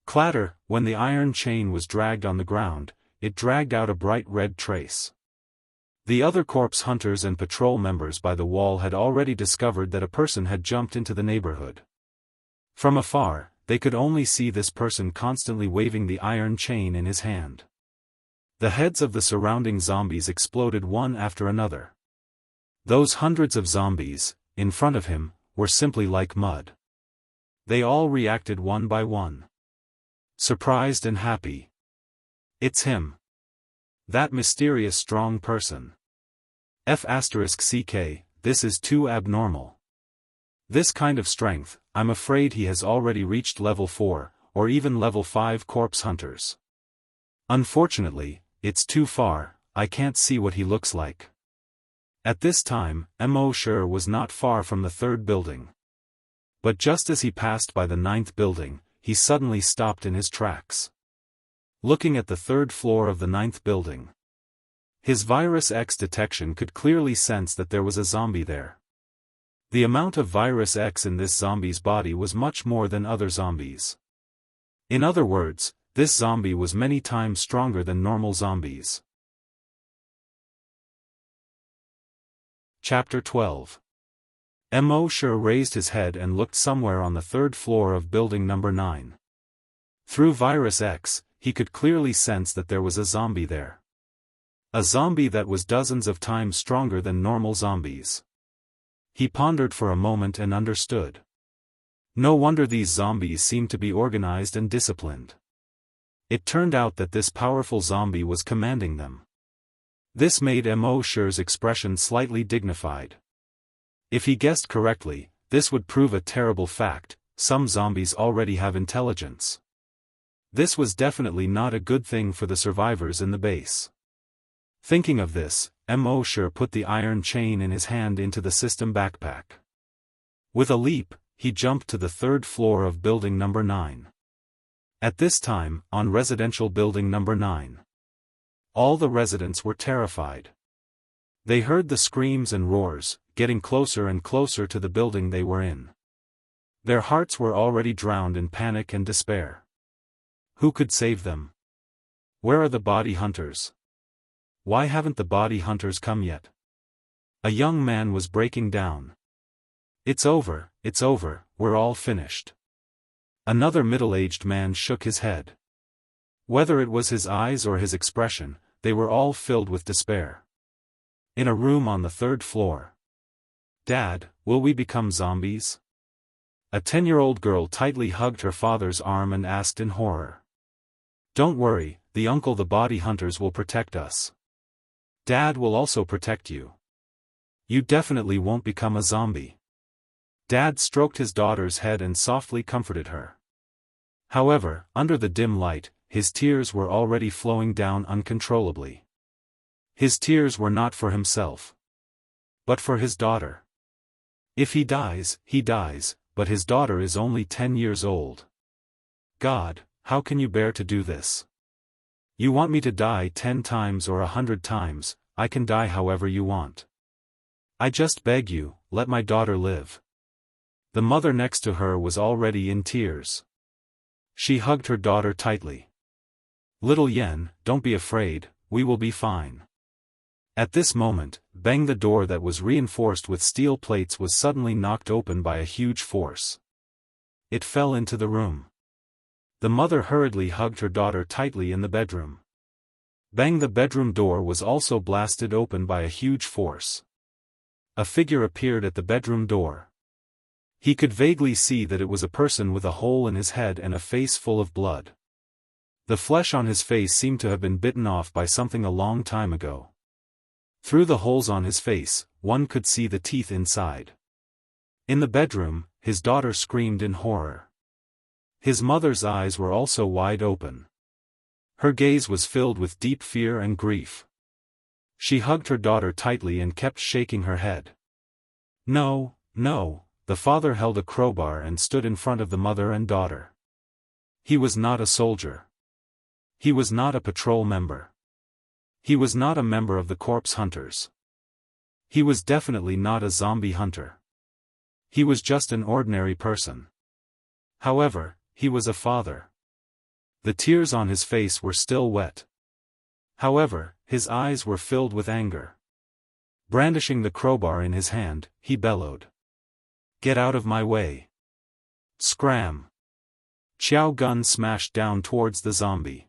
S1: Clatter. When the iron chain was dragged on the ground, it dragged out a bright red trace. The other corpse hunters and patrol members by the wall had already discovered that a person had jumped into the neighborhood. From afar, they could only see this person constantly waving the iron chain in his hand. The heads of the surrounding zombies exploded one after another. Those hundreds of zombies, in front of him, were simply like mud. They all reacted one by one. Surprised and happy. It's him. That mysterious strong person. F***ck, this is too abnormal. This kind of strength, I'm afraid he has already reached level 4, or even level 5 corpse hunters. Unfortunately, it's too far, I can't see what he looks like. At this time, Mosher was not far from the third building. But just as he passed by the 9th building, he suddenly stopped in his tracks. Looking at the third floor of the 9th building. His Virus X detection could clearly sense that there was a zombie there. The amount of Virus X in this zombie's body was much more than other zombies. In other words, this zombie was many times stronger than normal zombies. Chapter 12. Mosher raised his head and looked somewhere on the third floor of building number 9. Through Virus X, he could clearly sense that there was a zombie there. A zombie that was dozens of times stronger than normal zombies. He pondered for a moment and understood. No wonder these zombies seemed to be organized and disciplined. It turned out that this powerful zombie was commanding them. This made Mosher's expression slightly dignified. If he guessed correctly, this would prove a terrible fact: some zombies already have intelligence. This was definitely not a good thing for the survivors in the base. Thinking of this, Mosher put the iron chain in his hand into the system backpack. With a leap, he jumped to the third floor of building number 9. At this time, on residential building number 9. All the residents were terrified. They heard the screams and roars, getting closer and closer to the building they were in. Their hearts were already drowned in panic and despair. Who could save them? Where are the body hunters? Why haven't the body hunters come yet? A young man was breaking down. It's over, we're all finished. Another middle-aged man shook his head. Whether it was his eyes or his expression, they were all filled with despair. In a room on the third floor. Dad, will we become zombies? A 10-year-old girl tightly hugged her father's arm and asked in horror. Don't worry, the body hunters will protect us. Dad will also protect you. You definitely won't become a zombie. Dad stroked his daughter's head and softly comforted her. However, under the dim light, his tears were already flowing down uncontrollably. His tears were not for himself, but for his daughter. If he dies, but his daughter is only 10 years old. God, how can you bear to do this? You want me to die 10 times or 100 times, I can die however you want. I just beg you, let my daughter live. The mother next to her was already in tears. She hugged her daughter tightly. Little Yen, don't be afraid, we will be fine. At this moment, bang, the door that was reinforced with steel plates was suddenly knocked open by a huge force. It fell into the room. The mother hurriedly hugged her daughter tightly in the bedroom. Bang, the bedroom door was also blasted open by a huge force. A figure appeared at the bedroom door. He could vaguely see that it was a person with a hole in his head and a face full of blood. The flesh on his face seemed to have been bitten off by something a long time ago. Through the holes on his face, one could see the teeth inside. In the bedroom, his daughter screamed in horror. His mother's eyes were also wide open. Her gaze was filled with deep fear and grief. She hugged her daughter tightly and kept shaking her head. No, no, the father held a crowbar and stood in front of the mother and daughter. He was not a soldier. He was not a patrol member. He was not a member of the corpse hunters. He was definitely not a zombie hunter. He was just an ordinary person. However, he was a father. The tears on his face were still wet. However, his eyes were filled with anger. Brandishing the crowbar in his hand, he bellowed. Get out of my way. Scram. Xiao gun smashed down towards the zombie.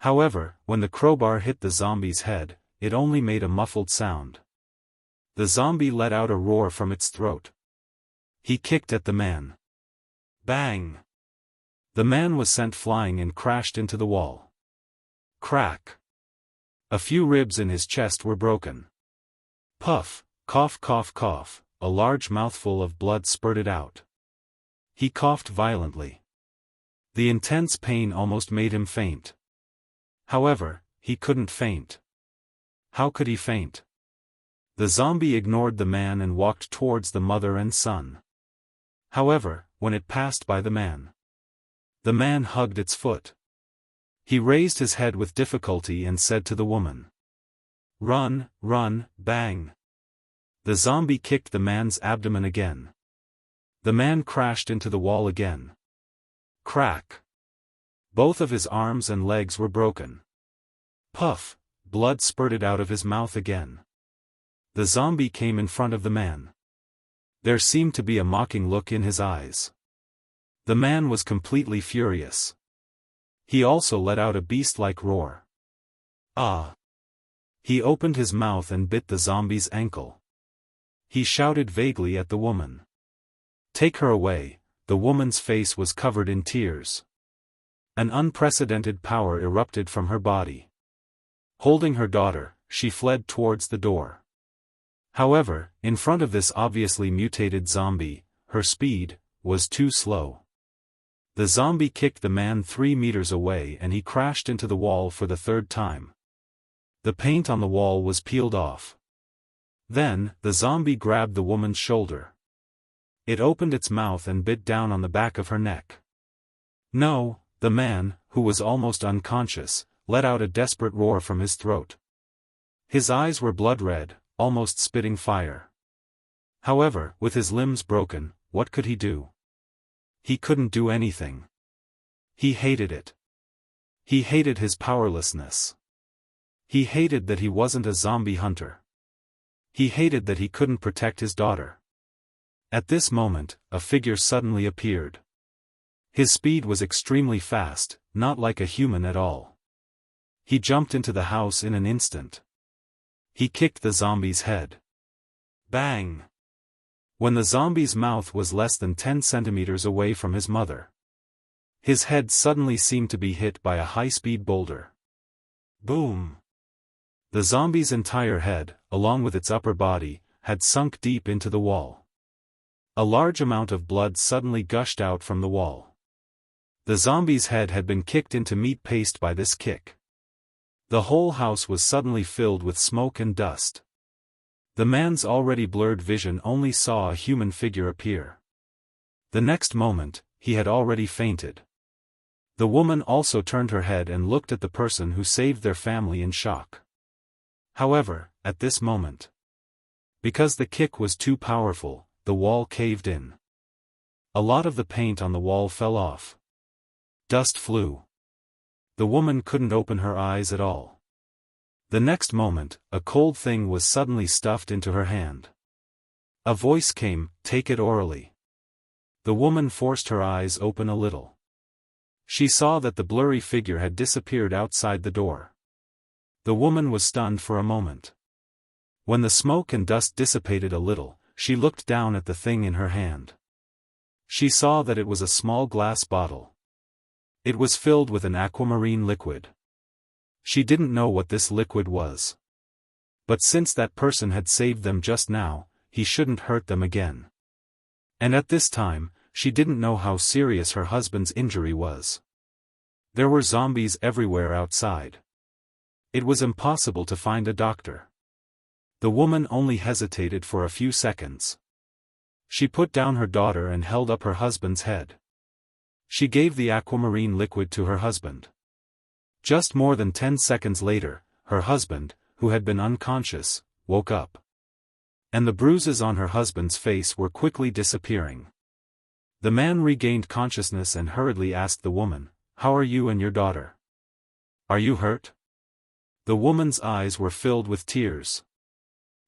S1: However, when the crowbar hit the zombie's head, it only made a muffled sound. The zombie let out a roar from its throat. He kicked at the man. Bang! The man was sent flying and crashed into the wall. Crack! A few ribs in his chest were broken. Puff, cough, cough, cough, a large mouthful of blood spurted out. He coughed violently. The intense pain almost made him faint. However, he couldn't faint. How could he faint? The zombie ignored the man and walked towards the mother and son. However, when it passed by the man hugged its foot. He raised his head with difficulty and said to the woman, Run, run, bang. The zombie kicked the man's abdomen again. The man crashed into the wall again. Crack. Both of his arms and legs were broken. Puff, blood spurted out of his mouth again. The zombie came in front of the man. There seemed to be a mocking look in his eyes. The man was completely furious. He also let out a beast-like roar. Ah! He opened his mouth and bit the zombie's ankle. He shouted vaguely at the woman. Take her away. The woman's face was covered in tears. An unprecedented power erupted from her body. Holding her daughter, she fled towards the door. However, in front of this obviously mutated zombie, her speed was too slow. The zombie kicked the man 3 meters away and he crashed into the wall for the third time. The paint on the wall was peeled off. Then, the zombie grabbed the woman's shoulder. It opened its mouth and bit down on the back of her neck. No, the man, who was almost unconscious, let out a desperate roar from his throat. His eyes were blood red, almost spitting fire. However, with his limbs broken, what could he do? He couldn't do anything. He hated it. He hated his powerlessness. He hated that he wasn't a zombie hunter. He hated that he couldn't protect his daughter. At this moment, a figure suddenly appeared. His speed was extremely fast, not like a human at all. He jumped into the house in an instant. He kicked the zombie's head. Bang! When the zombie's mouth was less than 10 centimeters away from his mother, his head suddenly seemed to be hit by a high-speed boulder. Boom! The zombie's entire head, along with its upper body, had sunk deep into the wall. A large amount of blood suddenly gushed out from the wall. The zombie's head had been kicked into meat paste by this kick. The whole house was suddenly filled with smoke and dust. The man's already blurred vision only saw a human figure appear. The next moment, he had already fainted. The woman also turned her head and looked at the person who saved their family in shock. However, at this moment, because the kick was too powerful, the wall caved in. A lot of the paint on the wall fell off. Dust flew. The woman couldn't open her eyes at all. The next moment, a cold thing was suddenly stuffed into her hand. A voice came, "Take it orally." The woman forced her eyes open a little. She saw that the blurry figure had disappeared outside the door. The woman was stunned for a moment. When the smoke and dust dissipated a little, she looked down at the thing in her hand. She saw that it was a small glass bottle. It was filled with an aquamarine liquid. She didn't know what this liquid was. But since that person had saved them just now, he shouldn't hurt them again. And at this time, she didn't know how serious her husband's injury was. There were zombies everywhere outside. It was impossible to find a doctor. The woman only hesitated for a few seconds. She put down her daughter and held up her husband's head. She gave the aquamarine liquid to her husband. Just more than 10 seconds later, her husband, who had been unconscious, woke up. And the bruises on her husband's face were quickly disappearing. The man regained consciousness and hurriedly asked the woman, "How are you and your daughter? Are you hurt?" The woman's eyes were filled with tears.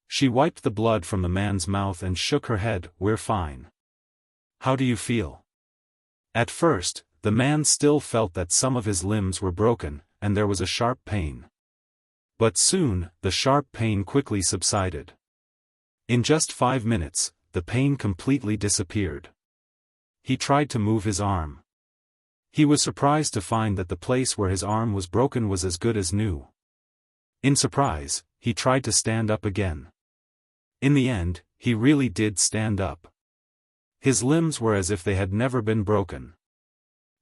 S1: She wiped the blood from the man's mouth and shook her head, "We're fine." "How do you feel?" At first, the man still felt that some of his limbs were broken, and there was a sharp pain. But soon, the sharp pain quickly subsided. In just 5 minutes, the pain completely disappeared. He tried to move his arm. He was surprised to find that the place where his arm was broken was as good as new. In surprise, he tried to stand up again. In the end, he really did stand up. His limbs were as if they had never been broken.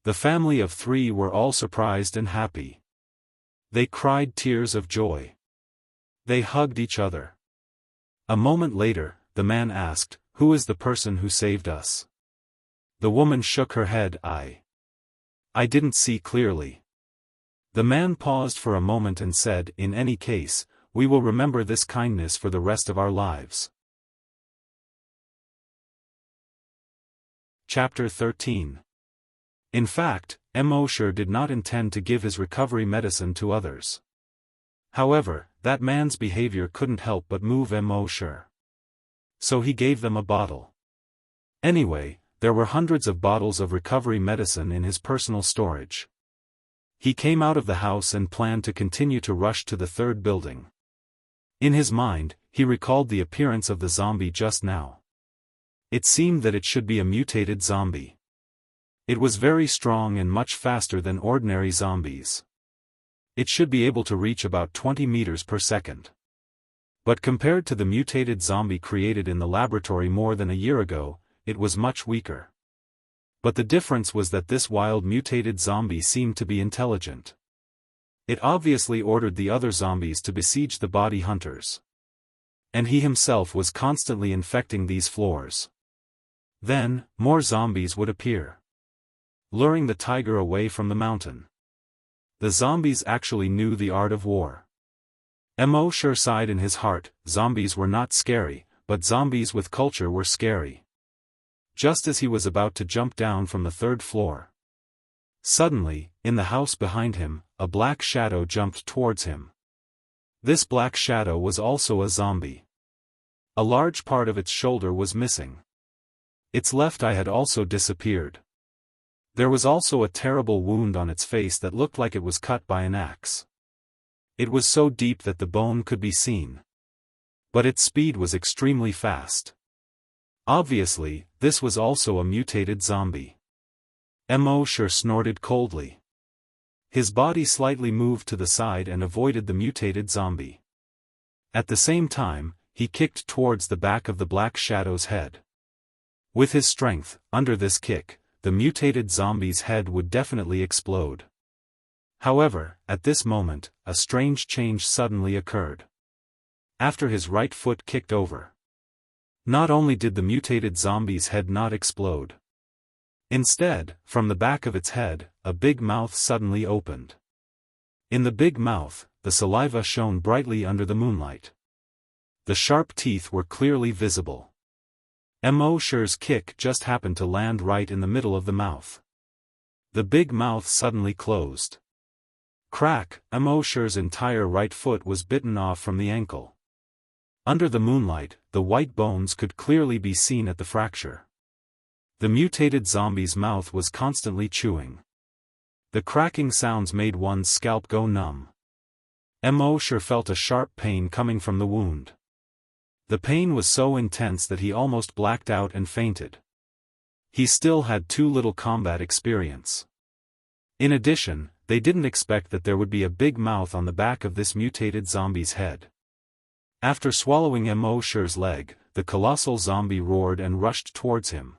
S1: The family of 3 were all surprised and happy. They cried tears of joy. They hugged each other. A moment later, the man asked, "Who is the person who saved us?" The woman shook her head, I didn't see clearly." The man paused for a moment and said, "In any case, we will remember this kindness for the rest of our lives." Chapter 13. In fact, Immortal did not intend to give his recovery medicine to others. However, that man's behavior couldn't help but move Immortal. So he gave them a bottle. Anyway, there were hundreds of bottles of recovery medicine in his personal storage. He came out of the house and planned to continue to rush to the 3rd building. In his mind, he recalled the appearance of the zombie just now. It seemed that it should be a mutated zombie. It was very strong and much faster than ordinary zombies. It should be able to reach about 20 meters per second. But compared to the mutated zombie created in the laboratory more than a year ago, it was much weaker. But the difference was that this wild mutated zombie seemed to be intelligent. It obviously ordered the other zombies to besiege the body hunters. And he himself was constantly infecting these floors. Then, more zombies would appear, luring the tiger away from the mountain. The zombies actually knew the art of war. Immortal sighed in his heart, zombies were not scary, but zombies with culture were scary. Just as he was about to jump down from the 3rd floor. Suddenly, in the house behind him, a black shadow jumped towards him. This black shadow was also a zombie. A large part of its shoulder was missing. Its left eye had also disappeared. There was also a terrible wound on its face that looked like it was cut by an axe. It was so deep that the bone could be seen. But its speed was extremely fast. Obviously, this was also a mutated zombie. Immortal snorted coldly. His body slightly moved to the side and avoided the mutated zombie. At the same time, he kicked towards the back of the Black Shadow's head. With his strength, under this kick, the mutated zombie's head would definitely explode. However, at this moment, a strange change suddenly occurred. After his right foot kicked over, not only did the mutated zombie's head not explode. Instead, from the back of its head, a big mouth suddenly opened. In the big mouth, the saliva shone brightly under the moonlight. The sharp teeth were clearly visible. Immortal's kick just happened to land right in the middle of the mouth. The big mouth suddenly closed. Crack! Immortal's entire right foot was bitten off from the ankle. Under the moonlight, the white bones could clearly be seen at the fracture. The mutated zombie's mouth was constantly chewing. The cracking sounds made one's scalp go numb. Immortal felt a sharp pain coming from the wound. The pain was so intense that he almost blacked out and fainted. He still had too little combat experience. In addition, they didn't expect that there would be a big mouth on the back of this mutated zombie's head. After swallowing Immortal's leg, the colossal zombie roared and rushed towards him.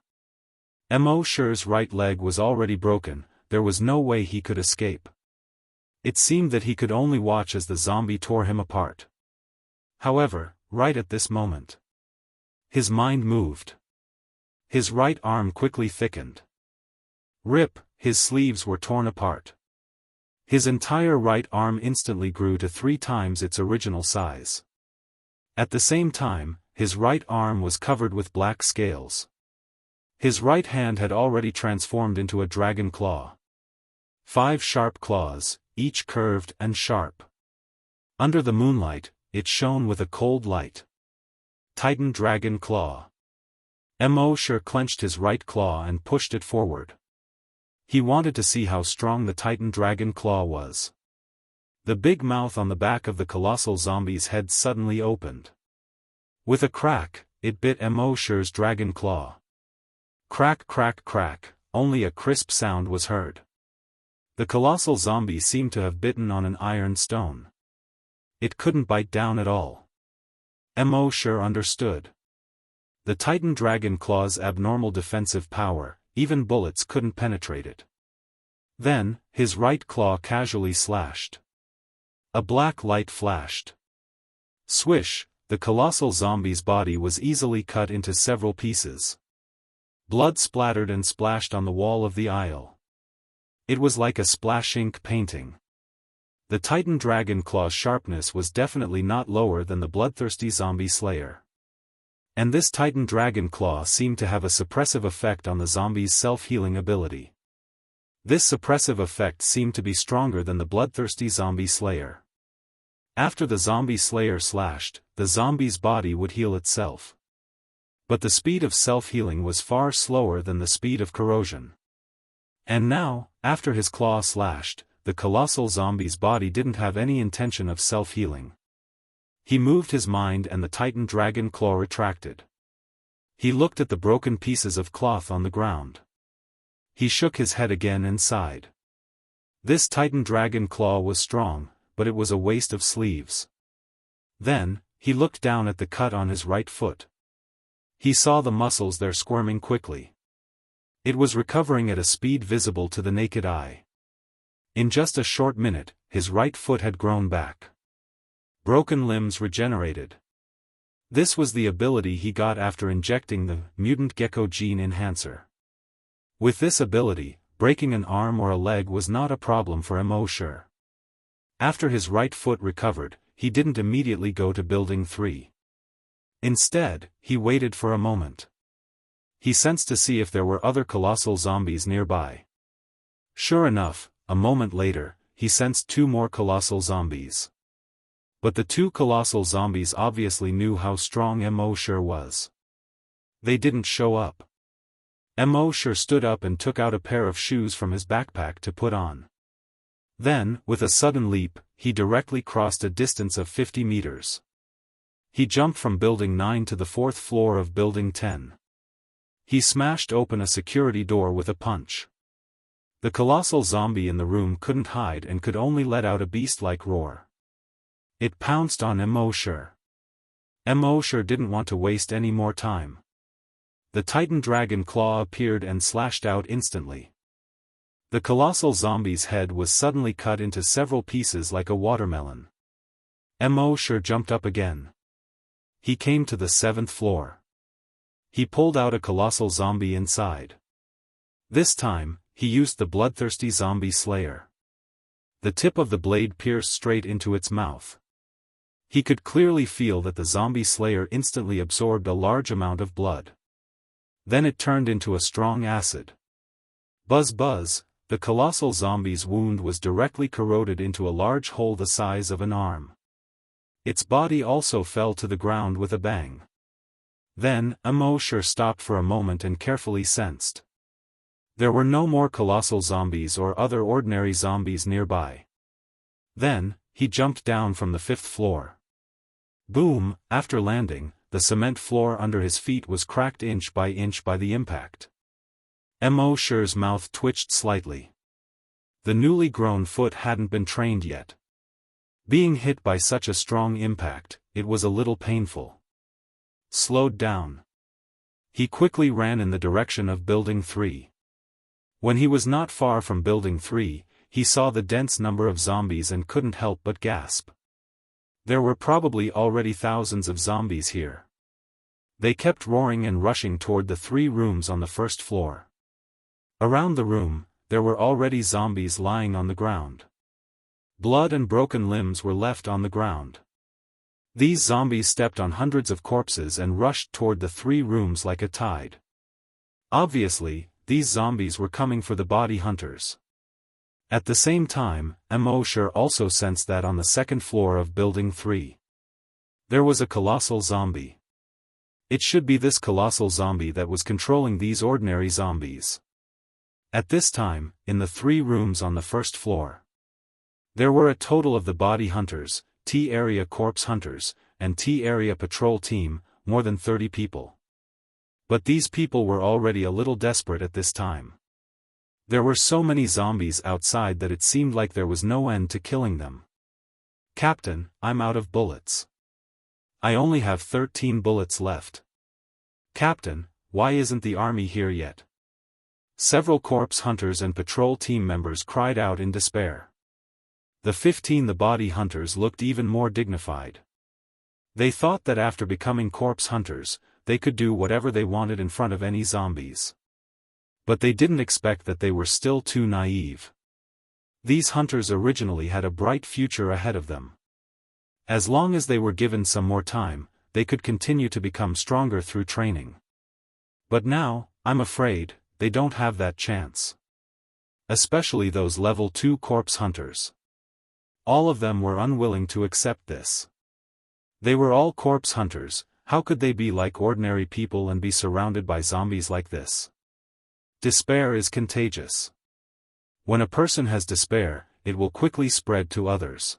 S1: Immortal's right leg was already broken, there was no way he could escape. It seemed that he could only watch as the zombie tore him apart. However, right at this moment, his mind moved. His right arm quickly thickened. Rip, his sleeves were torn apart. His entire right arm instantly grew to 3 times its original size. At the same time, his right arm was covered with black scales. His right hand had already transformed into a dragon claw. 5 sharp claws, each curved and sharp. Under the moonlight, it shone with a cold light. Titan Dragon Claw. Immortal clenched his right claw and pushed it forward. He wanted to see how strong the Titan Dragon Claw was. The big mouth on the back of the colossal zombie's head suddenly opened. With a crack, it bit Immortal's dragon claw. Crack crack crack, only a crisp sound was heard. The colossal zombie seemed to have bitten on an iron stone. It couldn't bite down at all. Immortal understood. The Titan Dragon Claw's abnormal defensive power, even bullets couldn't penetrate it. Then, his right claw casually slashed. A black light flashed. Swish, the colossal zombie's body was easily cut into several pieces. Blood splattered and splashed on the wall of the aisle. It was like a splash ink painting. The Titan Dragon Claw's sharpness was definitely not lower than the bloodthirsty zombie slayer. And this Titan Dragon Claw seemed to have a suppressive effect on the zombie's self-healing ability. This suppressive effect seemed to be stronger than the bloodthirsty zombie slayer. After the zombie slayer slashed, the zombie's body would heal itself. But the speed of self-healing was far slower than the speed of corrosion. And now, after his claw slashed, the colossal zombie's body didn't have any intention of self-healing. He moved his mind and the Titan Dragon Claw retracted. He looked at the broken pieces of cloth on the ground. He shook his head again and sighed. This Titan Dragon Claw was strong, but it was a waste of sleeves. Then, he looked down at the cut on his right foot. He saw the muscles there squirming quickly. It was recovering at a speed visible to the naked eye. In just a short minute, his right foot had grown back. Broken limbs regenerated. This was the ability he got after injecting the mutant gecko gene enhancer. With this ability, breaking an arm or a leg was not a problem for Immortal. After his right foot recovered, he didn't immediately go to Building 3. Instead, he waited for a moment. He sensed to see if there were other colossal zombies nearby. Sure enough, a moment later, he sensed 2 more colossal zombies. But the 2 colossal zombies obviously knew how strong Immortal was. They didn't show up. Immortal stood up and took out a pair of shoes from his backpack to put on. Then, with a sudden leap, he directly crossed a distance of 50 meters. He jumped from Building 9 to the 4th floor of Building 10. He smashed open a security door with a punch. The colossal zombie in the room couldn't hide and could only let out a beast-like roar. It pounced on Immortal. Mo sure didn't want to waste any more time. The Titan Dragon Claw appeared and slashed out instantly. The colossal zombie's head was suddenly cut into several pieces like a watermelon. Mo sure jumped up again. He came to the 7th floor. He pulled out a colossal zombie inside. This time, he used the bloodthirsty zombie slayer. The tip of the blade pierced straight into its mouth. He could clearly feel that the zombie slayer instantly absorbed a large amount of blood. Then it turned into a strong acid. Buzz buzz, the colossal zombie's wound was directly corroded into a large hole the size of an arm. Its body also fell to the ground with a bang. Then, Mo sure stopped for a moment and carefully sensed. There were no more colossal zombies or other ordinary zombies nearby. Then, he jumped down from the 5th floor. Boom, after landing, the cement floor under his feet was cracked inch by the impact. Mo sure's mouth twitched slightly. The newly grown foot hadn't been trained yet. Being hit by such a strong impact, it was a little painful. Slowed down. He quickly ran in the direction of Building 3. When he was not far from Building 3, he saw the dense number of zombies and couldn't help but gasp. There were probably already thousands of zombies here. They kept roaring and rushing toward the 3 rooms on the 1st floor. Around the room, there were already zombies lying on the ground. Blood and broken limbs were left on the ground. These zombies stepped on hundreds of corpses and rushed toward the 3 rooms like a tide. Obviously, these zombies were coming for the body hunters. At the same time, Mo sure also sensed that on the 2nd floor of Building 3. There was a colossal zombie. It should be this colossal zombie that was controlling these ordinary zombies. At this time, in the 3 rooms on the 1st floor, there were a total of the body hunters, T-area corpse hunters, and T-area patrol team, more than 30 people. But these people were already a little desperate at this time. There were so many zombies outside that it seemed like there was no end to killing them. "Captain, I'm out of bullets. I only have 13 bullets left. Captain, why isn't the army here yet?" Several corpse hunters and patrol team members cried out in despair. The body hunters looked even more dignified. They thought that after becoming corpse hunters, they could do whatever they wanted in front of any zombies. But they didn't expect that they were still too naive. These hunters originally had a bright future ahead of them. As long as they were given some more time, they could continue to become stronger through training. But now, I'm afraid, they don't have that chance. Especially those level 2 corpse hunters. All of them were unwilling to accept this. They were all corpse hunters. How could they be like ordinary people and be surrounded by zombies like this? Despair is contagious. When a person has despair, it will quickly spread to others.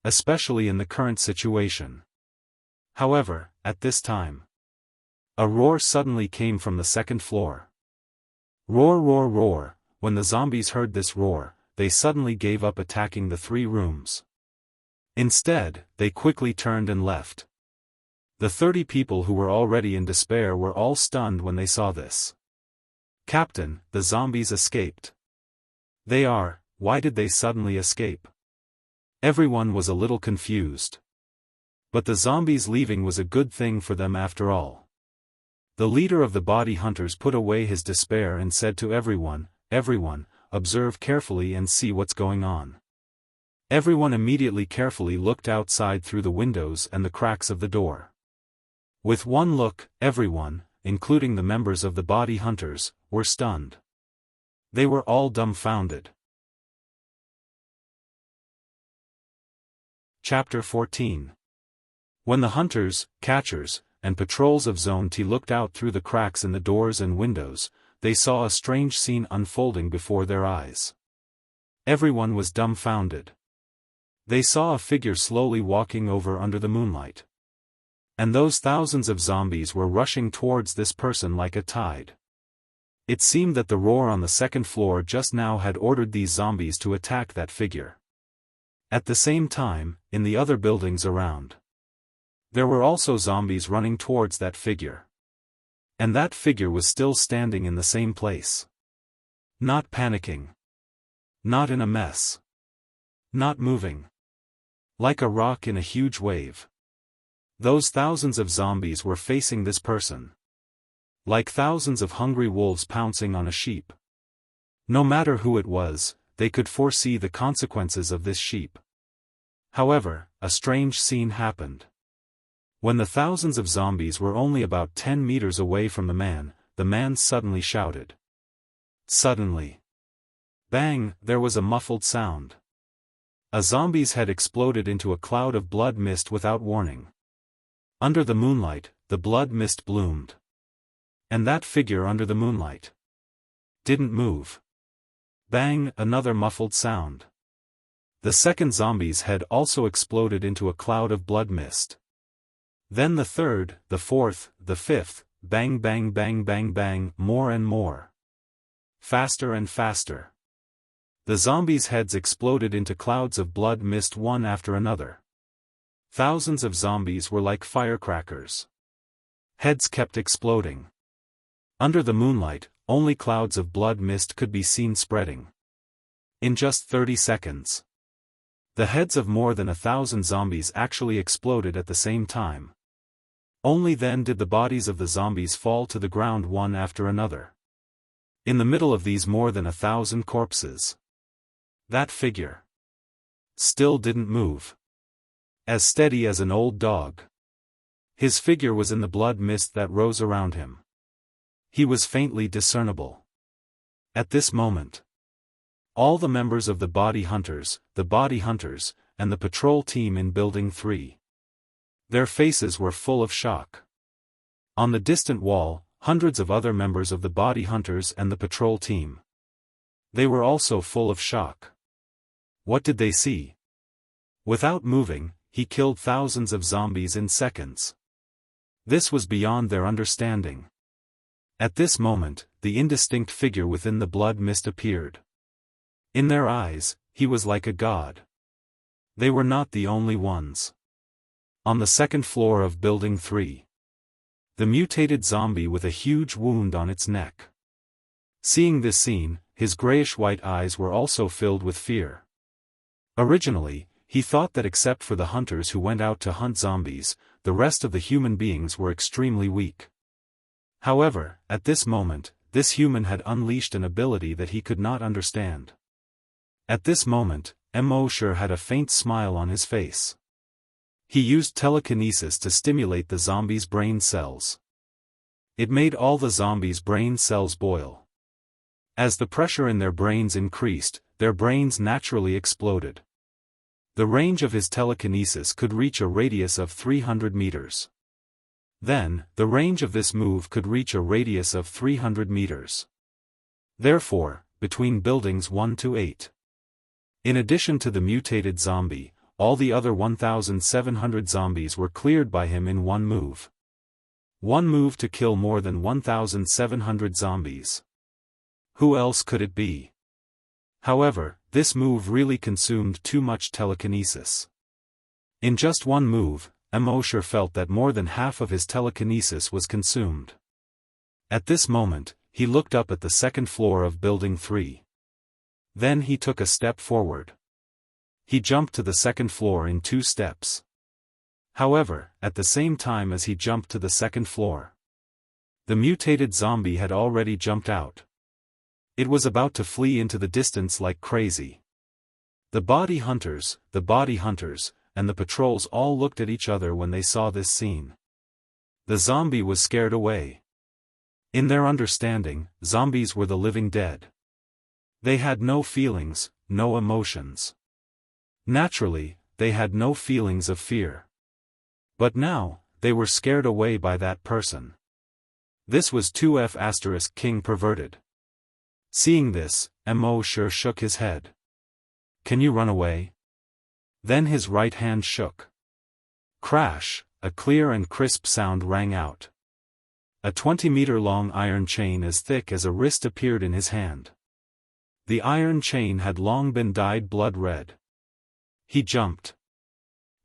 S1: Especially in the current situation. However, at this time, a roar suddenly came from the 2nd floor. Roar, roar, roar. When the zombies heard this roar, they suddenly gave up attacking the 3 rooms. Instead, they quickly turned and left. The 30 people who were already in despair were all stunned when they saw this. "Captain, the zombies escaped." Why did they suddenly escape? Everyone was a little confused. But the zombies leaving was a good thing for them after all. The leader of the body hunters put away his despair and said to everyone, observe carefully and see what's going on. Everyone immediately carefully looked outside through the windows and the cracks of the door. With one look, everyone, including the members of the body hunters, were stunned. They were all dumbfounded. Chapter 14. When the hunters, catchers, and patrols of Zone T looked out through the cracks in the doors and windows, they saw a strange scene unfolding before their eyes. Everyone was dumbfounded. They saw a figure slowly walking over under the moonlight. And those thousands of zombies were rushing towards this person like a tide. It seemed that the roar on the 2nd floor just now had ordered these zombies to attack that figure. At the same time, in the other buildings around, There were also zombies running towards that figure. And that figure was still standing in the same place. Not panicking. Not in a mess. Not moving. Like a rock in a huge wave. Those thousands of zombies were facing this person. Like thousands of hungry wolves pouncing on a sheep. No matter who it was, they could foresee the consequences of this sheep. However, a strange scene happened. When the thousands of zombies were only about 10 meters away from the man suddenly shouted. Suddenly. Bang, there was a muffled sound. A zombie's head exploded into a cloud of blood mist without warning. Under the moonlight, the blood mist bloomed. And that figure under the moonlight didn't move. Bang, another muffled sound. The second zombie's head also exploded into a cloud of blood mist. Then the third, the fourth, the fifth, bang bang bang bang bang, more and more. Faster and faster. The zombies' heads exploded into clouds of blood mist one after another. Thousands of zombies were like firecrackers. Heads kept exploding. Under the moonlight, only clouds of blood mist could be seen spreading. In just 30 seconds. The heads of more than 1,000 zombies actually exploded at the same time. Only then did the bodies of the zombies fall to the ground one after another. In the middle of these more than 1,000 corpses. That figure still didn't move. As steady as an old dog. His figure was in the blood mist that rose around him. He was faintly discernible. At this moment, all the members of the body hunters, and the patrol team in Building 3. Their faces were full of shock. On the distant wall, hundreds of other members of the body hunters and the patrol team. They were also full of shock. What did they see? Without moving, he killed thousands of zombies in seconds. This was beyond their understanding. At this moment, the indistinct figure within the blood mist appeared. In their eyes, he was like a god. They were not the only ones. On the second floor of Building 3. The mutated zombie with a huge wound on its neck. Seeing this scene, his grayish-white eyes were also filled with fear. Originally, he thought that except for the hunters who went out to hunt zombies, the rest of the human beings were extremely weak. However, at this moment, this human had unleashed an ability that he could not understand. At this moment, Immortal had a faint smile on his face. He used telekinesis to stimulate the zombies' brain cells. It made all the zombies' brain cells boil. As the pressure in their brains increased, their brains naturally exploded. The range of his telekinesis could reach a radius of 300 meters. Then, the range of this move could reach a radius of 300 meters. Therefore, between buildings 1 to 8. In addition to the mutated zombie, all the other 1,700 zombies were cleared by him in one move. One move to kill more than 1,700 zombies. Who else could it be? However, this move really consumed too much telekinesis. In just one move, Immortal felt that more than half of his telekinesis was consumed. At this moment, he looked up at the second floor of Building 3. Then he took a step forward. He jumped to the second floor in 2 steps. However, at the same time as he jumped to the second floor, the mutated zombie had already jumped out. It was about to flee into the distance like crazy. The body hunters, and the patrols all looked at each other when they saw this scene. The zombie was scared away. In their understanding, zombies were the living dead. They had no feelings, no emotions. Naturally, they had no feelings of fear. But now, they were scared away by that person. This was 2F** King perverted. Seeing this, Immortal shook his head. Can you run away? Then his right hand shook. Crash, a clear and crisp sound rang out. A 20-meter-long iron chain as thick as a wrist appeared in his hand. The iron chain had long been dyed blood red. He jumped.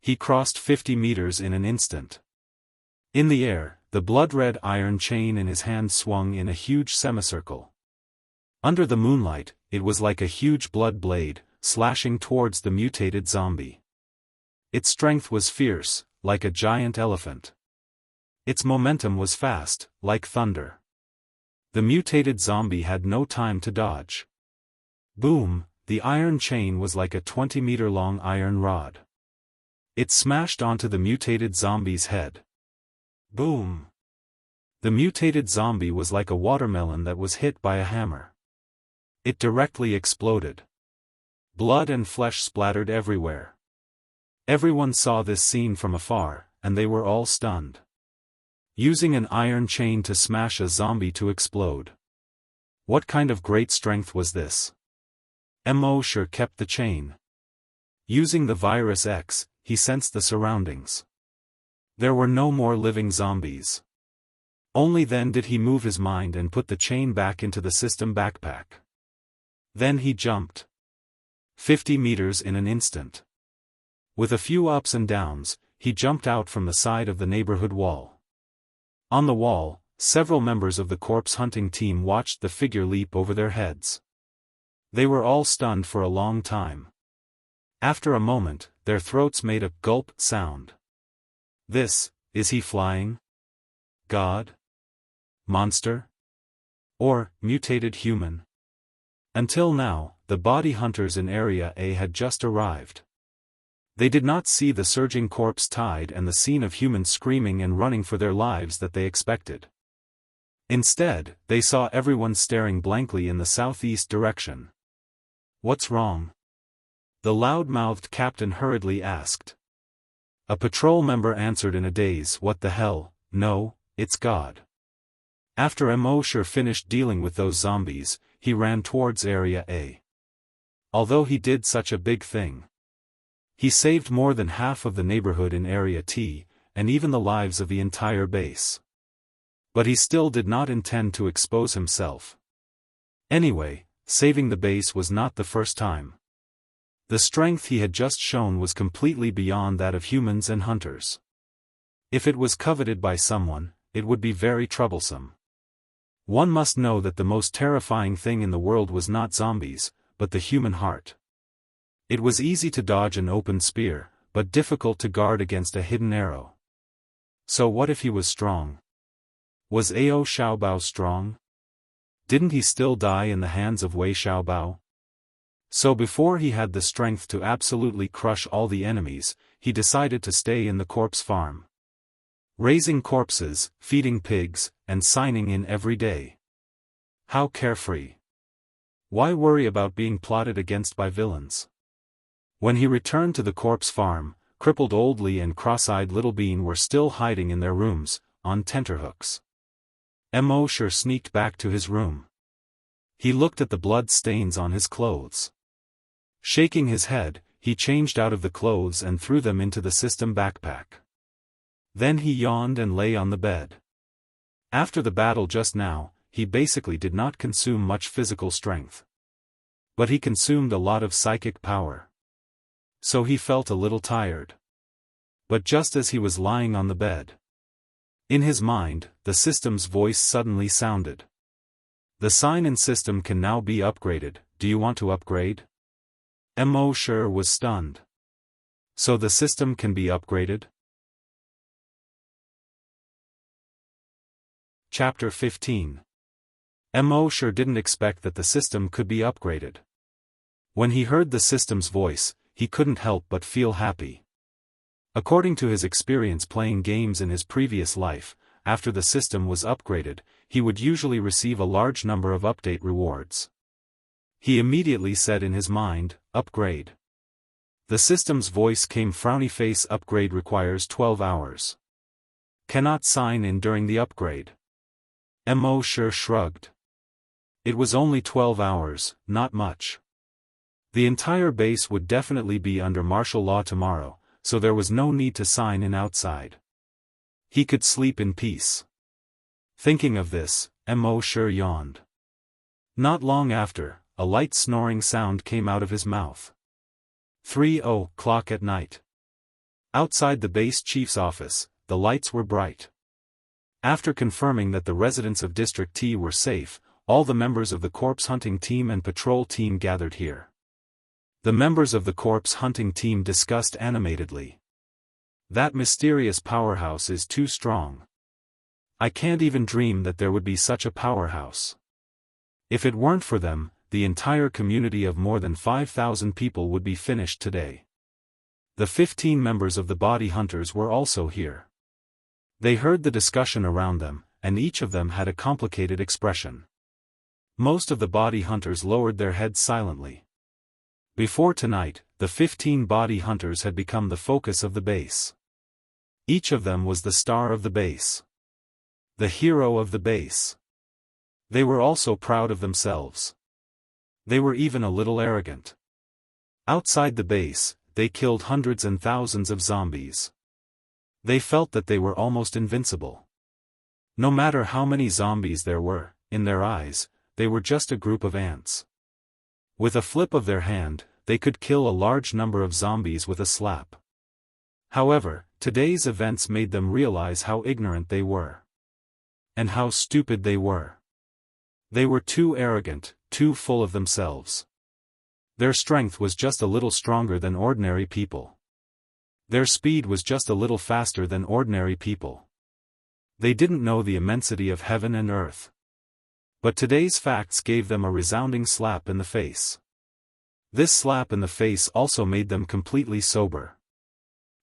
S1: He crossed 50 meters in an instant. In the air, the blood-red iron chain in his hand swung in a huge semicircle. Under the moonlight, it was like a huge blood blade, slashing towards the mutated zombie. Its strength was fierce, like a giant elephant. Its momentum was fast, like thunder. The mutated zombie had no time to dodge. Boom, the iron chain was like a 20-meter-long iron rod. It smashed onto the mutated zombie's head. Boom. The mutated zombie was like a watermelon that was hit by a hammer. It directly exploded. Blood and flesh splattered everywhere. Everyone saw this scene from afar, and they were all stunned. Using an iron chain to smash a zombie to explode. What kind of great strength was this? Mosher kept the chain. Using the virus X, he sensed the surroundings. There were no more living zombies. Only then did he move his mind and put the chain back into the system backpack. Then he jumped. 50 meters in an instant. With a few ups and downs, he jumped out from the side of the neighborhood wall. On the wall, several members of the corpse hunting team watched the figure leap over their heads. They were all stunned for a long time. After a moment, their throats made a gulp sound. Is he flying? God? Monster? Or, mutated human? Until now, the body hunters in Area A had just arrived. They did not see the surging corpse tide and the scene of humans screaming and running for their lives that they expected. Instead, they saw everyone staring blankly in the southeast direction. What's wrong? The loud-mouthed captain hurriedly asked. A patrol member answered in a daze, what the hell, no, it's God. After Mosher finished dealing with those zombies, he ran towards Area A. Although he did such a big thing, he saved more than half of the neighborhood in Area T, and even the lives of the entire base. But he still did not intend to expose himself. Anyway, saving the base was not the first time. The strength he had just shown was completely beyond that of humans and hunters. If it was coveted by someone, it would be very troublesome. One must know that the most terrifying thing in the world was not zombies, but the human heart. It was easy to dodge an open spear, but difficult to guard against a hidden arrow. So what if he was strong? Was Ao Xiaobao strong? Didn't he still die in the hands of Wei Xiaobao? So before he had the strength to absolutely crush all the enemies, he decided to stay in the corpse farm. Raising corpses, feeding pigs, and signing in every day. How carefree. Why worry about being plotted against by villains? When he returned to the corpse farm, crippled Old Lee and cross-eyed Little Bean were still hiding in their rooms, on tenterhooks. Mosher sneaked back to his room. He looked at the blood stains on his clothes. Shaking his head, he changed out of the clothes and threw them into the system backpack. Then he yawned and lay on the bed. After the battle just now, he basically did not consume much physical strength. But he consumed a lot of psychic power. So he felt a little tired. But just as he was lying on the bed, in his mind, the system's voice suddenly sounded. The sign-in system can now be upgraded, do you want to upgrade? Mosher was stunned. So the system can be upgraded? Chapter 15. Mosher didn't expect that the system could be upgraded. When he heard the system's voice, he couldn't help but feel happy. According to his experience playing games in his previous life, after the system was upgraded, he would usually receive a large number of update rewards. He immediately said in his mind, upgrade. The system's voice came, frowny face, upgrade requires 12 hours. Cannot sign in during the upgrade. Mosher shrugged. It was only 12 hours, not much. The entire base would definitely be under martial law tomorrow, so there was no need to sign in outside. He could sleep in peace. Thinking of this, Mosher yawned. Not long after, a light snoring sound came out of his mouth. 3:00 o'clock at night. Outside the base chief's office, the lights were bright. After confirming that the residents of District T were safe, all the members of the corpse hunting team and patrol team gathered here. The members of the corpse hunting team discussed animatedly. That mysterious powerhouse is too strong. I can't even dream that there would be such a powerhouse. If it weren't for them, the entire community of more than 5,000 people would be finished today. The 15 members of the body hunters were also here. They heard the discussion around them, and each of them had a complicated expression. Most of the body hunters lowered their heads silently. Before tonight, the 15 body hunters had become the focus of the base. Each of them was the star of the base. The hero of the base. They were also proud of themselves. They were even a little arrogant. Outside the base, they killed hundreds and thousands of zombies. They felt that they were almost invincible. No matter how many zombies there were, in their eyes, they were just a group of ants. With a flip of their hand, they could kill a large number of zombies with a slap. However, today's events made them realize how ignorant they were. And how stupid they were. They were too arrogant, too full of themselves. Their strength was just a little stronger than ordinary people. Their speed was just a little faster than ordinary people. They didn't know the immensity of heaven and earth. But today's facts gave them a resounding slap in the face. This slap in the face also made them completely sober.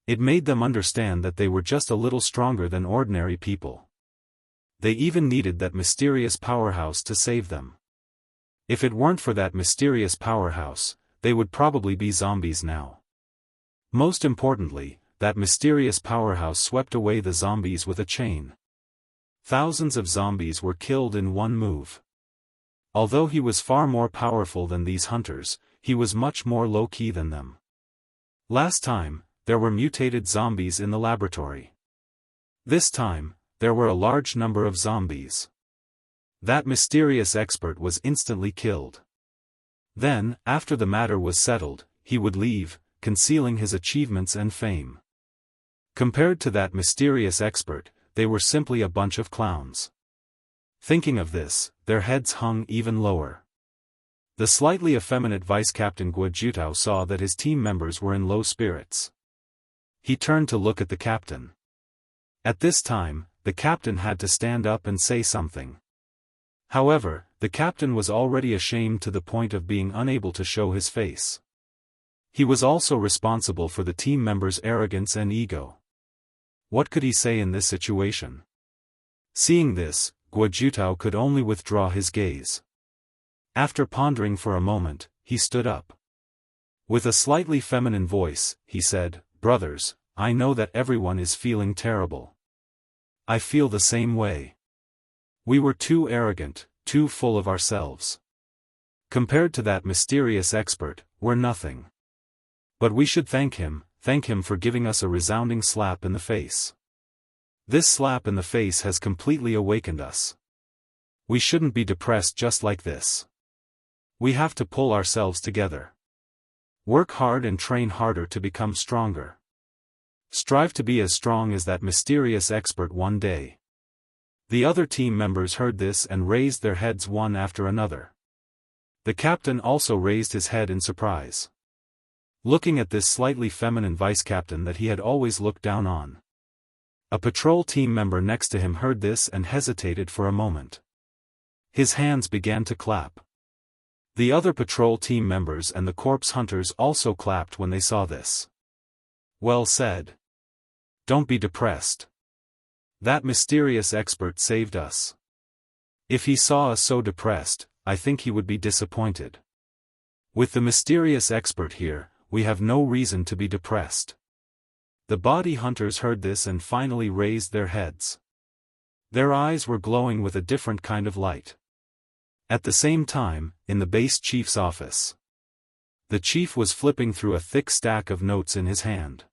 S1: It made them understand that they were just a little stronger than ordinary people. They even needed that mysterious powerhouse to save them. If it weren't for that mysterious powerhouse, they would probably be zombies now. Most importantly, that mysterious powerhouse swept away the zombies with a chain. Thousands of zombies were killed in one move. Although he was far more powerful than these hunters, he was much more low-key than them. Last time, there were mutated zombies in the laboratory. This time, there were a large number of zombies. That mysterious expert was instantly killed. Then, after the matter was settled, he would leave, concealing his achievements and fame. Compared to that mysterious expert, they were simply a bunch of clowns. Thinking of this, their heads hung even lower. The slightly effeminate Vice Captain Guojutao saw that his team members were in low spirits. He turned to look at the captain. At this time, the captain had to stand up and say something. However, the captain was already ashamed to the point of being unable to show his face. He was also responsible for the team members' arrogance and ego. What could he say in this situation? Seeing this, Guojutao could only withdraw his gaze. After pondering for a moment, he stood up. With a slightly feminine voice, he said, "Brothers, I know that everyone is feeling terrible. I feel the same way. We were too arrogant, too full of ourselves. Compared to that mysterious expert, we're nothing. But we should thank him for giving us a resounding slap in the face. This slap in the face has completely awakened us. We shouldn't be depressed just like this. We have to pull ourselves together. Work hard and train harder to become stronger. Strive to be as strong as that mysterious expert one day." The other team members heard this and raised their heads one after another. The captain also raised his head in surprise. Looking at this slightly feminine vice captain that he had always looked down on. A patrol team member next to him heard this and hesitated for a moment. His hands began to clap. The other patrol team members and the corpse hunters also clapped when they saw this. "Well said. Don't be depressed. That mysterious expert saved us. If he saw us so depressed, I think he would be disappointed. With the mysterious expert here, we have no reason to be depressed." The body hunters heard this and finally raised their heads. Their eyes were glowing with a different kind of light. At the same time, in the base chief's office, the chief was flipping through a thick stack of notes in his hand.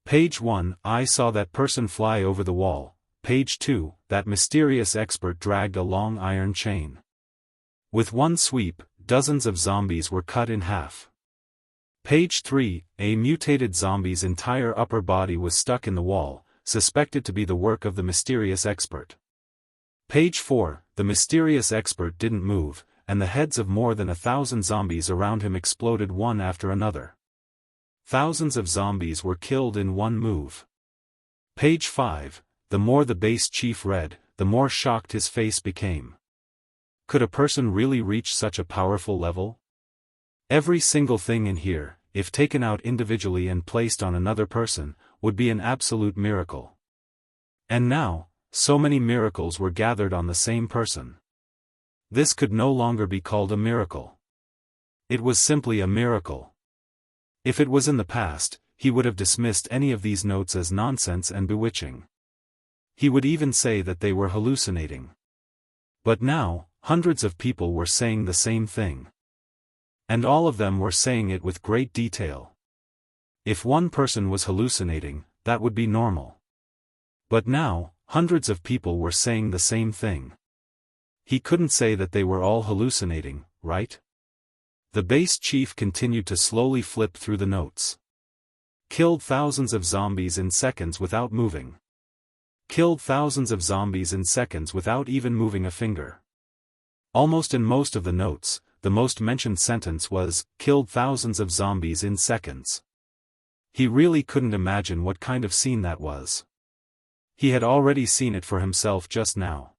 S1: Page 1, I saw that person fly over the wall. Page 2, that mysterious expert dragged a long iron chain. With one sweep, dozens of zombies were cut in half. Page 3, a mutated zombie's entire upper body was stuck in the wall, suspected to be the work of the mysterious expert. Page 4, the mysterious expert didn't move, and the heads of more than 1,000 zombies around him exploded one after another. Thousands of zombies were killed in one move. Page 5, the more the base chief read, the more shocked his face became. Could a person really reach such a powerful level? Every single thing in here, if taken out individually and placed on another person, would be an absolute miracle. And now, so many miracles were gathered on the same person. This could no longer be called a miracle. It was simply a miracle. If it was in the past, he would have dismissed any of these notes as nonsense and bewitching. He would even say that they were hallucinating. But now, hundreds of people were saying the same thing. And all of them were saying it with great detail. If one person was hallucinating, that would be normal. But now, hundreds of people were saying the same thing. He couldn't say that they were all hallucinating, right? The base chief continued to slowly flip through the notes. Killed thousands of zombies in seconds without moving. Killed thousands of zombies in seconds without even moving a finger. Almost in most of the notes, the most mentioned sentence was, killed thousands of zombies in seconds. He really couldn't imagine what kind of scene that was. He had already seen it for himself just now.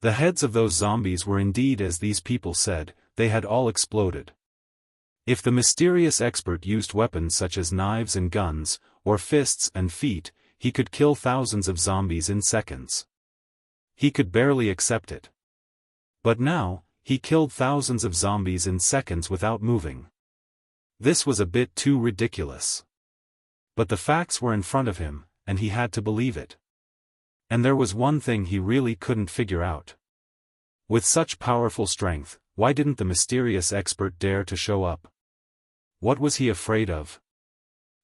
S1: The heads of those zombies were indeed as these people said, they had all exploded. If the mysterious expert used weapons such as knives and guns, or fists and feet, he could kill thousands of zombies in seconds. He could barely accept it. But now, he killed thousands of zombies in seconds without moving. This was a bit too ridiculous. But the facts were in front of him, and he had to believe it. And there was one thing he really couldn't figure out. With such powerful strength, why didn't the mysterious expert dare to show up? What was he afraid of?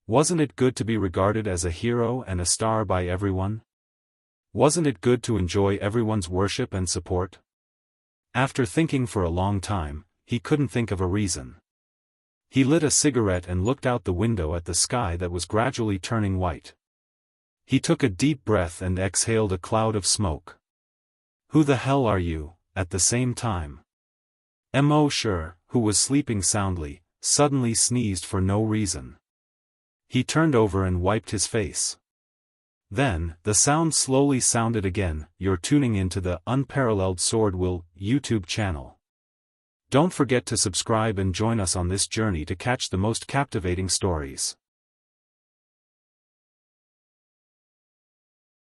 S1: Wasn't it good to be regarded as a hero and a star by everyone? Wasn't it good to enjoy everyone's worship and support? After thinking for a long time, he couldn't think of a reason. He lit a cigarette and looked out the window at the sky that was gradually turning white. He took a deep breath and exhaled a cloud of smoke. Who the hell are you? At the same time. Sure, who was sleeping soundly, suddenly sneezed for no reason. He turned over and wiped his face. Then, the sound slowly sounded again. You're tuning into the Unparalleled SwordWill YouTube channel. Don't forget to subscribe and join us on this journey to catch the most captivating stories.